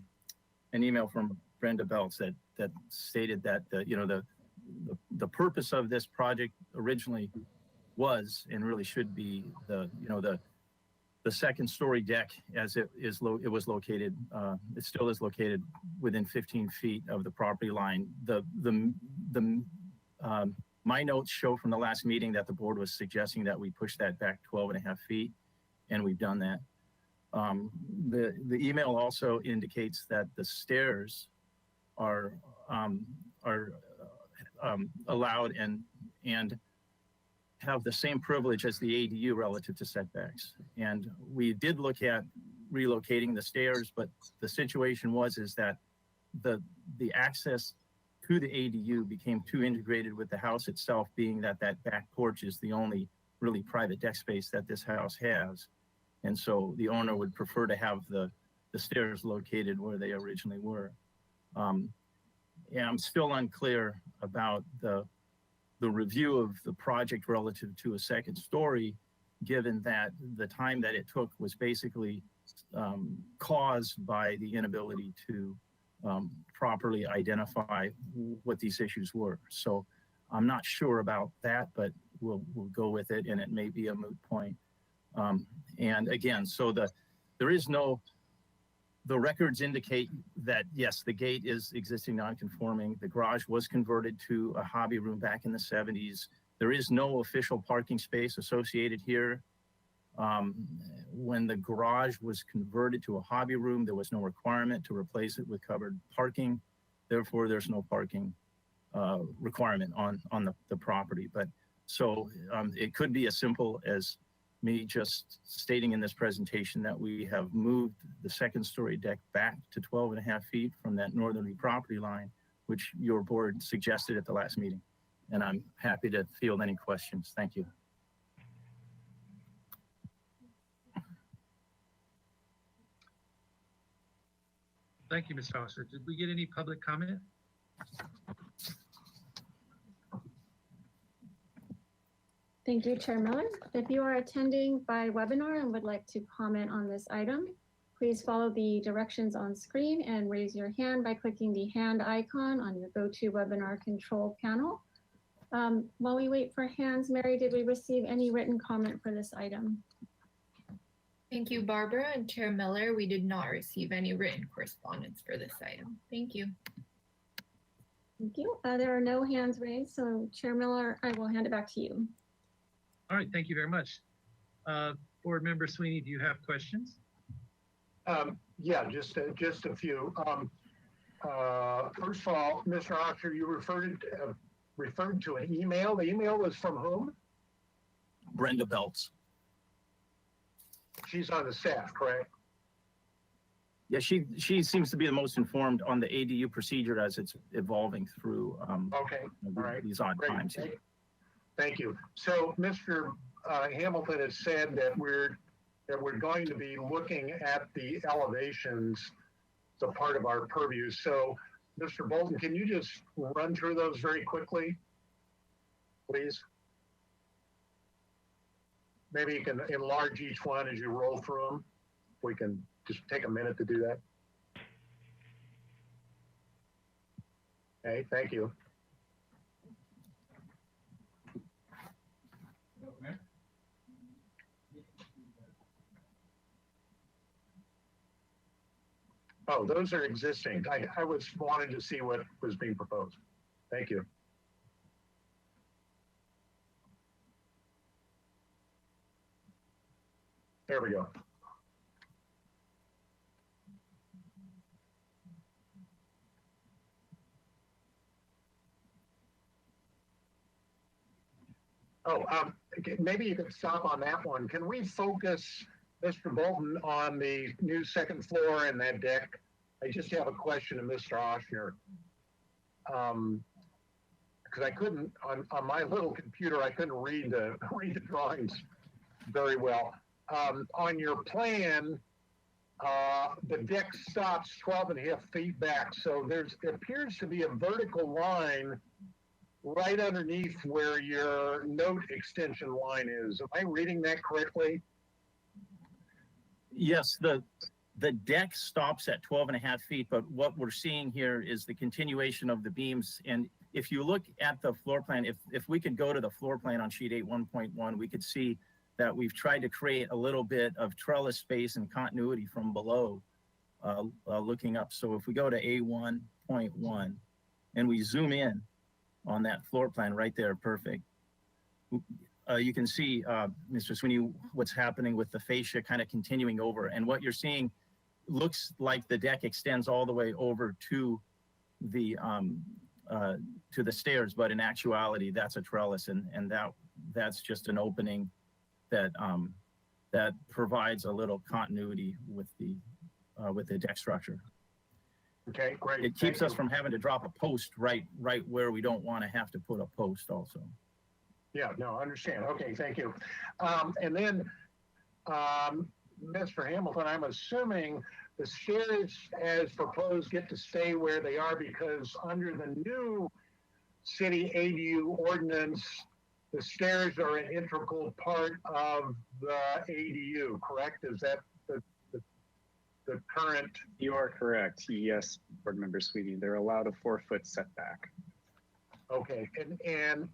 email from Brenda Belts that stated that the purpose of this project originally was and really should be the second story deck as it was located. It still is located within 15 feet of the property line. My notes show from the last meeting that the board was suggesting that we push that back 12.5 feet, and we've done that. The email also indicates that the stairs are allowed and have the same privilege as the ADU relative to setbacks. And we did look at relocating the stairs, but the situation is that the access to the ADU became too integrated with the house itself, being that back porch is the only really private deck space that this house has. And so the owner would prefer to have the stairs located where they originally were. And I'm still unclear about the review of the project relative to a second story, given that the time that it took was basically caused by the inability to properly identify what these issues were. So I'm not sure about that, but we'll go with it, and it may be a moot point. And again, so the records indicate that, yes, the gate is existing non-conforming. The garage was converted to a hobby room back in the 70s. There is no official parking space associated here. When the garage was converted to a hobby room, there was no requirement to replace it with covered parking. Therefore, there's no parking requirement on the property. But so it could be as simple as me just stating in this presentation that we have moved the second story deck back to 12.5 feet from that northerly property line, which your board suggested at the last meeting. And I'm happy to field any questions. Thank you. Thank you, Ms. Foster. Did we get any public comment? Thank you, Chair Miller. If you are attending by webinar and would like to comment on this item, please follow the directions on screen and raise your hand by clicking the hand icon on your GoToWebinar control panel. While we wait for hands, Mary, did we receive any written comment for this item? Thank you, Barbara and Chair Miller. We did not receive any written correspondence for this item. Thank you. Thank you. There are no hands raised, so Chair Miller, I will hand it back to you. All right, thank you very much. Board Member Sweeney, do you have questions? Yeah, just a few. First of all, Mr. Oster, you referred to an email. The email was from whom? Brenda Belts. She's on the staff, correct? Yeah, she seems to be the most informed on the ADU procedure as it's evolving through okay. All right. These odd Great. times. Thank you. So Mr. Hamilton has said that we're going to be looking at the elevations as a part of our purview. So Mr. Bolton, can you just run through those very quickly, please? Maybe you can enlarge each one as you roll through them. We can just take a minute to do that. Okay, thank you. Oh, those are existing. I was wanting to see what was being proposed. Thank you. There we go. Oh, maybe you could stop on that one. Can we focus, Mr. Bolton, on the new second floor and that deck? I just have a question to Mr. Oshner. Because I couldn't, on my little computer, I couldn't read the drawings very well. On your plan, the deck stops 12.5 feet back. So there appears to be a vertical line right underneath where your note extension line is. Am I reading that correctly? Yes, the The deck stops at 12.5 feet, but what we're seeing here is the continuation of the beams. And if you look at the floor plan, if we could go to the floor plan on sheet 8.1.1, we could see that we've tried to create a little bit of trellis space and continuity from below, looking up. So if we go to A1.1 and we zoom in on that floor plan right there, perfect. You can see, Mr. Sweeney, what's happening with the fascia kind of continuing over. And what you're seeing looks like the deck extends all the way over to the stairs, but in actuality, that's a trellis, and that's just an opening that that provides a little continuity with the deck structure. Okay, great. It keeps us from having to drop a post right where we don't want to have to put a post also. Yeah, no, I understand. Okay, thank you. And then, Mr. Hamilton, I'm assuming the stairs as proposed get to stay where they are because under the new city ADU ordinance, the stairs are an integral part of the ADU, correct? Is that the current? You are correct. Yes, Board Member Sweeney, they're allowed a 4-foot setback. Okay, and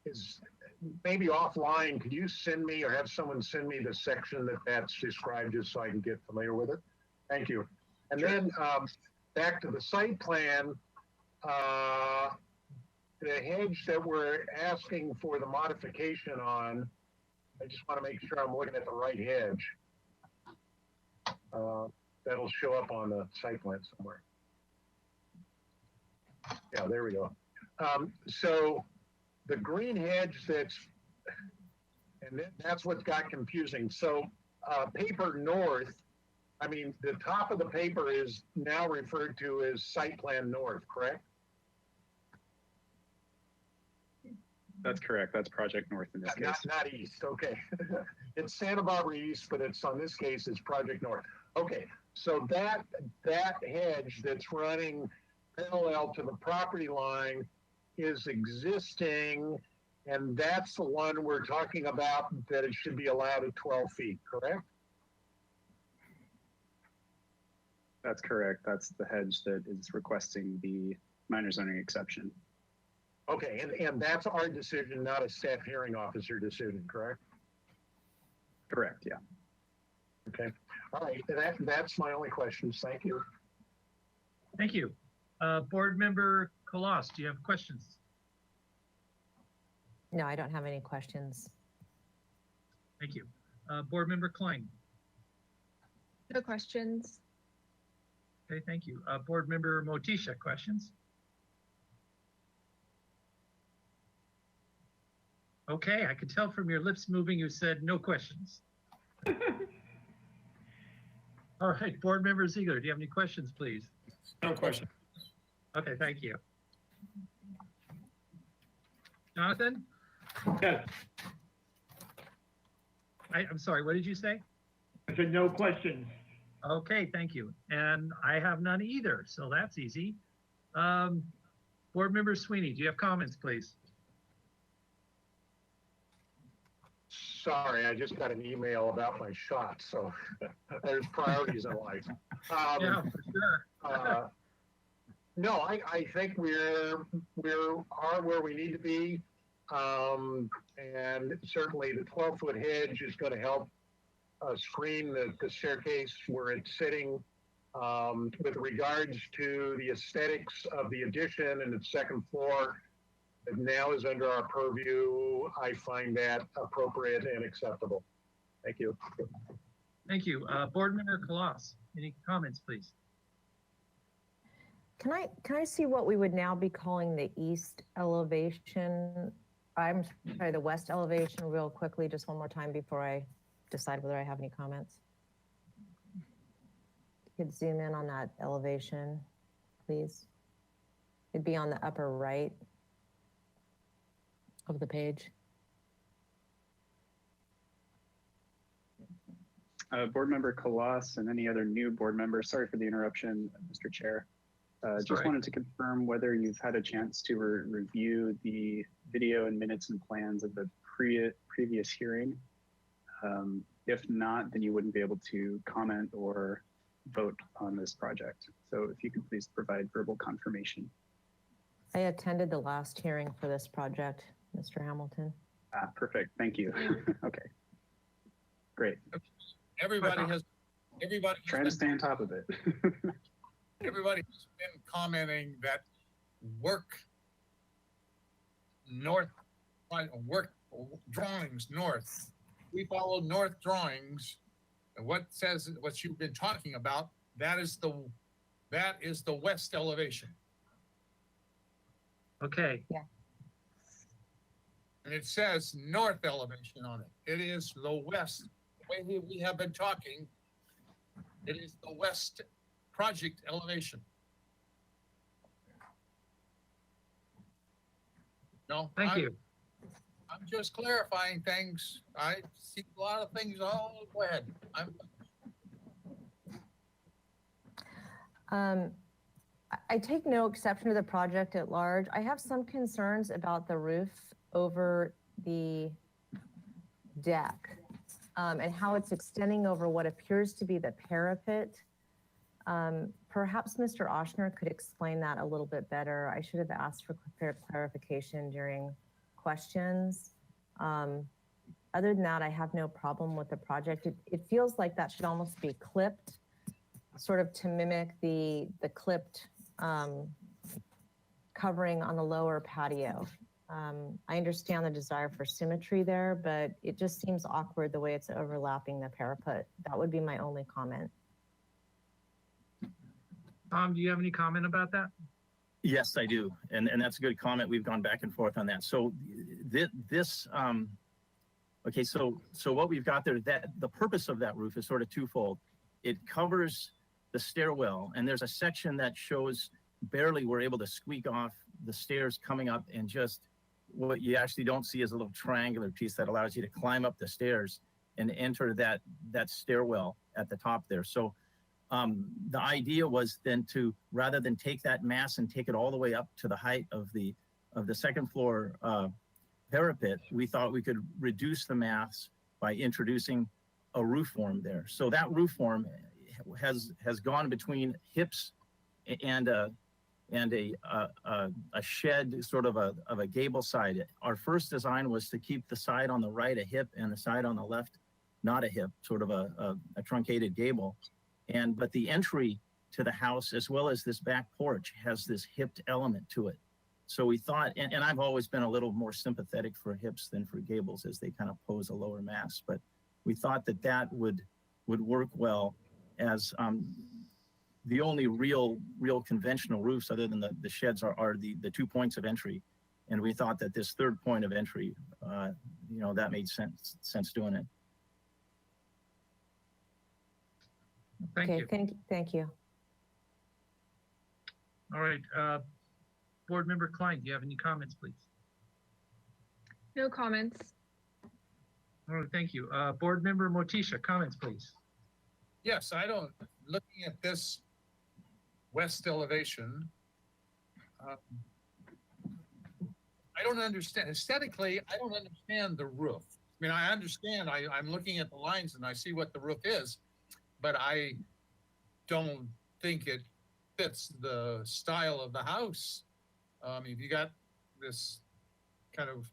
is maybe offline, could you send me or have someone send me the section that's described just so I can get familiar with it? Thank you. And then back to the site plan, the hedge that we're asking for the modification on, I just want to make sure I'm looking at the right hedge. That'll show up on the site plan somewhere. Yeah, there we go. So the green hedge that's what got confusing. So paper north, I mean, the top of the paper is now referred to as site plan north, correct? That's correct. That's Project North in this case. Not east, okay. It's Santa Barbara East, but it's on this case, it's Project North. Okay, so that hedge that's running parallel to the property line is existing, and that's the one we're talking about that it should be allowed at 12 feet, correct? That's correct. That's the hedge that is requesting the minor zoning exception. Okay, and that's our decision, not a staff hearing officer decision, correct? Correct, yeah. Okay, all right, that's my only questions. Thank you. Thank you. Board Member Colas, do you have questions? No, I don't have any questions. Thank you. Board Member Klein. No questions. Okay, thank you. Board Member Motisha, questions? Okay, I could tell from your lips moving you said no questions. All right, Board Member Ziegler, do you have any questions, please? No question. Okay, thank you. Jonathan? Yes, I'm sorry, what did you say? I said no questions. Okay, thank you. And I have none either, so that's easy. Board Member Sweeney, do you have comments, please? Sorry, I just got an email about my shot, so there's priorities in life. Yeah, for sure. No, I think we are where we need to be. And certainly the 12-foot hedge is going to help screen the staircase where it's sitting. With regards to the aesthetics of the addition and its second floor, that now is under our purview, I find that appropriate and acceptable. Thank you. Thank you. Board Member Colas, any comments, please? Can I see what we would now be calling the east elevation? I'm sorry, the west elevation real quickly, just one more time before I decide whether I have any comments. You could zoom in on that elevation, please. It'd be on the upper right of the page. Board Member Colas and any other new board members, sorry for the interruption, Mr. Chair. Just wanted to confirm whether you've had a chance to review the video and minutes and plans of the previous hearing. If not, then you wouldn't be able to comment or vote on this project. So if you could please provide verbal confirmation. I attended the last hearing for this project, Mr. Hamilton. Ah, perfect. Thank you. Okay. Great. Everybody has Trying to stay on top of it. everybody's been commenting that work north, work drawings north. We follow north drawings, and what you've been talking about, that is the west elevation. Okay. Yeah. And it says north elevation on it. It is the west. The way we have been talking, it is the west project elevation. No, Thank you. I'm just clarifying things. I see a lot of things. Oh, go ahead. I take no exception to the project at large. I have some concerns about the roof over the deck and how it's extending over what appears to be the parapet. Perhaps Mr. Oshner could explain that a little bit better. I should have asked for clarification during questions. Other than that, I have no problem with the project. It feels like that should almost be clipped, sort of to mimic the clipped covering on the lower patio. I understand the desire for symmetry there, but it just seems awkward the way it's overlapping the parapet. That would be my only comment. Tom, do you have any comment about that? Yes, I do. And that's a good comment. We've gone back and forth on that. So okay, so what we've got there, that the purpose of that roof is sort of twofold. It covers the stairwell, and there's a section that shows barely we're able to squeak off the stairs coming up, and just what you actually don't see is a little triangular piece that allows you to climb up the stairs and enter that stairwell at the top there. So the idea was then to, rather than take that mass and take it all the way up to the height of the second floor parapet, we thought we could reduce the mass by introducing a roof form there. So that roof form has gone between hips and a shed, sort of a gable side. Our first design was to keep the side on the right a hip and the side on the left not a hip, sort of a truncated gable. But the entry to the house, as well as this back porch, has this hipped element to it. So we thought, and I've always been a little more sympathetic for hips than for gables, as they kind of pose a lower mass, but we thought that would work well as the only real conventional roofs other than the sheds are the 2 points of entry. And we thought that this third point of entry, that made sense doing it. Thank you. Thank you. All right. Board Member Klein, do you have any comments, please? No comments. All right, thank you. Board Member Motisha, comments, please. Yes, looking at this west elevation, I don't understand, aesthetically, I don't understand the roof. I mean, I understand, I'm looking at the lines and I see what the roof is, but I don't think it fits the style of the house. If you got this kind of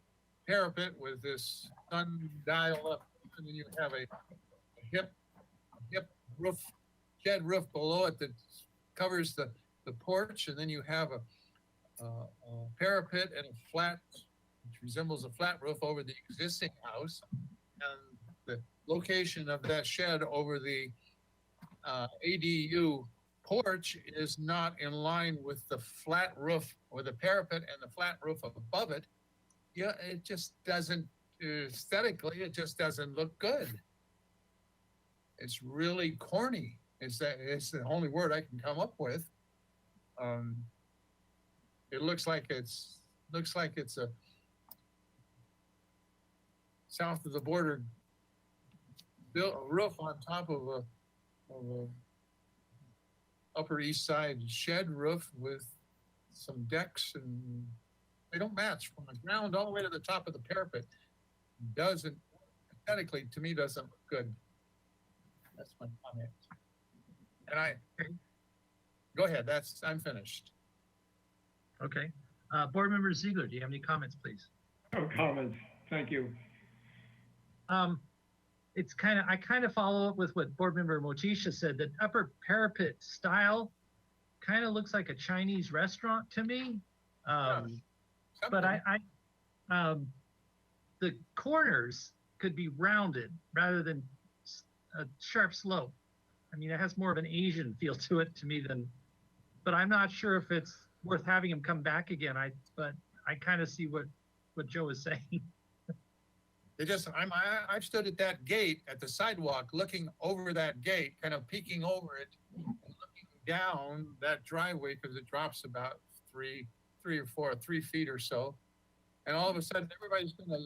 parapet with this sundial up, and then you have a hip roof, shed roof below it that covers the porch, and then you have a parapet and a flat, which resembles a flat roof over the existing house, and the location of that shed over the ADU porch is not in line with the flat roof or the parapet and the flat roof above it. Yeah, it just doesn't, aesthetically, it just doesn't look good. It's really corny. It's the only word I can come up with. It looks like it's a south of the border built roof on top of a Upper East Side shed roof with some decks, and they don't match from the ground all the way to the top of the parapet. Aesthetically, to me, doesn't look good. That's my comment. And go ahead, I'm finished. Okay. Board Member Ziegler, do you have any comments, please? No comments. Thank you. I kind of follow up with what Board Member Motisha said. The upper parapet style kind of looks like a Chinese restaurant to me. But the corners could be rounded rather than a sharp slope. I mean, it has more of an Asian feel to it to me but I'm not sure if it's worth having him come back again. But I kind of see what Joe is saying. I've stood at that gate at the sidewalk, looking over that gate, kind of peeking over it, and looking down that driveway because it drops about 3 feet or so. And all of a sudden, everybody's gonna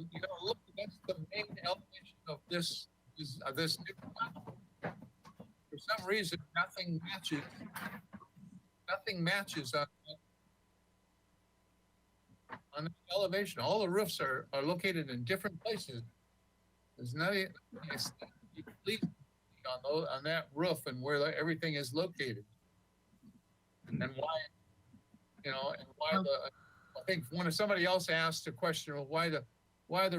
look. That's the main elevation of this new platform. For some reason, nothing matches. Nothing matches on the elevation. All the roofs are located in different places. There's nothing on that roof and where everything is located. And why I think somebody else asked a question of why the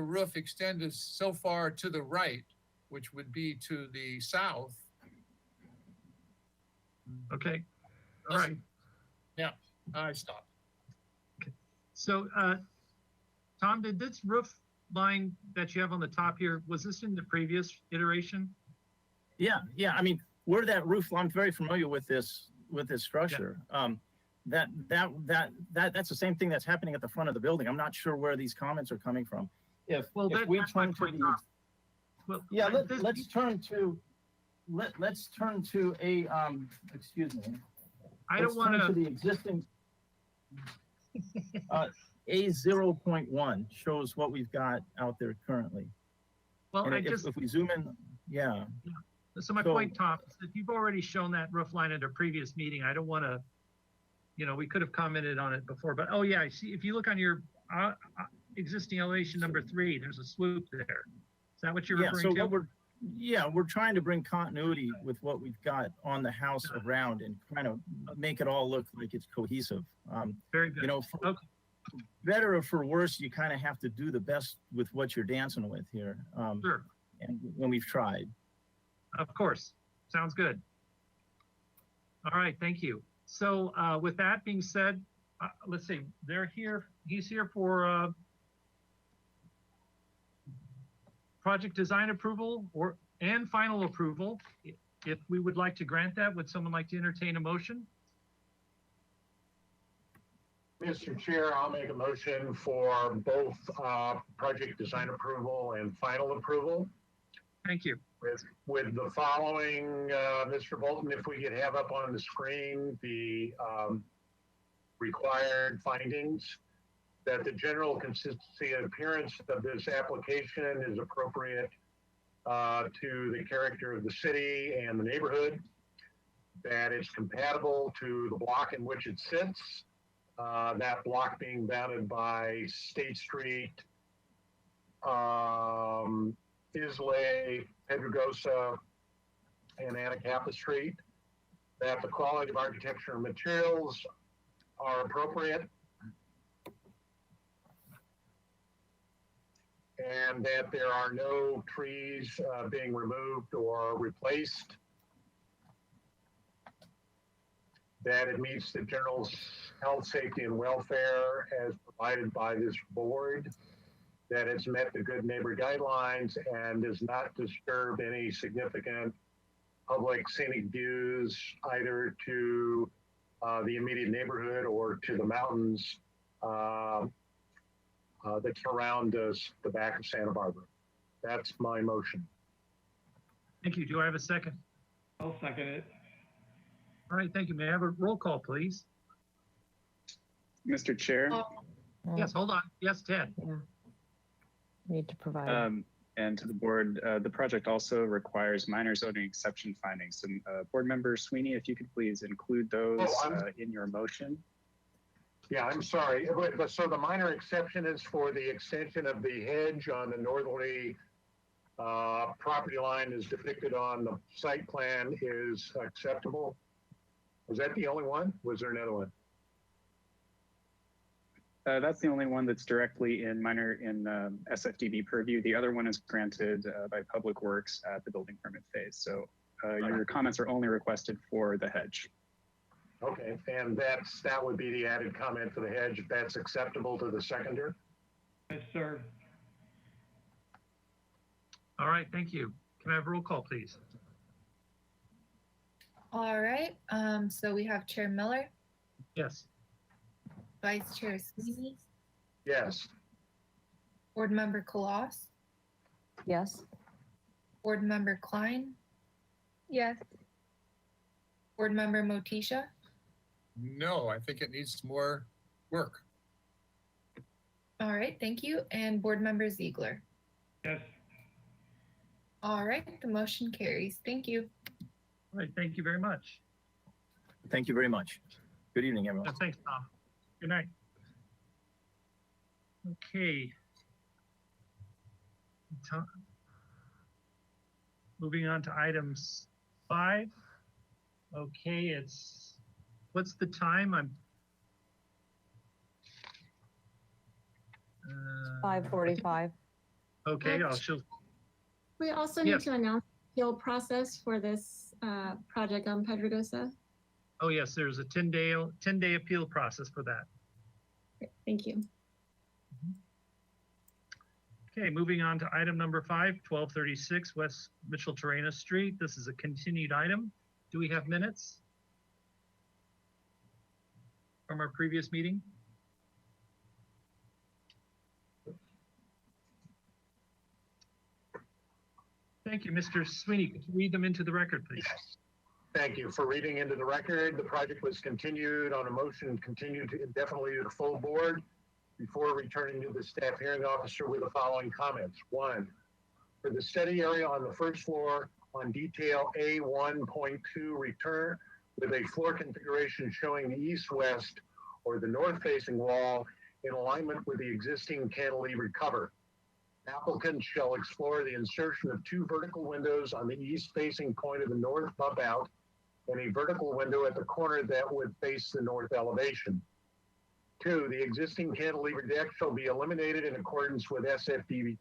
roof extended so far to the right, which would be to the south. Okay. All right. Yeah, I stopped. Okay. So, Tom, did this roof line that you have on the top here, was this in the previous iteration? Yeah. I mean, where that roof, I'm very familiar with this structure. Yeah. That's the same thing that's happening at the front of the building. I'm not sure where these comments are coming from. Let's turn to a excuse me. I don't want to the existing A0.1 shows what we've got out there currently. Well, and if we zoom in, yeah. So my point, Tom, is if you've already shown that roof line at a previous meeting, I don't want to, we could have commented on it before, but oh yeah, I see. If you look on your existing elevation number 3, there's a swoop there. Is that what you're referring to? We're trying to bring continuity with what we've got on the house around and kind of make it all look like it's cohesive. Very good. For better or for worse, you kind of have to do the best with what you're dancing with here. Sure. And when we've tried. Of course. Sounds good. All right. Thank you. So with that being said, let's see. They're here. He's here for project design approval and final approval. If we would like to grant that, would someone like to entertain a motion? Mr. Chair, I'll make a motion for both project design approval and final approval. Thank you. With the following, Mr. Bolton, if we could have up on the screen the required findings. That the general consistency and appearance of this application is appropriate to the character of the city and the neighborhood, that it's compatible to the block in which it sits, that block being bounded by State Street, Islay, Pedregosa, and Anacapa Street, that the quality of architecture and materials are appropriate, and that there are no trees being removed or replaced, that it meets the general health, safety, and welfare as provided by this board, that it's met the good neighbor guidelines and does not disturb any significant public scenic views either to the immediate neighborhood or to the mountains that surround us, the back of Santa Barbara. That's my motion. Thank you. Do I have a second? I'll second it. All right, thank you. May I have a roll call, please? Mr. Chair? Yes, hold on. Yes, Ted. Yeah. Need to provide. And to the board, the project also requires minor zoning exception findings. So, Board Member Sweeney, if you could please include those in your motion. Yeah, I'm sorry. So the minor exception is for the extension of the hedge on the northerly property line is depicted on the site plan is acceptable. Was that the only one? Was there another one? That's the only one that's directly in SFDB purview. The other one is granted by Public Works at the building permit phase. So your comments are only requested for the hedge. Okay, and that would be the added comment for the hedge. If that's acceptable to the seconder. Yes, sir. All right, thank you. Can I have a roll call, please? All right, so we have Chair Miller, Yes. Vice Chair Sweeney, Yes. Board Member Colas, Yes. Board Member Klein, Yes. Board Member Motisha, No, I think it needs more work. all right, thank you, and Board Member Ziegler. Yes. All right, the motion carries. Thank you. All right, thank you very much. Thank you very much. Good evening, everyone. Thanks, Tom. Good night. Okay. Moving on to items 5. Okay, what's the time? I'm 5:45. Okay, I'll show. We also Yes. need to announce the appeal process for this project on Pedregosa. Oh, yes, there's a 10-day appeal process for that. Great, thank you. Okay, moving on to item number 5, 1236 West Mitchell Terrena Street. This is a continued item. Do we have minutes from our previous meeting? Thank you, Mr. Sweeney. Could you read them into the record, please? Thank you for reading into the record. The project was continued on a motion continued indefinitely to the full board before returning to the staff hearing officer with the following comments. 1, for the study area on the first floor on detail A1.2, return with a floor configuration showing the east-west or the north-facing wall in alignment with the existing cantilever cover. Applicant shall explore the insertion of 2 vertical windows on the east-facing point of the north bump out and a vertical window at the corner that would face the north elevation. 2, the existing cantilever deck shall be eliminated in accordance with SFDB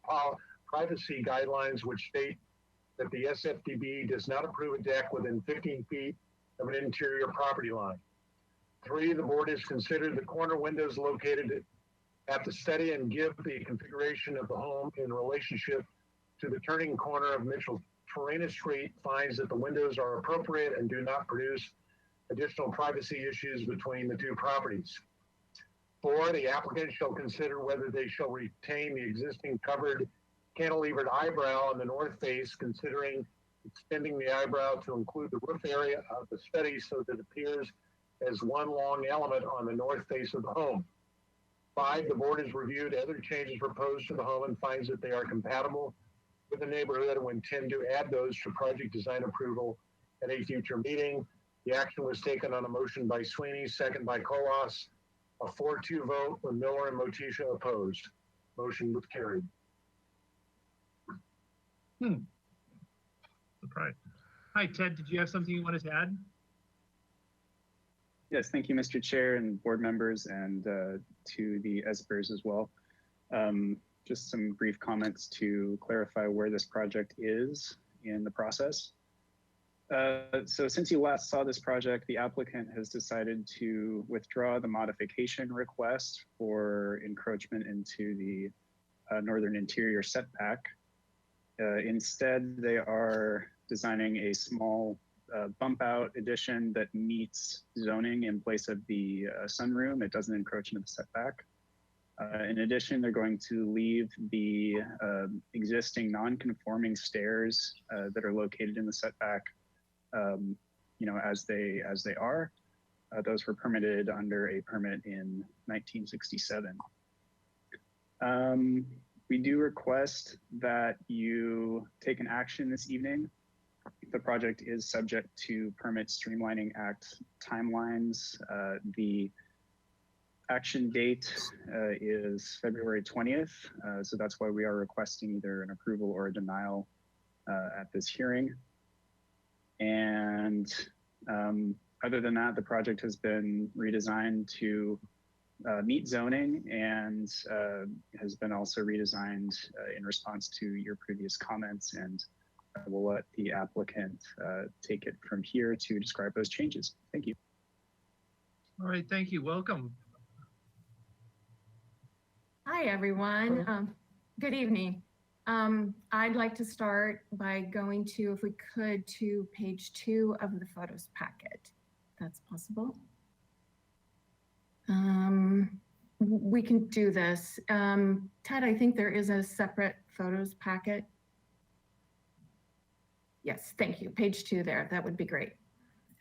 privacy guidelines, which state that the SFDB does not approve a deck within 15 feet of an interior property line. 3, the board has considered the corner windows located at the study and give the configuration of the home in relationship to the turning corner of Mitchell Terrena Street, finds that the windows are appropriate and do not produce additional privacy issues between the 2 properties. 4, the applicant shall consider whether they shall retain the existing covered cantilevered eyebrow on the north face, considering extending the eyebrow to include the roof area of the study so that it appears as one long element on the north face of the home. 5, the board has reviewed other changes proposed to the home and finds that they are compatible with the neighborhood and will intend to add those to project design approval at a future meeting. The action was taken on a motion by Sweeney, second by Colas, a 4-2 vote with Miller and Motisha opposed. Motion was carried. Surprise. Hi, Ted, did you have something you wanted to add? Yes, thank you, Mr. Chair and board members, and to the ESPERS as well. Just some brief comments to clarify where this project is in the process. So since you last saw this project, the applicant has decided to withdraw the modification request for encroachment into the northern interior setback. Instead, they are designing a small bump out addition that meets zoning in place of the sunroom. It doesn't encroach into the setback. In addition, they're going to leave the existing non-conforming stairs that are located in the setback, as they are. Those were permitted under a permit in 1967. We do request that you take an action this evening. The project is subject to Permit Streamlining Act timelines. The action date is February 20th. So that's why we are requesting either an approval or a denial at this hearing. And other than that, the project has been redesigned to meet zoning and has been also redesigned in response to your previous comments, and we'll let the applicant take it from here to describe those changes. Thank you. All right, thank you. Welcome. Hi, everyone. Good evening. I'd like to start by going to, if we could, to page 2 of the photos packet, if that's possible. We can do this. Ted, I think there is a separate photos packet. Yes, thank you. Page 2 there. That would be great.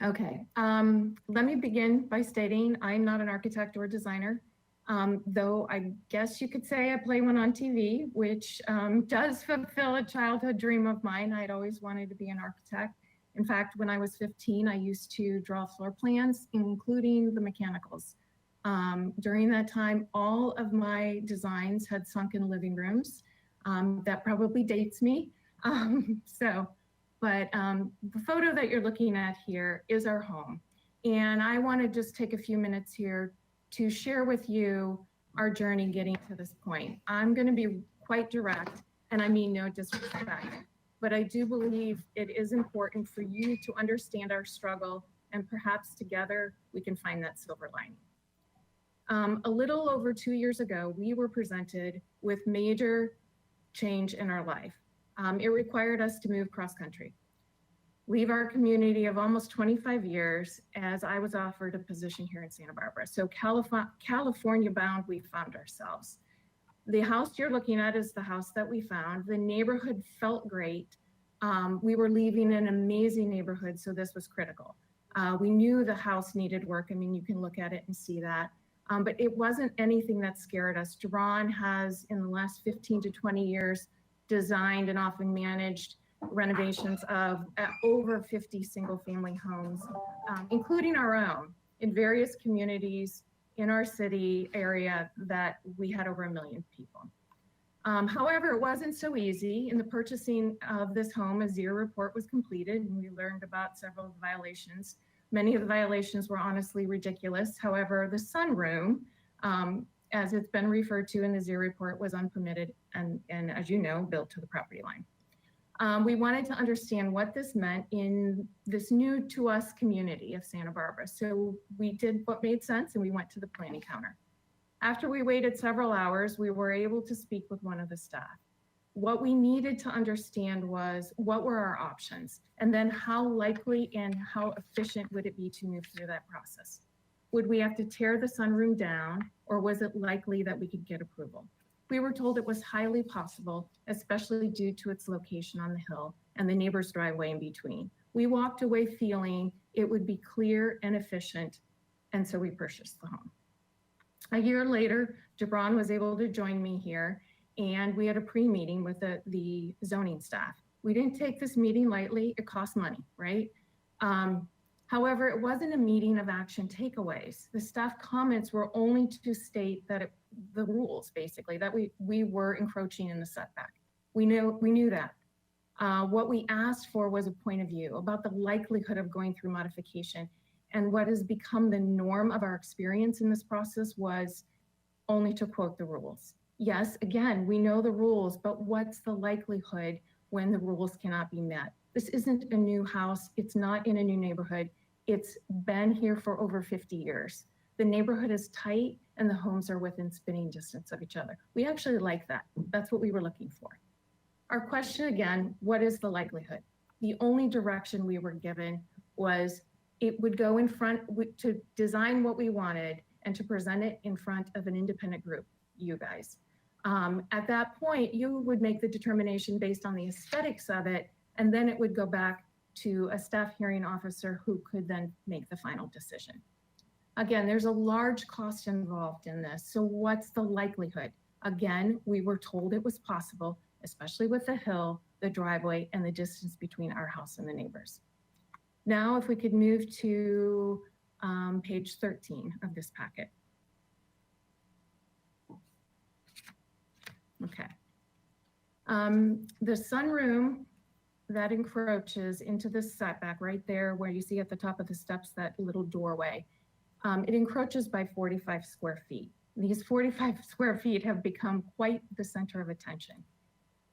Okay. Let me begin by stating I'm not an architect or designer. Though I guess you could say I play one on TV, which does fulfill a childhood dream of mine. I'd always wanted to be an architect. In fact, when I was 15, I used to draw floor plans, including the mechanicals. During that time, all of my designs had sunken living rooms. That probably dates me. But the photo that you're looking at here is our home. And I want to just take a few minutes here to share with you our journey getting to this point. I'm going to be quite direct, and I mean no disrespect, but I do believe it is important for you to understand our struggle, and perhaps together we can find that silver lining. A little over 2 years ago, we were presented with major change in our life. It required us to move cross country, leave our community of almost 25 years, as I was offered a position here in Santa Barbara. So California bound, we found ourselves. The house you're looking at is the house that we found. The neighborhood felt great. We were leaving an amazing neighborhood, so this was critical. We knew the house needed work. I mean, you can look at it and see that. But it wasn't anything that scared us. Jabron has, in the last 15 to 20 years, designed and often managed renovations of over 50 single-family homes, including our own, in various communities in our city area that we had over 1 million people. However, it wasn't so easy. In the purchasing of this home, a zero report was completed, and we learned about several violations. Many of the violations were honestly ridiculous. However, the sunroom, as it's been referred to in the zero report, was unpermitted and as you know, built to the property line. We wanted to understand what this meant in this new to us community of Santa Barbara. So we did what made sense, and we went to the planning counter. After we waited several hours, we were able to speak with one of the staff. What we needed to understand was what were our options, and then how likely and how efficient would it be to move through that process? Would we have to tear the sunroom down, or was it likely that we could get approval? We were told it was highly possible, especially due to its location on the hill and the neighbor's driveway in between. We walked away feeling it would be clear and efficient, and so we purchased the home. A year later, Jabron was able to join me here, and we had a pre-meeting with the zoning staff. We didn't take this meeting lightly. It cost money, right? However, it wasn't a meeting of action takeaways. The staff comments were only to state that the rules, basically, that we were encroaching in the setback. We knew that. What we asked for was a point of view about the likelihood of going through modification. And what has become the norm of our experience in this process was only to quote the rules. Yes, again, we know the rules, but what's the likelihood when the rules cannot be met? This isn't a new house. It's not in a new neighborhood. It's been here for over 50 years. The neighborhood is tight and the homes are within spitting distance of each other. We actually like that. That's what we were looking for. Our question again, what is the likelihood? The only direction we were given was it would go in front to design what we wanted and to present it in front of an independent group, you guys. At that point, you would make the determination based on the aesthetics of it, and then it would go back to a staff hearing officer who could then make the final decision. Again, there's a large cost involved in this. So what's the likelihood? Again, we were told it was possible, especially with the hill, the driveway, and the distance between our house and the neighbors. Now, if we could move to page 13 of this packet. Okay. The sunroom that encroaches into the setback right there where you see at the top of the steps that little doorway, it encroaches by 45 square feet. These 45 square feet have become quite the center of attention.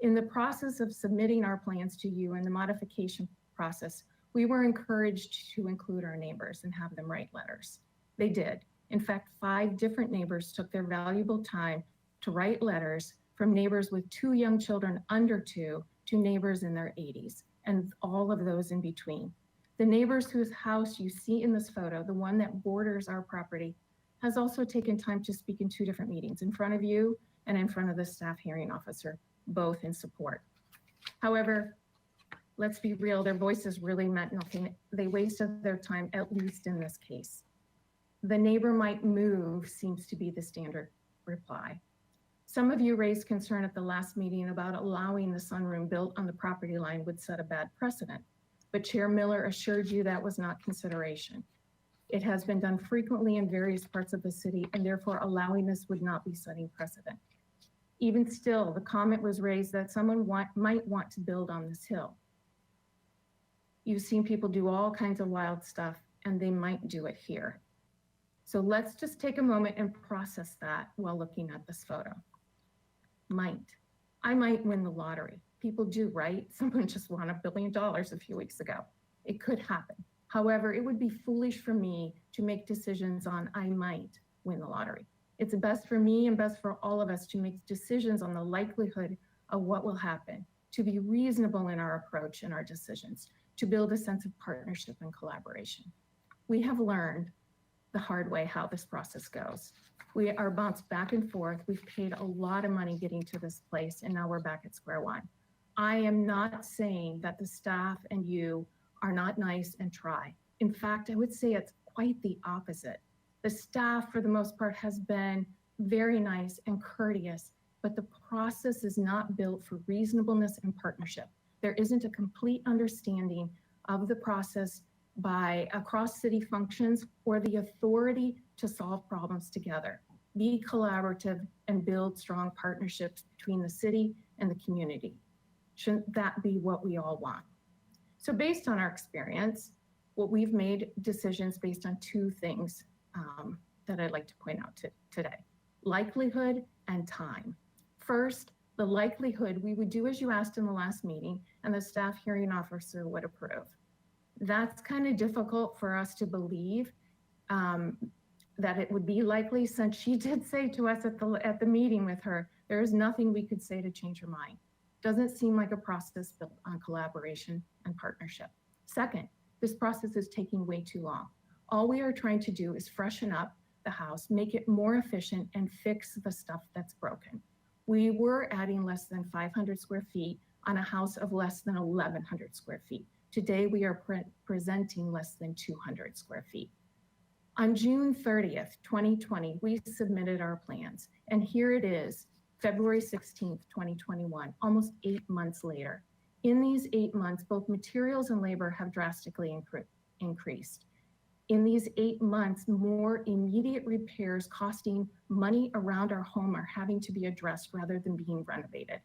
In the process of submitting our plans to you in the modification process, we were encouraged to include our neighbors and have them write letters. They did. In fact, 5 different neighbors took their valuable time to write letters, from neighbors with 2 young children under 2 to neighbors in their 80s, and all of those in between. The neighbors whose house you see in this photo, the one that borders our property, has also taken time to speak in 2 different meetings, in front of you and in front of the staff hearing officer, both in support. However, let's be real, their voices really meant nothing. They wasted their time, at least in this case. The neighbor might move seems to be the standard reply. Some of you raised concern at the last meeting about allowing the sunroom built on the property line would set a bad precedent, but Chair Miller assured you that was not consideration. It has been done frequently in various parts of the city, and therefore allowing this would not be setting precedent. Even still, the comment was raised that someone might want to build on this hill. You've seen people do all kinds of wild stuff, and they might do it here. So let's just take a moment and process that while looking at this photo. I might win the lottery. People do, right? Someone just won $1 billion a few weeks ago. It could happen. However, it would be foolish for me to make decisions on I might win the lottery. It's best for me and best for all of us to make decisions on the likelihood of what will happen, to be reasonable in our approach and our decisions, to build a sense of partnership and collaboration. We have learned the hard way how this process goes. We are bounced back and forth. We've paid a lot of money getting to this place, and now we're back at square one. I am not saying that the staff and you are not nice and try. In fact, I would say it's quite the opposite. The staff, for the most part, has been very nice and courteous, but the process is not built for reasonableness and partnership. There isn't a complete understanding of the process by across city functions or the authority to solve problems together, be collaborative, and build strong partnerships between the city and the community. Shouldn't that be what we all want? So based on our experience, what we've made decisions based on 2 things that I'd like to point out today: likelihood and time. First, the likelihood we would do as you asked in the last meeting, and the staff hearing officer would approve. That's kind of difficult for us to believe that it would be likely, since she did say to us at the meeting with her, there is nothing we could say to change her mind. Doesn't seem like a process built on collaboration and partnership. Second, this process is taking way too long. All we are trying to do is freshen up the house, make it more efficient, and fix the stuff that's broken. We were adding less than 500 square feet on a house of less than 1,100 square feet. Today, we are presenting less than 200 square feet. On June 30th, 2020, we submitted our plans, and here it is, February 16th, 2021, almost 8 months later. In these 8 months, both materials and labor have drastically increased. In these 8 months, more immediate repairs costing money around our home are having to be addressed rather than being renovated.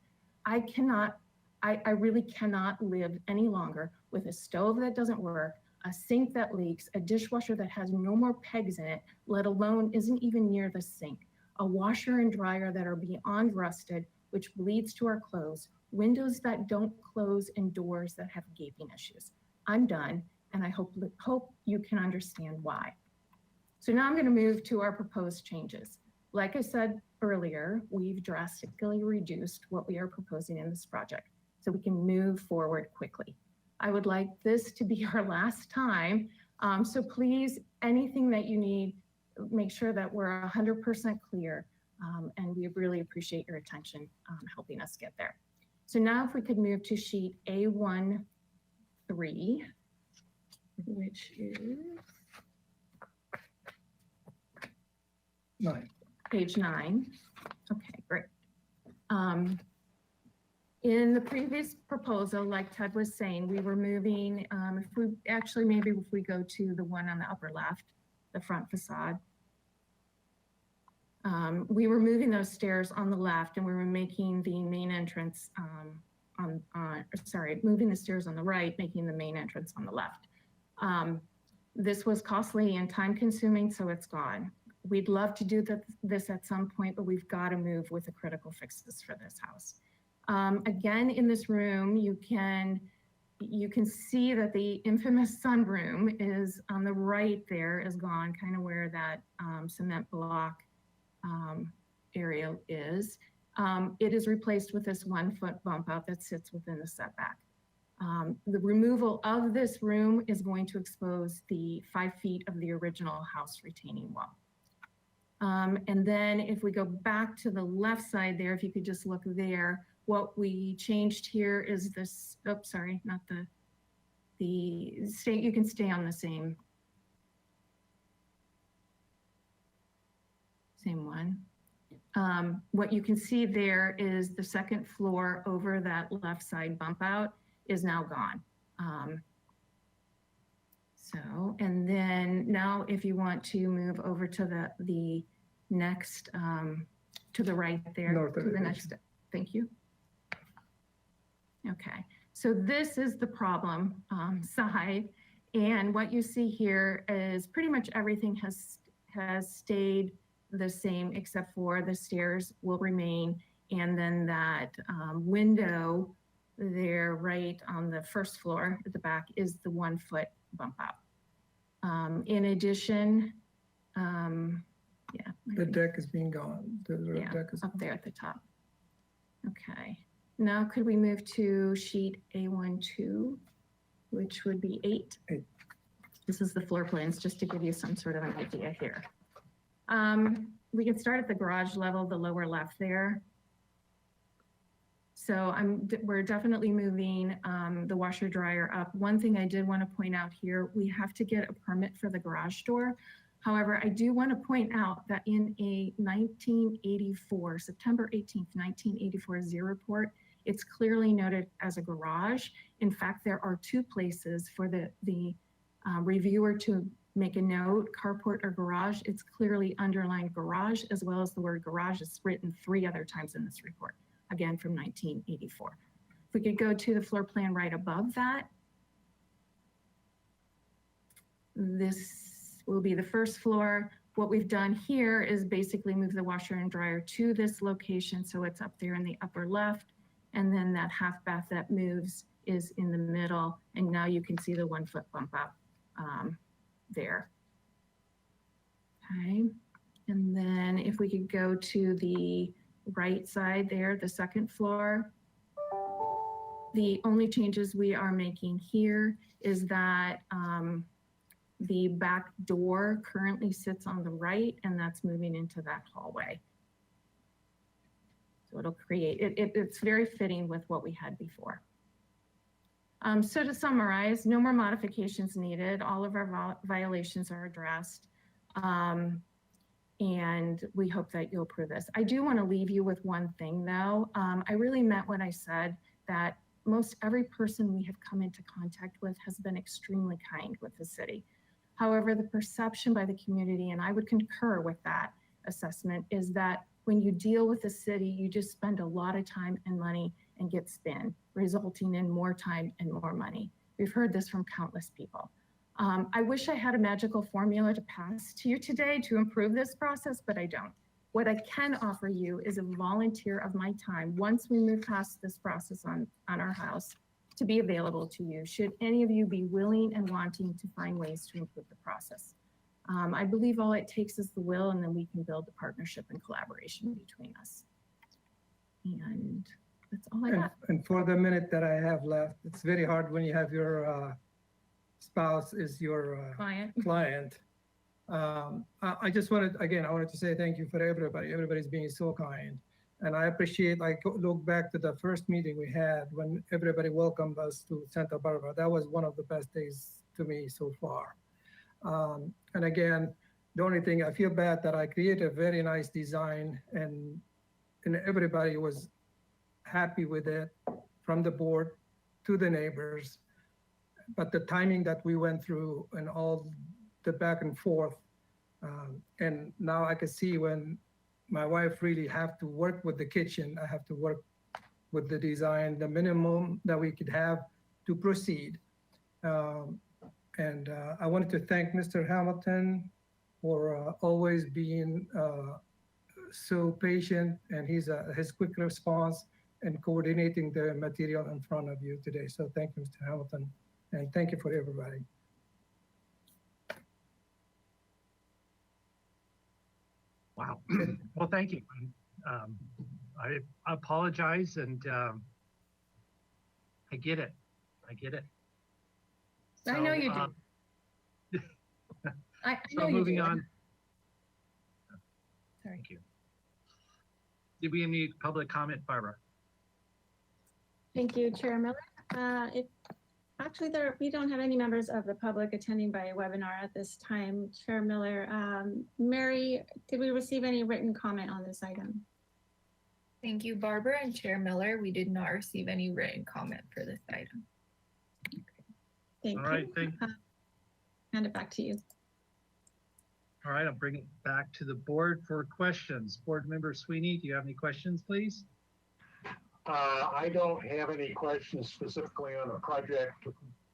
I really cannot live any longer with a stove that doesn't work, a sink that leaks, a dishwasher that has no more pegs in it, let alone isn't even near the sink, a washer and dryer that are beyond rusted, which bleeds to our clothes, windows that don't close, and doors that have gaping issues. I'm done, and I hope you can understand why. So now I'm going to move to our proposed changes. Like I said earlier, we've drastically reduced what we are proposing in this project so we can move forward quickly. I would like this to be our last time. So please, anything that you need, make sure that we're 100% clear. And we really appreciate your attention helping us get there. So now if we could move to sheet A13, which is page 9. Okay, great. In the previous proposal, like Ted was saying, we were moving, maybe if we go to the one on the upper left, the front facade. we were moving those stairs on the left and we were making the main entrance moving the stairs on the right, making the main entrance on the left. This was costly and time consuming, so it's gone. We'd love to do this at some point, but we've got to move with the critical fixes for this house. Again, in this room, you can see that the infamous sunroom is on the right there, is gone, kind of where that cement block area is. It is replaced with this 1-foot bump out that sits within the setback. The removal of this room is going to expose the 5 feet of the original house retaining wall. And then if we go back to the left side there, if you could just look there, what we changed here is this, oops, sorry, not you can stay on the same one. What you can see there is the second floor over that left side bump out is now gone. And then now if you want to move over to the next, to the right there, to the next, thank you. Okay, so this is the problem side. And what you see here is pretty much everything has stayed the same except for the stairs will remain. And then that window there right on the first floor at the back is the 1-foot bump out. In addition, the deck is being gone. The deck is up there at the top. Okay, now could we move to sheet A12, which would be 8. This is the floor plans, just to give you some sort of an idea here. We can start at the garage level, the lower left there. So we're definitely moving the washer dryer up. One thing I did want to point out here, we have to get a permit for the garage door. However, I do want to point out that in a 1984, September 18th, 1984 Z report, it's clearly noted as a garage. In fact, there are 2 places for the reviewer to make a note, carport or garage. It's clearly underlined garage, as well as the word garage is written 3 other times in this report, again from 1984. If we could go to the floor plan right above that, this will be the first floor. What we've done here is basically move the washer and dryer to this location, so it's up there in the upper left, and then that half bath that moves is in the middle, and now you can see the 1-foot bump up there. Okay, and then if we could go to the right side there, the second floor, the only changes we are making here is that the back door currently sits on the right, and that's moving into that hallway. So it'll create, it's very fitting with what we had before. So to summarize, no more modifications needed. All of our violations are addressed. And we hope that you'll approve this. I do want to leave you with one thing though. I really meant what I said, that most every person we have come into contact with has been extremely kind with the city. However, the perception by the community, and I would concur with that assessment, is that when you deal with the city, you just spend a lot of time and money and get spin, resulting in more time and more money. We've heard this from countless people. I wish I had a magical formula to pass to you today to improve this process, but I don't. What I can offer you is a volunteer of my time once we move past this process on our house to be available to you, should any of you be willing and wanting to find ways to improve the process. I believe all it takes is the will, and then we can build a partnership and collaboration between us. And that's all I got. And for the minute that I have left, it's very hard when you have your spouse is your client. I just wanted, again, I wanted to say thank you for everybody. Everybody's being so kind. And I appreciate, like, look back to the first meeting we had when everybody welcomed us to Santa Barbara. That was one of the best days to me so far. And again, the only thing, I feel bad that I created a very nice design and everybody was happy with it, from the board to the neighbors. But the timing that we went through and all the back and forth, and now I can see when my wife really have to work with the kitchen. I have to work with the design, the minimum that we could have to proceed. And I wanted to thank Mr. Hamilton for always being so patient, and his quick response and coordinating the material in front of you today. So thank you, Mr. Hamilton, and thank you for everybody. Wow. Well, thank you. I apologize, and I get it. I get it. I know you do. I know So you moving do. on. Sorry. Thank you. Did we have any public comment, Barbara? Thank you, Chair Miller. Actually, we don't have any members of the public attending by webinar at this time, Chair Miller. Mary, did we receive any written comment on this item? Thank you, Barbara and Chair Miller. We did not receive any written comment for this item. Thank All you. right, Hand it back to you. All right, I'll bring it back to the board for questions. Board Member Sweeney, do you have any questions, please? I don't have any questions specifically on the project.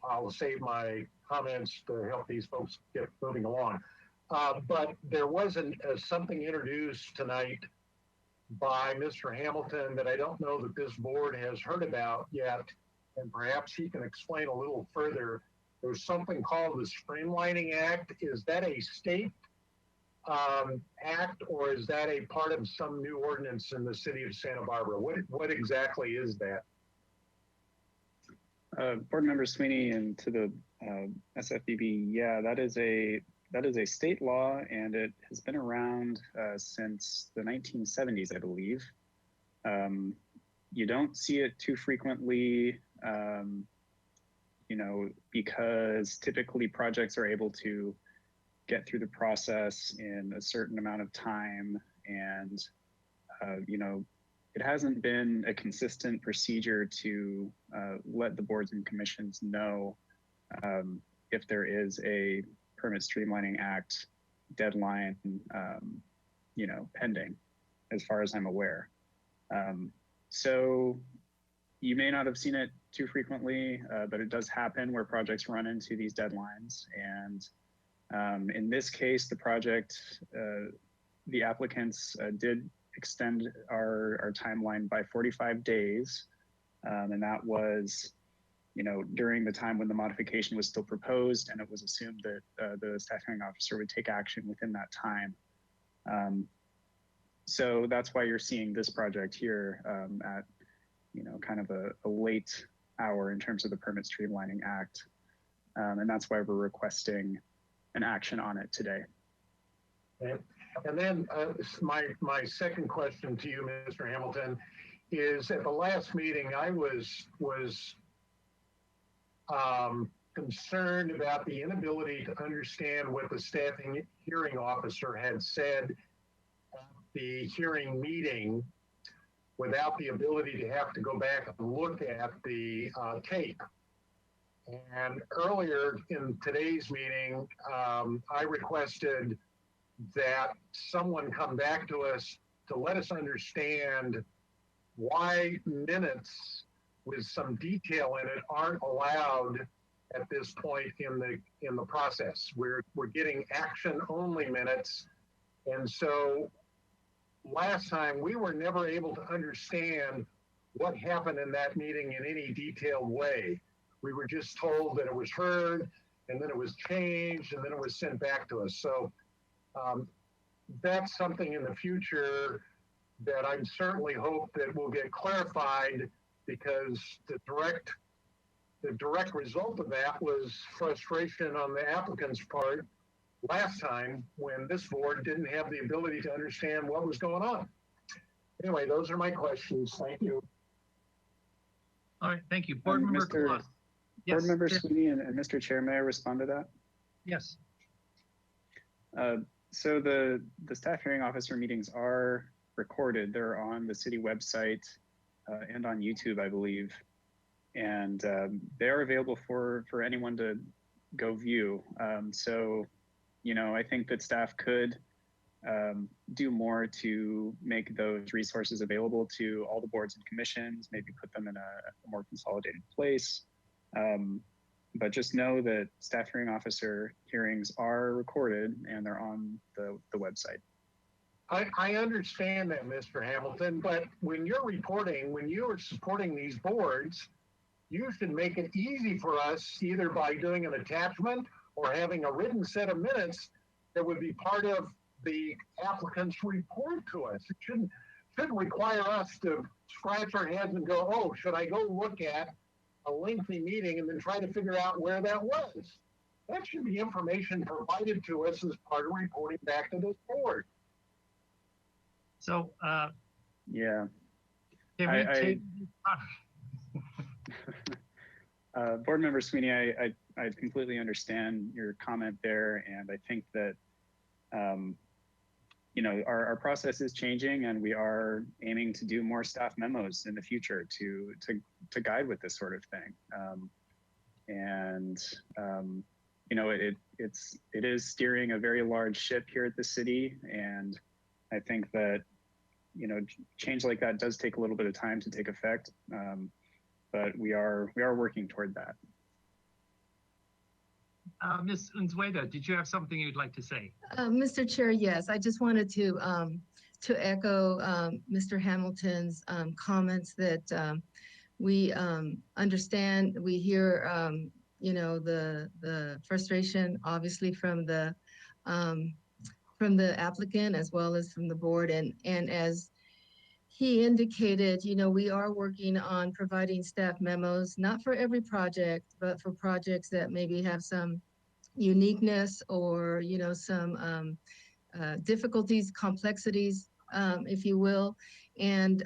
I'll save my comments to help these folks get moving along. But there was something introduced tonight by Mr. Hamilton that I don't know that this board has heard about yet, and perhaps he can explain a little further. There's something called the Streamlining Act. Is that a state act, or is that a part of some new ordinance in the city of Santa Barbara? What exactly is that? Board Member Sweeney and to the SFBB, yeah, that is a state law, and it has been around since the 1970s, I believe. You don't see it too frequently, because typically projects are able to get through the process in a certain amount of time, and it hasn't been a consistent procedure to let the boards and commissions know if there is a Permit Streamlining Act deadline, pending, as far as I'm aware. So you may not have seen it too frequently, but it does happen where projects run into these deadlines. And in this case, the project, the applicants did extend our timeline by 45 days. And that was, during the time when the modification was still proposed, and it was assumed that the staff hearing officer would take action within that time. So that's why you're seeing this project here at, kind of a late hour in terms of the Permit Streamlining Act. And that's why we're requesting an action on it today. Okay. And then my second question to you, Mr. Hamilton, is at the last meeting, I was concerned about the inability to understand what the staff hearing officer had said at the hearing meeting without the ability to have to go back and look at the tape. And earlier in today's meeting, I requested that someone come back to us to let us understand why minutes with some detail in it aren't allowed at this point in the process. We're getting action only minutes. And so last time we were never able to understand what happened in that meeting in any detailed way. We were just told that it was heard, and then it was changed, and then it was sent back to us. So that's something in the future that I certainly hope that will get clarified, because the direct result of that was frustration on the applicant's part last time when this board didn't have the ability to understand what was going on. Anyway, those are my questions. Thank you. All right, thank you. Board Member Claus. Yes. Board Member Sweeney and Mr. Chair, may I respond to that? Yes. So the staff hearing officer meetings are recorded. They're on the city website and on YouTube, I believe. And they are available for anyone to go view. So, I think that staff could do more to make those resources available to all the boards and commissions, maybe put them in a more consolidated place. But just know that staff hearing officer hearings are recorded and they're on the website. I understand that, Mr. Hamilton, but when you're reporting, when you are supporting these boards, you should make it easy for us either by doing an attachment or having a written set of minutes that would be part of the applicant's report to us. It shouldn't require us to scratch our heads and go, oh, should I go look at a lengthy meeting and then try to figure out where that was? That should be information provided to us as part of reporting back to this board. So, yeah. Can we take? Board Member Sweeney, I completely understand your comment there, and I think that you know, our process is changing, and we are aiming to do more staff memos in the future to guide with this sort of thing. You know, it is steering a very large ship here at the city, and I think that, you know, change like that does take a little bit of time to take effect, but we are working toward that. Ms. Unzueta, did you have something you'd like to say? Mr. Chair, yes, I just wanted to echo Mr. Hamilton's comments that we understand, we hear, you know, the frustration, obviously, from the applicant as well as from the board, and as he indicated, you know, we are working on providing staff memos, not for every project, but for projects that maybe have some uniqueness or, you know, some difficulties, complexities, if you will. And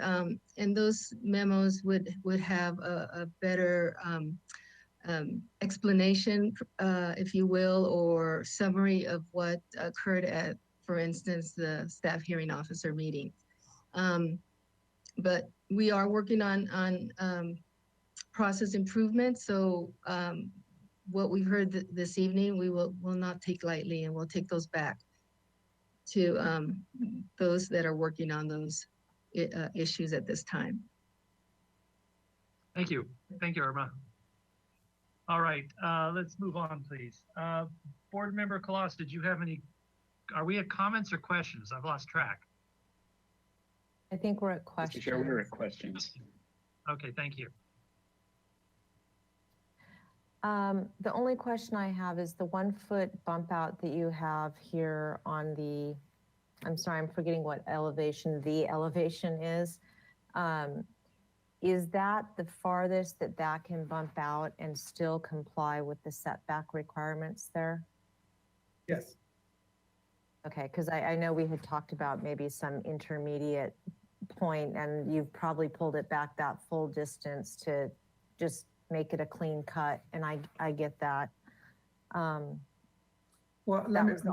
those memos would have a better explanation, if you will, or summary of what occurred at, for instance, the staff hearing officer meeting. But we are working on process improvement. So what we've heard this evening, we will not take lightly, and we'll take those back to those that are working on those issues at this time. Thank you. Thank you, Irma. All right, let's move on, please. Board Member Kalas, did you have any, are we at comments or questions? I've lost track. I think we're at questions. Mr. Chair, we're at questions. Okay, thank you. The only question I have is the 1 foot bump out that you have here on the, I'm sorry, I'm forgetting what elevation the elevation is. Is that the farthest that can bump out and still comply with the setback requirements there? Yes. Okay, because I know we had talked about maybe some intermediate point, and you've probably pulled it back that full distance to just make it a clean cut, and I get that. Well, I wanted to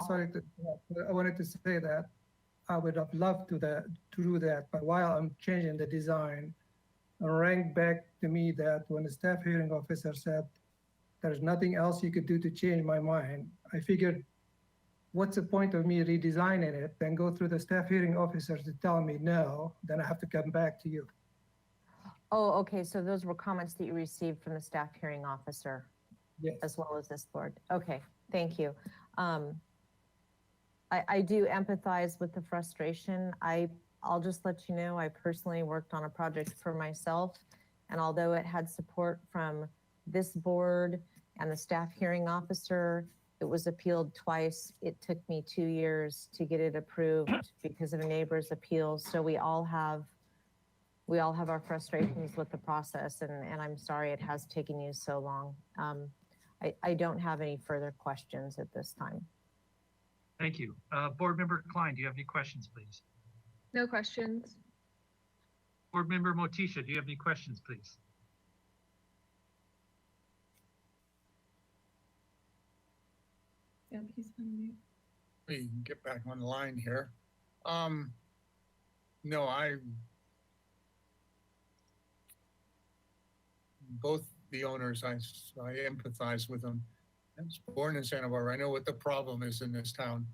say that I would have loved to do that, but while I'm changing the design, it rang back to me that when the staff hearing officer said there's nothing else you could do to change my mind, I figured, what's the point of me redesigning it, then go through the staff hearing officers to tell me no, then I have to come back to you. Oh, okay, so those were comments that you received from the staff hearing officer, yes, as well as this board. Okay, thank you. I do empathize with the frustration. I'll just let you know, I personally worked on a project for myself, and although it had support from this board and the staff hearing officer, it was appealed twice. It took me 2 years to get it approved because of a neighbor's appeal. So we all have our frustrations with the process, and I'm sorry it has taken you so long. I don't have any further questions at this time. Thank you. Board Member Klein, do you have any questions, please? No questions. Board Member Motisha, do you have any questions, please? Yeah, please unmute. We can get back on the line here. No, both the owners, I empathize with them. I was born in Santa Barbara. I know what the problem is in this town,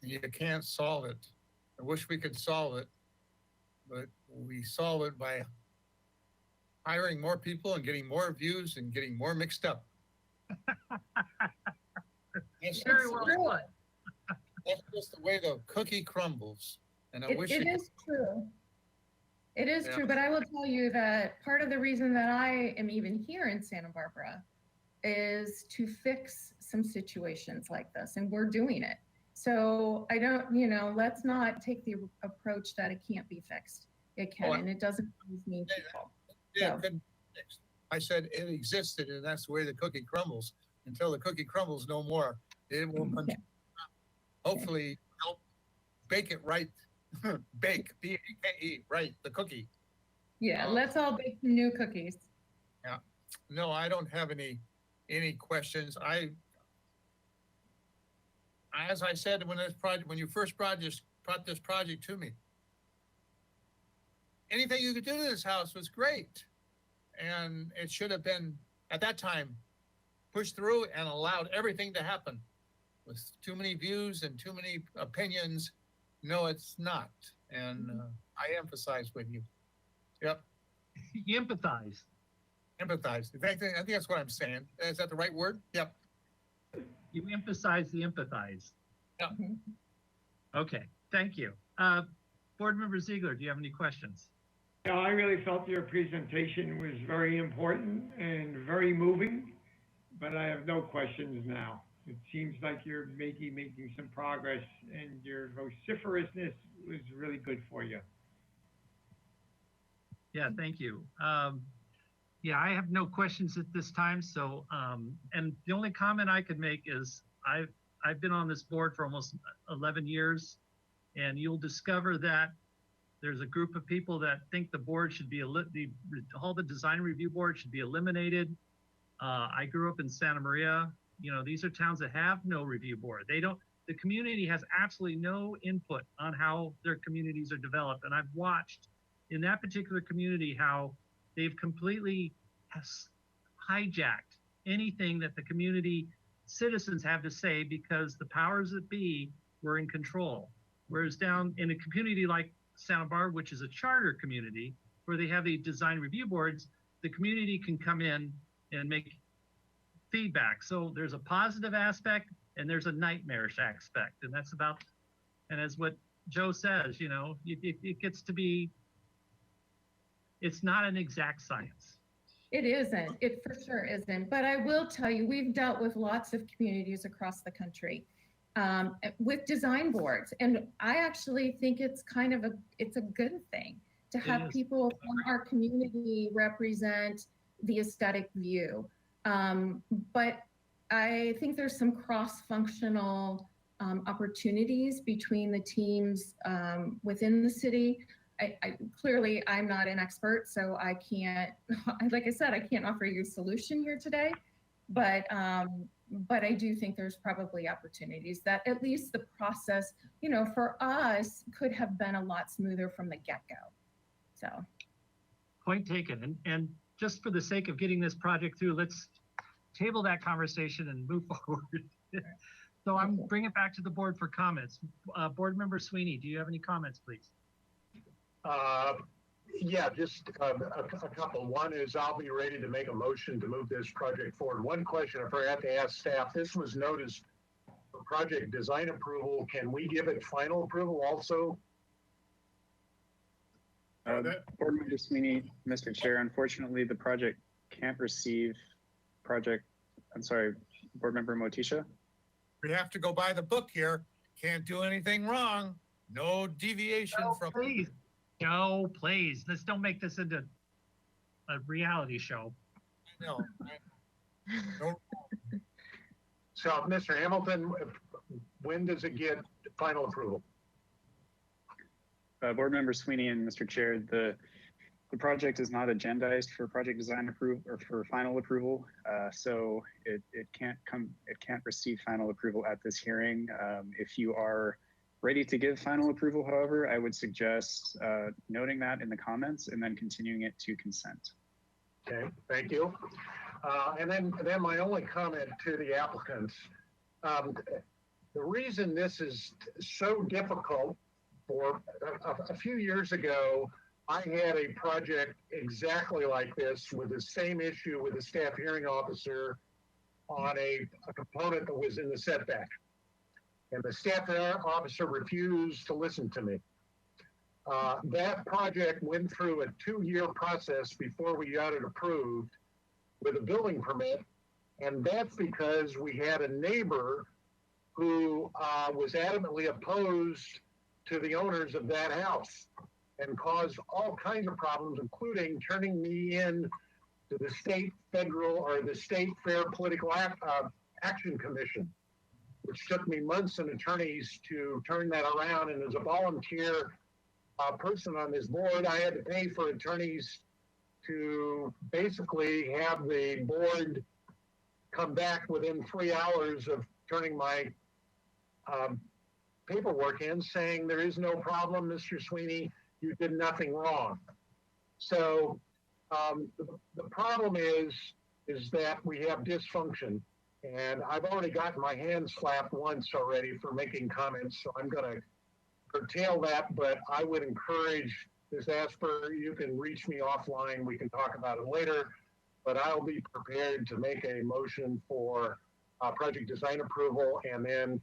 and you can't solve it I wish we could solve it, but we solve it by hiring more people and getting more views and getting more mixed up. That's Very well put. That's just the way the cookie crumbles. And I wish It is true. It is Yeah. true, but I will tell you that part of the reason that I am even here in Santa Barbara is to fix some situations like this, and we're doing it. So I don't, let's not take the approach that it can't be fixed. It can, and it doesn't always mean people. Yeah, So- it couldn't be fixed. I said it existed, and that's the way the cookie crumbles. Until the cookie crumbles no more, it will hopefully help bake it right. Bake, B-A-K-E, right, the cookie. Yeah, let's all bake some new cookies. Yeah. No, I don't have any questions. As I said, when you first brought this project to me, anything you could do to this house was great. And it should have been, at that time, pushed through and allowed everything to happen. With too many views and too many opinions, no, it's not. And I emphasize with you. Yep. You empathize. Empathize. I think that's what I'm saying. Is that the right word? Yep. You emphasize the empathize. Yeah. Okay, thank you. Board Member Ziegler, do you have any questions? Yeah, I really felt your presentation was very important and very moving, but I have no questions now. It seems like you're making some progress, and your vociferousness was really good for you. Yeah, thank you. Yeah, I have no questions at this time. So, and the only comment I could make is I've been on this board for almost 11 years, and you'll discover that there's a group of people that think the board should be all the design review board should be eliminated. I grew up in Santa Maria. These are towns that have no review board. The community has absolutely no input on how their communities are developed. And I've watched in that particular community how they've completely hijacked anything that the community citizens have to say because the powers that be were in control. Whereas down in a community like Santa Barbara, which is a charter community, where they have the design review boards, the community can come in and make feedback. So there's a positive aspect and there's a nightmarish aspect. And that's about, and as what Joe says, it gets to be, it's not an exact science. It isn't. It for sure isn't. But I will tell you, we've dealt with lots of communities across the country with design boards, and I actually think it's it's a good thing to have people from our community represent the aesthetic view. But I think there's some cross-functional opportunities between the teams within the city. Clearly, I'm not an expert, so I can't, like I said, I can't offer you a solution here today, but I do think there's probably opportunities that at least the process, for us could have been a lot smoother from the get-go, so. Point taken. And just for the sake of getting this project through, let's table that conversation and move forward. So I'm bringing it back to the board for comments. Board Member Sweeney, do you have any comments, please? Yeah, just a couple. One is I'll be ready to make a motion to move this project forward. One question I forgot to ask staff, this was noticed for project design approval. Can we give it final approval also? Board Member Sweeney, Mr. Chair, unfortunately, the project can't receive Board Member Motisha? We have to go by the book here. Can't do anything wrong. No deviation from. Please. No, please. Let's don't make this into a reality show. No. So, Mr. Hamilton, when does it get final approval? Board Member Sweeney and Mr. Chair, the project is not agendized for project design approval or for final approval, so it can't receive final approval at this hearing. If you are ready to give final approval, however, I would suggest noting that in the comments and then continuing it to consent. Okay, thank you. And then my only comment to the applicants, the reason this is so difficult for a few years ago, I had a project exactly like this with the same issue with the staff hearing officer on a component that was in the setback. And the staff hearing officer refused to listen to me. That project went through a 2-year process before we got it approved with a building permit. And that's because we had a neighbor who was adamantly opposed to the owners of that house and caused all kinds of problems, including turning me in to the state, federal, or the state Fair Political Action Commission, which took me months and attorneys to turn that around. And as a volunteer person on this board, I had to pay for attorneys to basically have the board come back within 3 hours of turning my paperwork in saying there is no problem, Mr. Sweeney, you did nothing wrong. So the problem is that we have dysfunction, and I've already gotten my hand slapped once already for making comments, so I'm going to curtail that, but I would encourage Ms. Asper, you can reach me offline, we can talk about it later, but I'll be prepared to make a motion for project design approval and then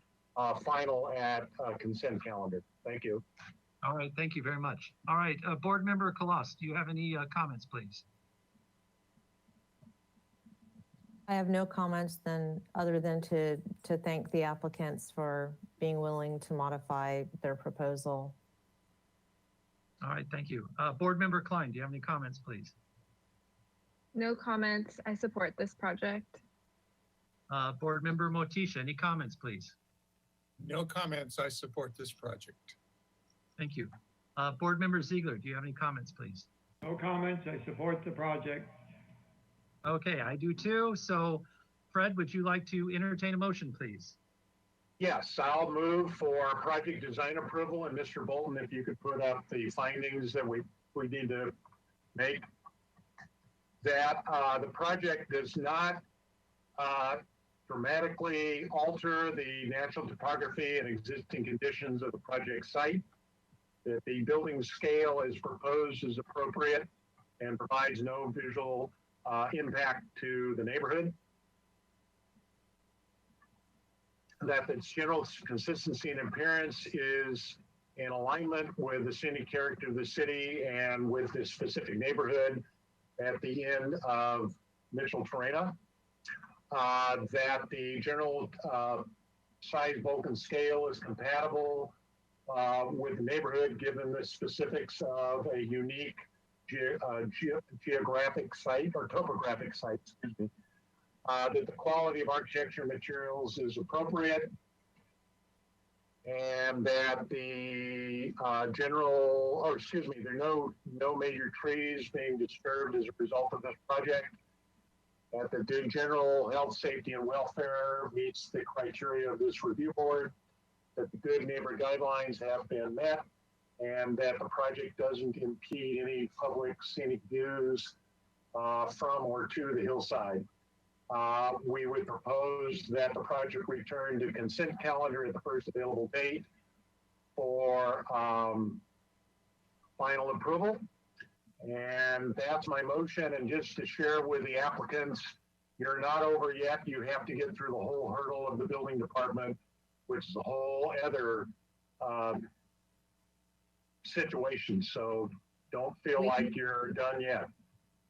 final at consent calendar. Thank you. All right, thank you very much. All right, Board Member Kalas, do you have any comments, please? I have no comments other than to thank the applicants for being willing to modify their proposal. All right, thank you. Board Member Klein, do you have any comments, please? No comments. I support this project. Board Member Motisha, any comments, please? No comments. I support this project. Thank you. Board Member Ziegler, do you have any comments, please? No comments. I support the project. Okay, I do too. So Fred, would you like to entertain a motion, please? Yes, I'll move for project design approval, and Mr. Bolton, if you could put up the findings that we need to make. That the project does not dramatically alter the natural topography and existing conditions of the project site. That the building scale as proposed is appropriate and provides no visual impact to the neighborhood. That its general consistency and appearance is in alignment with the scenic character of the city and with this specific neighborhood at the end of Mitchell-Torrena. That the general size, bulk, and scale is compatible with the neighborhood given the specifics of a unique geographic site or topographic site, excuse me. That the quality of architecture materials is appropriate, and that the there are no major trees being disturbed as a result of this project. That the general health, safety, and welfare meets the criteria of this review board. That the good neighbor guidelines have been met, and that the project doesn't impede any public scenic views from or to the hillside. We would propose that the project return to consent calendar at the first available date for final approval. And that's my motion. And just to share with the applicants, you're not over yet. You have to get through the whole hurdle of the building department, which is a whole other situation. So don't feel like you're done yet.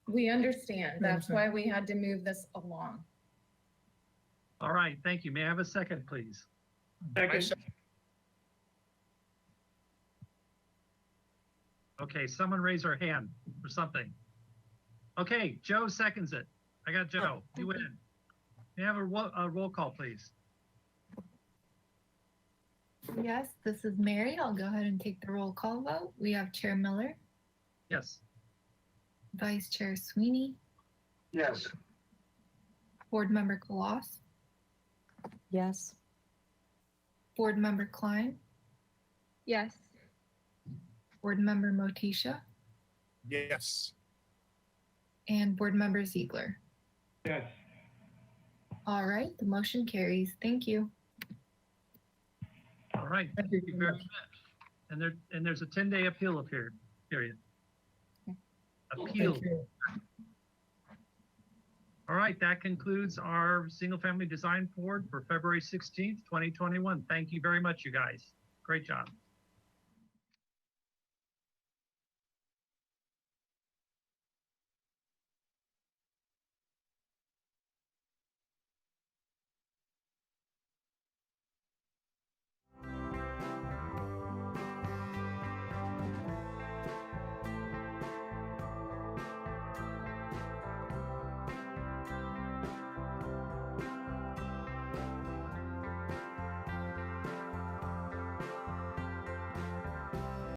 We understand. That's why we had to move this along. All right, thank you. May I have a second, please? Second. Okay, someone raise their hand for something. Okay, Joe seconds it. I got Joe. You win. May I have a roll call, please? Yes, this is Mary. I'll go ahead and take the roll call vote. We have Chair Miller, Yes. Vice Chair Sweeney, Yes. Board Member Kalas, Yes. Board Member Klein, Yes. Board Member Motisha, Yes. and Board Member Ziegler. Yes. All right, the motion carries. Thank you. All right, thank you very much. And there's a 10-day appeal period. Appeal. Thank you. All right, that concludes our Single Family Design Board for February 16th, 2021. Thank you very much, you guys. Great job.